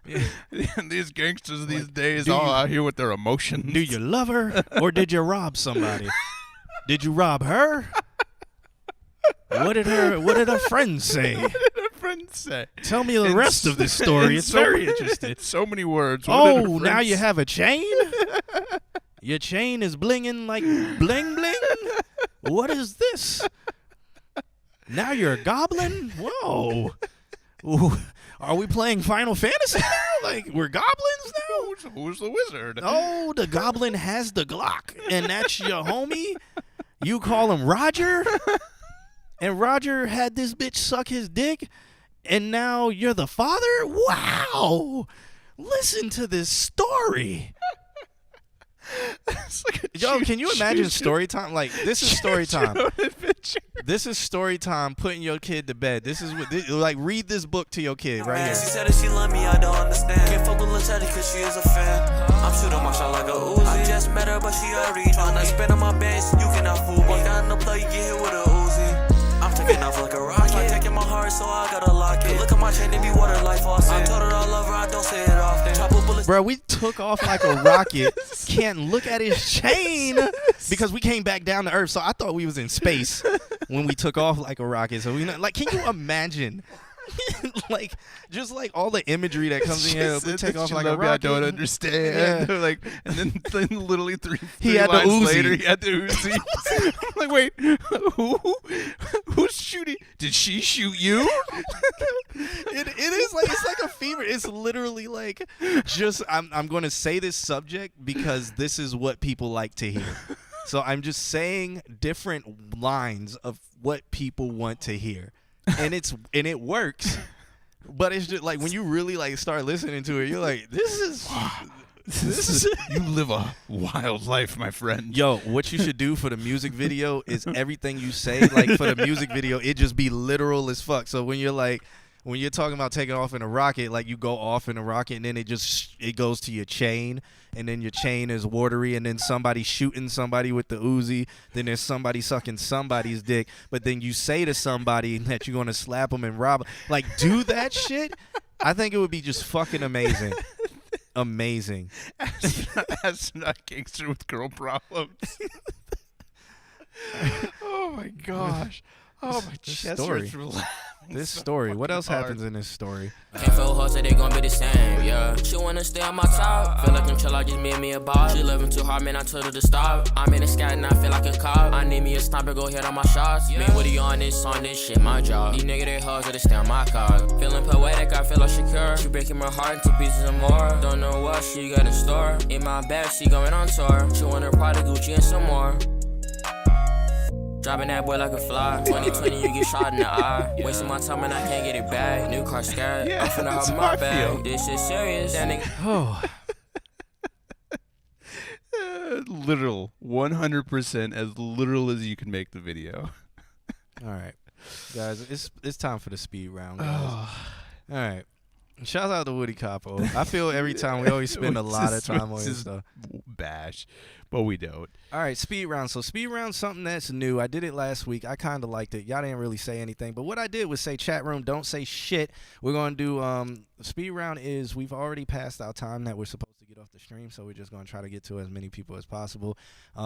These gangsters these days all out here with their emotions. Do you love her or did you rob somebody? Did you rob her? What did her friends say? What did her friends say? Tell me the rest of this story. It's very interesting. So many words. Oh, now you have a chain? Your chain is blinging like bling bling? What is this? Now you're a goblin? Whoa. Ooh, are we playing Final Fantasy now? Like, we're goblins now? Who's the wizard? Oh, the goblin has the Glock, and that's your homie? You call him Roger? And Roger had this bitch suck his dick, and now you're the father? Wow. Listen to this story. Yo, can you imagine story time? Like, this is story time. This is story time putting your kid to bed. This is what, like, read this book to your kid right here. She said that she love me, I don't understand. Can't fuck with Lil Teddy cause she is a fan. I'm shooting my shot like a Uzi. I just met her, but she already tryna spin on my bench. You cannot fool me. Walk down the play, you get hit with a Uzi. I'm taking off like a rocket. I'm taking my heart, so I gotta lock it. Look at my chain, it be water like faucet. I told her I love her, I don't say it often. Chop a bullet. Bro, we took off like a rocket. Can't look at his chain because we came back down to Earth. So I thought we was in space when we took off like a rocket. So we like, can you imagine? Like, just like all the imagery that comes in here, we take off like a rocket. I don't understand. Yeah. Like, and then literally three had the lines Uzi. later, he had the Uzi. I'm like, wait, who's shooting? Did she shoot you? It is like, it's like a fever. It's literally like, just I'm going to say this subject because this is what people like to hear. So I'm just saying different lines of what people want to hear. And it works, but it's just like when you really like start listening to it, you're like, this is you live a wild life, my friend. Yo, what you should do for the music video is everything you say, like for the music video, it just be literal as fuck. So when you're talking about taking off in a rocket, like you go off in a rocket and then it goes to your chain, and then your chain is watery, and then somebody shooting somebody with the Uzi, then there's somebody sucking somebody's dick, but then you say to somebody that you're gonna slap them and rob them. Like, do that shit. I think it would be just fucking amazing. Amazing. As not gangster with girl problems. Oh my gosh. Oh, my chest story. hurts from laughing. This so story. What else hard. happens in this story? Can't feel her, so they gon' be the same, yeah. She wanna stay on my top. Feel like until I just made me a boss. She living too hard, man, I told her to stop. I'm in the sky and I feel like a cop. I need me a sniper, go hit on my shots. Man, what are you on this shit, my job. These niggas, they hoes, so they stay on my car. Feeling poetic, I feel like Shakur. She breaking my heart into pieces and more. Don't know what she got in store. In my bag, she going on tour. She want her Prada, Gucci, and some more. Dropping that boy like a fly. 2020, you get shot in the eye. Wasting my time and I can't get it back. New car scared. I'm finna hop in my bag. This shit serious. That nigga. Oh. Literal. 100% as literal as you can make the video. All right, guys, it's time for the speed round, guys. All right. Shout out to Woody Capo. I feel every time we always spend a lot of time on his stuff. Bash, but we don't. All right, speed round. So speed round, something that's new. I did it last week. I kind of liked it. Y'all didn't really say anything, but what I did was say, chat room, don't say shit. We're gonna do speed round. Is we've already passed our time that we're supposed to get off the stream, so we're just gonna try to get to as many people as possible.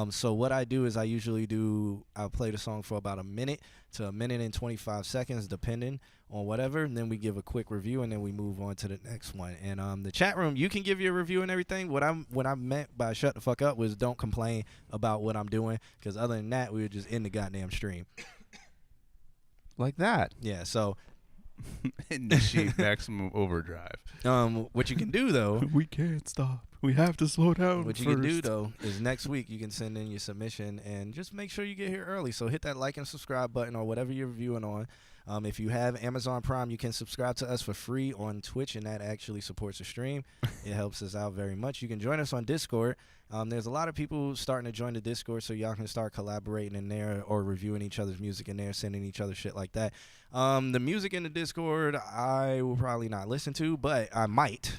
So what I do is I'll play the song for about a minute to a minute and 25 seconds, depending on whatever, and then we give a quick review, and then we move on to the next one. And the chat room, you can give your review and everything. What I meant by shut the fuck up was don't complain about what I'm doing, because other than that, we were just in the goddamn stream. Like that. Yeah, so Initiate maximum overdrive. What you can do though, We can't stop. We have to slow down. what you can do though is next week you can send in your submission and just make sure you get here early. So hit that like and subscribe button or whatever you're viewing on. If you have Amazon Prime, you can subscribe to us for free on Twitch, and that actually supports the stream. It helps us out very much. You can join us on Discord. There's a lot of people starting to join the Discord, so y'all can start collaborating in there or reviewing each other's music in there, sending each other shit like that. The music in the Discord, I will probably not listen to, but I might.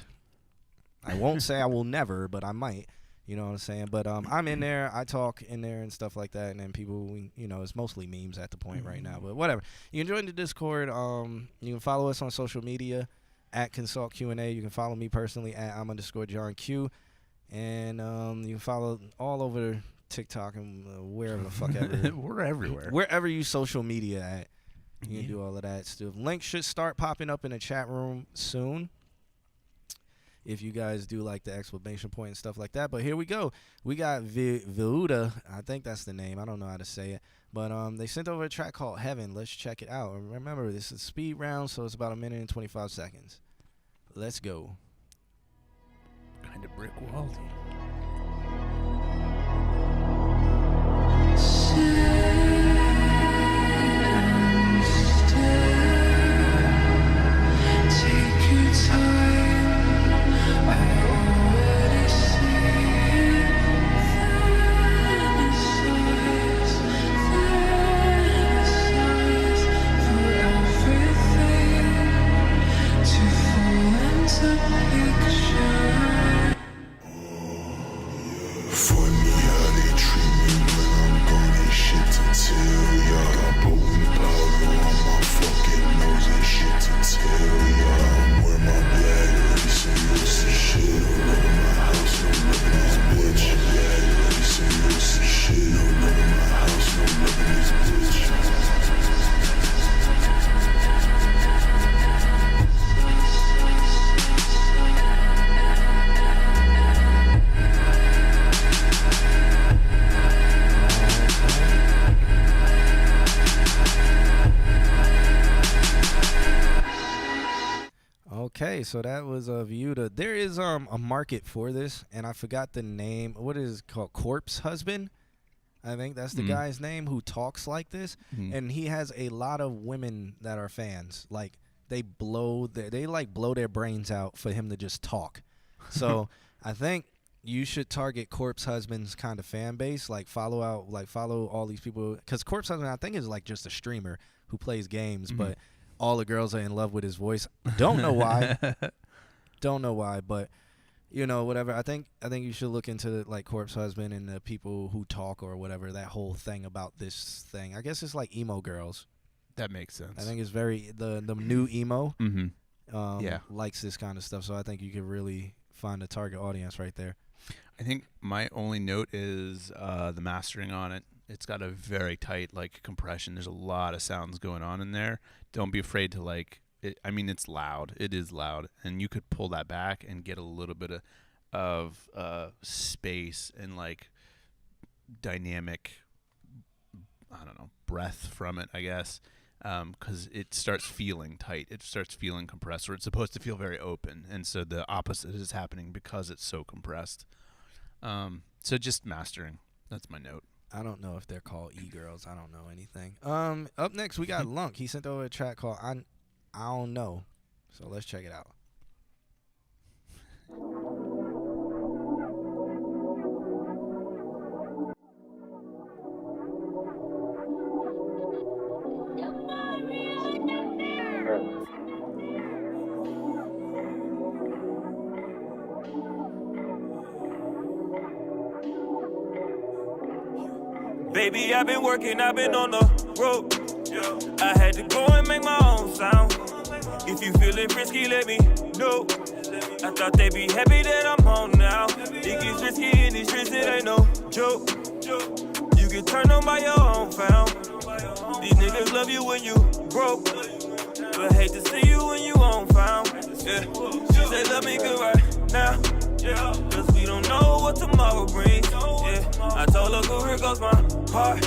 I won't say I will never, but I might. You know what I'm saying? But I'm in there. I talk in there and stuff like that. And then people, it's mostly memes at the point right now. But whatever. You can join the Discord. You can follow us on social media at Consult Q&A. You can follow me personally at I'm_John Q. And you can follow all over TikTok and wherever the fuck ever. We're everywhere. Wherever you social media at. You can do all of that stuff. Links should start popping up in the chat room soon. If you guys do like the exclamation point and stuff like that. But here we go. We got Viuda. I think that's the name. I don't know how to say it. But they sent over a track called Heaven. Let's check it out. Remember, this is speed round, so it's about 1 minute and 25 seconds. Let's go. Kind of brick wall. Take your time. Okay, so that was Viuda. There is a market for this, and I forgot the name. What is it called? Corpse Husband? I think that's the guy's name who talks like this, and he has a lot of women that are fans. Like they blow their brains out for him to just talk. So I think you should target Corpse Husband's kind of fan base. Like follow all these people, because Corpse Husband I think is like just a streamer who plays games, but all the girls are in love with his voice. Don't know why. But whatever. I think you should look into like Corpse Husband and the people who talk or whatever. That whole thing about this thing. I guess it's like emo girls. That makes sense. I think it's very the new emo. Yeah, likes this kind of stuff. So I think you could really find a target audience right there. I think my only note is the mastering on it. It's got a very tight compression. There's a lot of sounds going on in there. Don't be afraid to it. I mean, it's loud. It is loud, and you could pull that back and get a little bit of space and dynamic. I don't know, breath from it, I guess, because it starts feeling tight. It starts feeling compressed, or it's supposed to feel very open, and so the opposite is happening because it's so compressed. So just mastering. That's my note. I don't know if they're called e-girls. I don't know anything. Up next, we got Lunk. He sent over a track called I Don't Know. So let's check it out. Baby, I've been working, I've been on the road. I had to go and make my own sound. If you feeling frisky, let me know. I thought they'd be happy that I'm on now. It gets risky in these streets, it ain't no joke. You get turned on by your own found. These niggas love you when you broke, but hate to see you when you on found. Yeah. She say love me good right now, cause we don't know what tomorrow brings. Yeah. I told her, go, here goes my heart.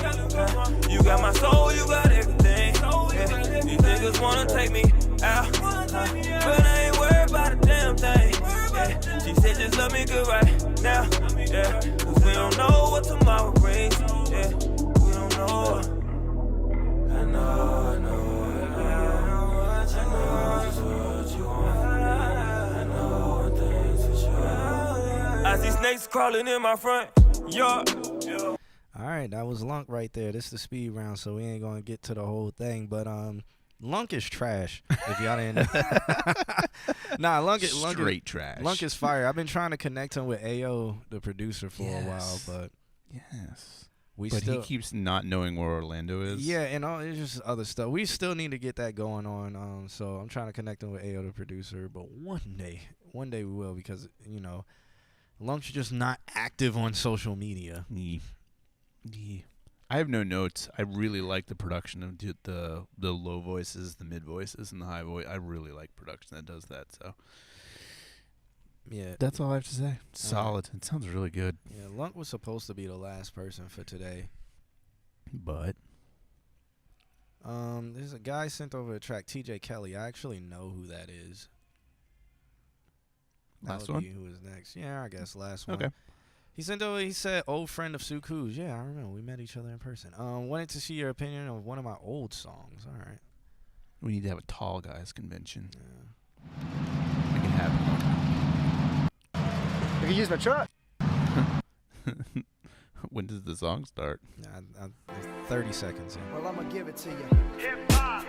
You got my soul, you got everything. Yeah. These niggas wanna take me out. But I ain't worried about a damn thing. Yeah. She said just love me good right now. Yeah. Cause we don't know what tomorrow brings. Yeah. We don't know. I know, I know, I know what you want. What you want. I know what things for sure. I see snakes crawling in my front yard. All right, that was Lunk right there. This is the speed round, so we ain't gonna get to the whole thing. But Lunk is trash. If y'all didn't, nah, Lunk is straight trash. Lunk is fire. I've been trying to connect him with Ayo, the producer, for a while, but yes, but he keeps not knowing where Orlando is. Yeah, and it's just other stuff. We still need to get that going on. So I'm trying to connect him with Ayo, the producer. But one day we will, because Lunk's just not active on social media. Yeah. I have no notes. I really like the production of the low voices, the mid voices, and the high voice. I really like production that does that. So yeah, that's all I have to say. Solid. It sounds really good. Yeah, Lunk was supposed to be the last person for today, but there's a guy sent over a track, TJ Kelly. I actually know who that is. Last that would one? be who is next. Yeah, I guess last one. Okay. He sent over. He said, "Old friend of Suku's." Yeah, I remember. We met each other in person. Wanted to see your opinion of one of my old songs. All right. We need to have a tall guys convention. Yeah. Make it happen. You can use my truck. When does the song start? 30 seconds in. Well, I'm gonna give it to you. Hip hop,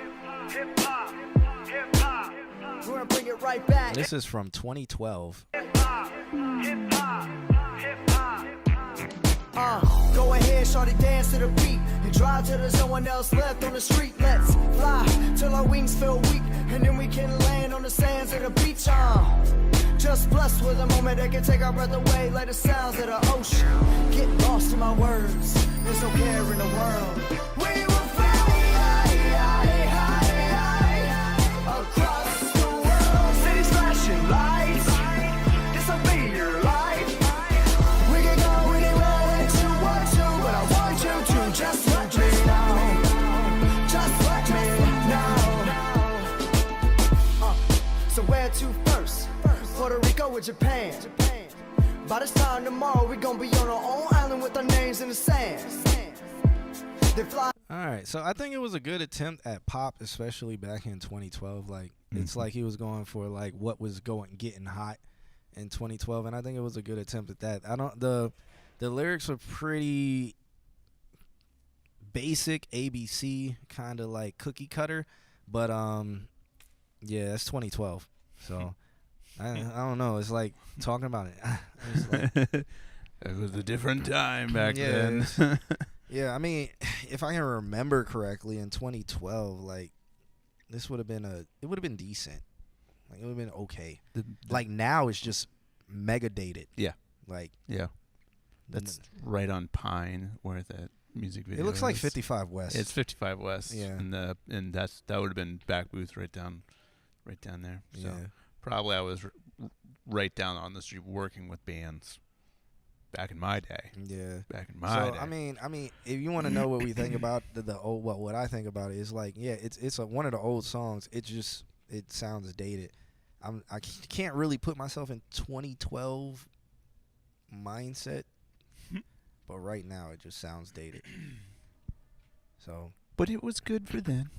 hip hop, hip hop. We're gonna bring it right back. This is from 2012. Hip hop, hip hop, hip hop. Go ahead, shorty, dance to the beat and drive till there's no one else left on the street. Let's fly till our wings feel weak, and then we can land on the sands of the beach. Just blessed with a moment that can take our breath away, like the sounds of the ocean. Get lost in my words. There's no care in the world. We will fly across the world. Cities flashing lights. This'll be your life. We can go anywhere that you want to, but I want you to just let me know. Just let me know. So where to first? Puerto Rico or Japan? By this time tomorrow, we gonna be on our own island with our names in the sand. They fly. All right, so I think it was a good attempt at pop, especially back in 2012. Like, it's like he was going for like what was getting hot in 2012, and I think it was a good attempt at that. The lyrics were pretty basic, ABC, kind of like cookie cutter, but yeah, that's 2012. So I don't know. It's like talking about it. It's like, it was a different time back then. Yeah, I mean, if I can remember correctly, in 2012, like this would have been decent. Like it would have been okay. Like now, it's just mega dated. Yeah. Like that's right on Pine where that music video. It looks like is. 55 West. It's 55 West. Yeah. And that would have been back booth right down there. So Yeah. probably I was right down on the street working with bands. Back in my day. Yeah. Back in my day. I mean, if you want to know what we think about the old, what I think about it is like, yeah, it's one of the old songs. It sounds dated. I can't really put myself in 2012 mindset, but right now it just sounds dated. So. But it was good for then.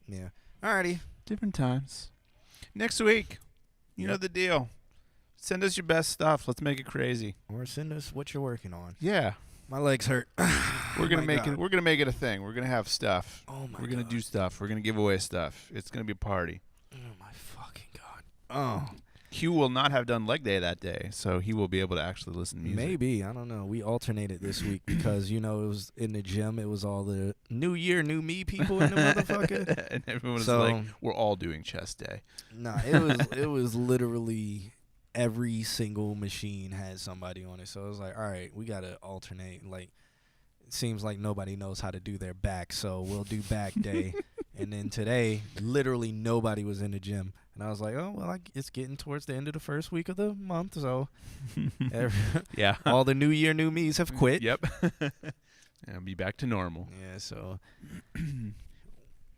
Yeah. Alrighty. Different times. Next week, you know the deal. Send us your best stuff. Let's make it crazy. Or send us what you're working on. Yeah. My legs hurt. We're gonna make it. We're gonna make it a thing. We're gonna have stuff. Oh my We're gonna do stuff. We're gonna give away stuff. It's gonna be a party. Oh my fucking god. Oh. Hugh will not have done leg day that day, so he will be able to actually listen to music. Maybe. I don't know. We alternated this week because, it was in the gym. It was all the new year, new me people in the motherfucker. And everyone was like, we're all doing chest day. Nah, it was literally every single machine had somebody on it. So it was like, all right, we got to alternate. Like, it seems like nobody knows how to do their back, so we'll do back day. And then today, literally nobody was in the gym. And I was like, oh, well, it's getting towards the end of the first week of the month, so yeah, all the new year, new me's have quit. Yep. I'll be back to normal. Yeah, so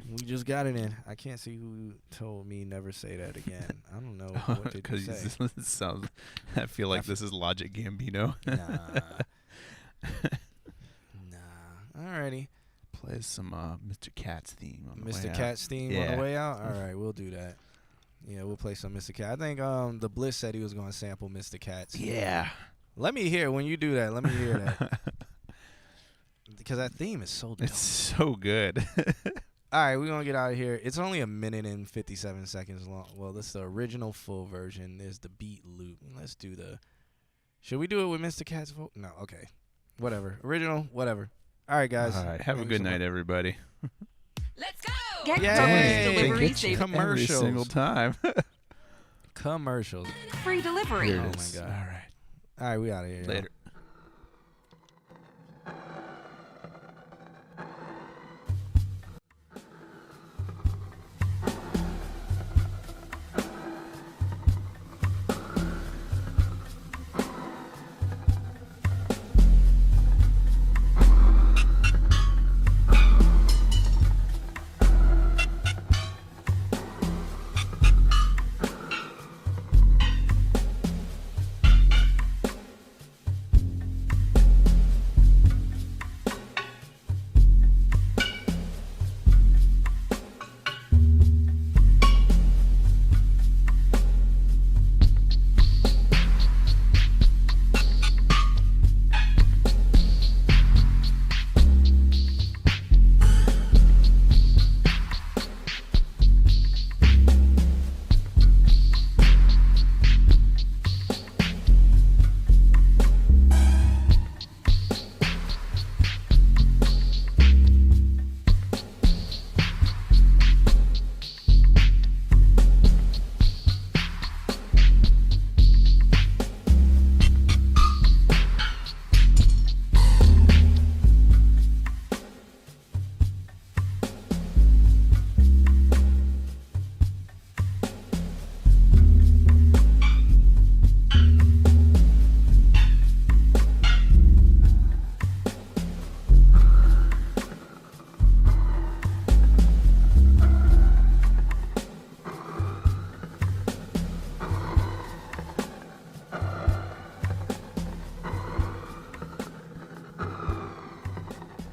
We just got it in. I can't see who told me never say that again. I don't know. What did you say? Sounds. I feel like this is Logic Gambino. Nah. Alrighty. Play some Mr. Cat's theme on the way out. Mr. Cat's theme on the way out? All right, we'll do that. Yeah, we'll play some Mr. Cat. I think the Bliss said he was going to sample Mr. Cat's. Yeah. Let me hear when you do that. Let me hear that. Because that theme is so dope. It's so good. All right, we're going to get out of here. It's only 1 minute and 57 seconds long. Well, this is the original full version. There's the beat loop. Let's do the... Should we do it with Mr. Cat's vote? No, okay. Whatever. Original, whatever. All right, guys. All right, have a good night, everybody. Let's go! Get delivery commercials. Every single time. Commercials. Free delivery. Here Oh, it is. my God. All right. All right, we out of here. Later. Y'all.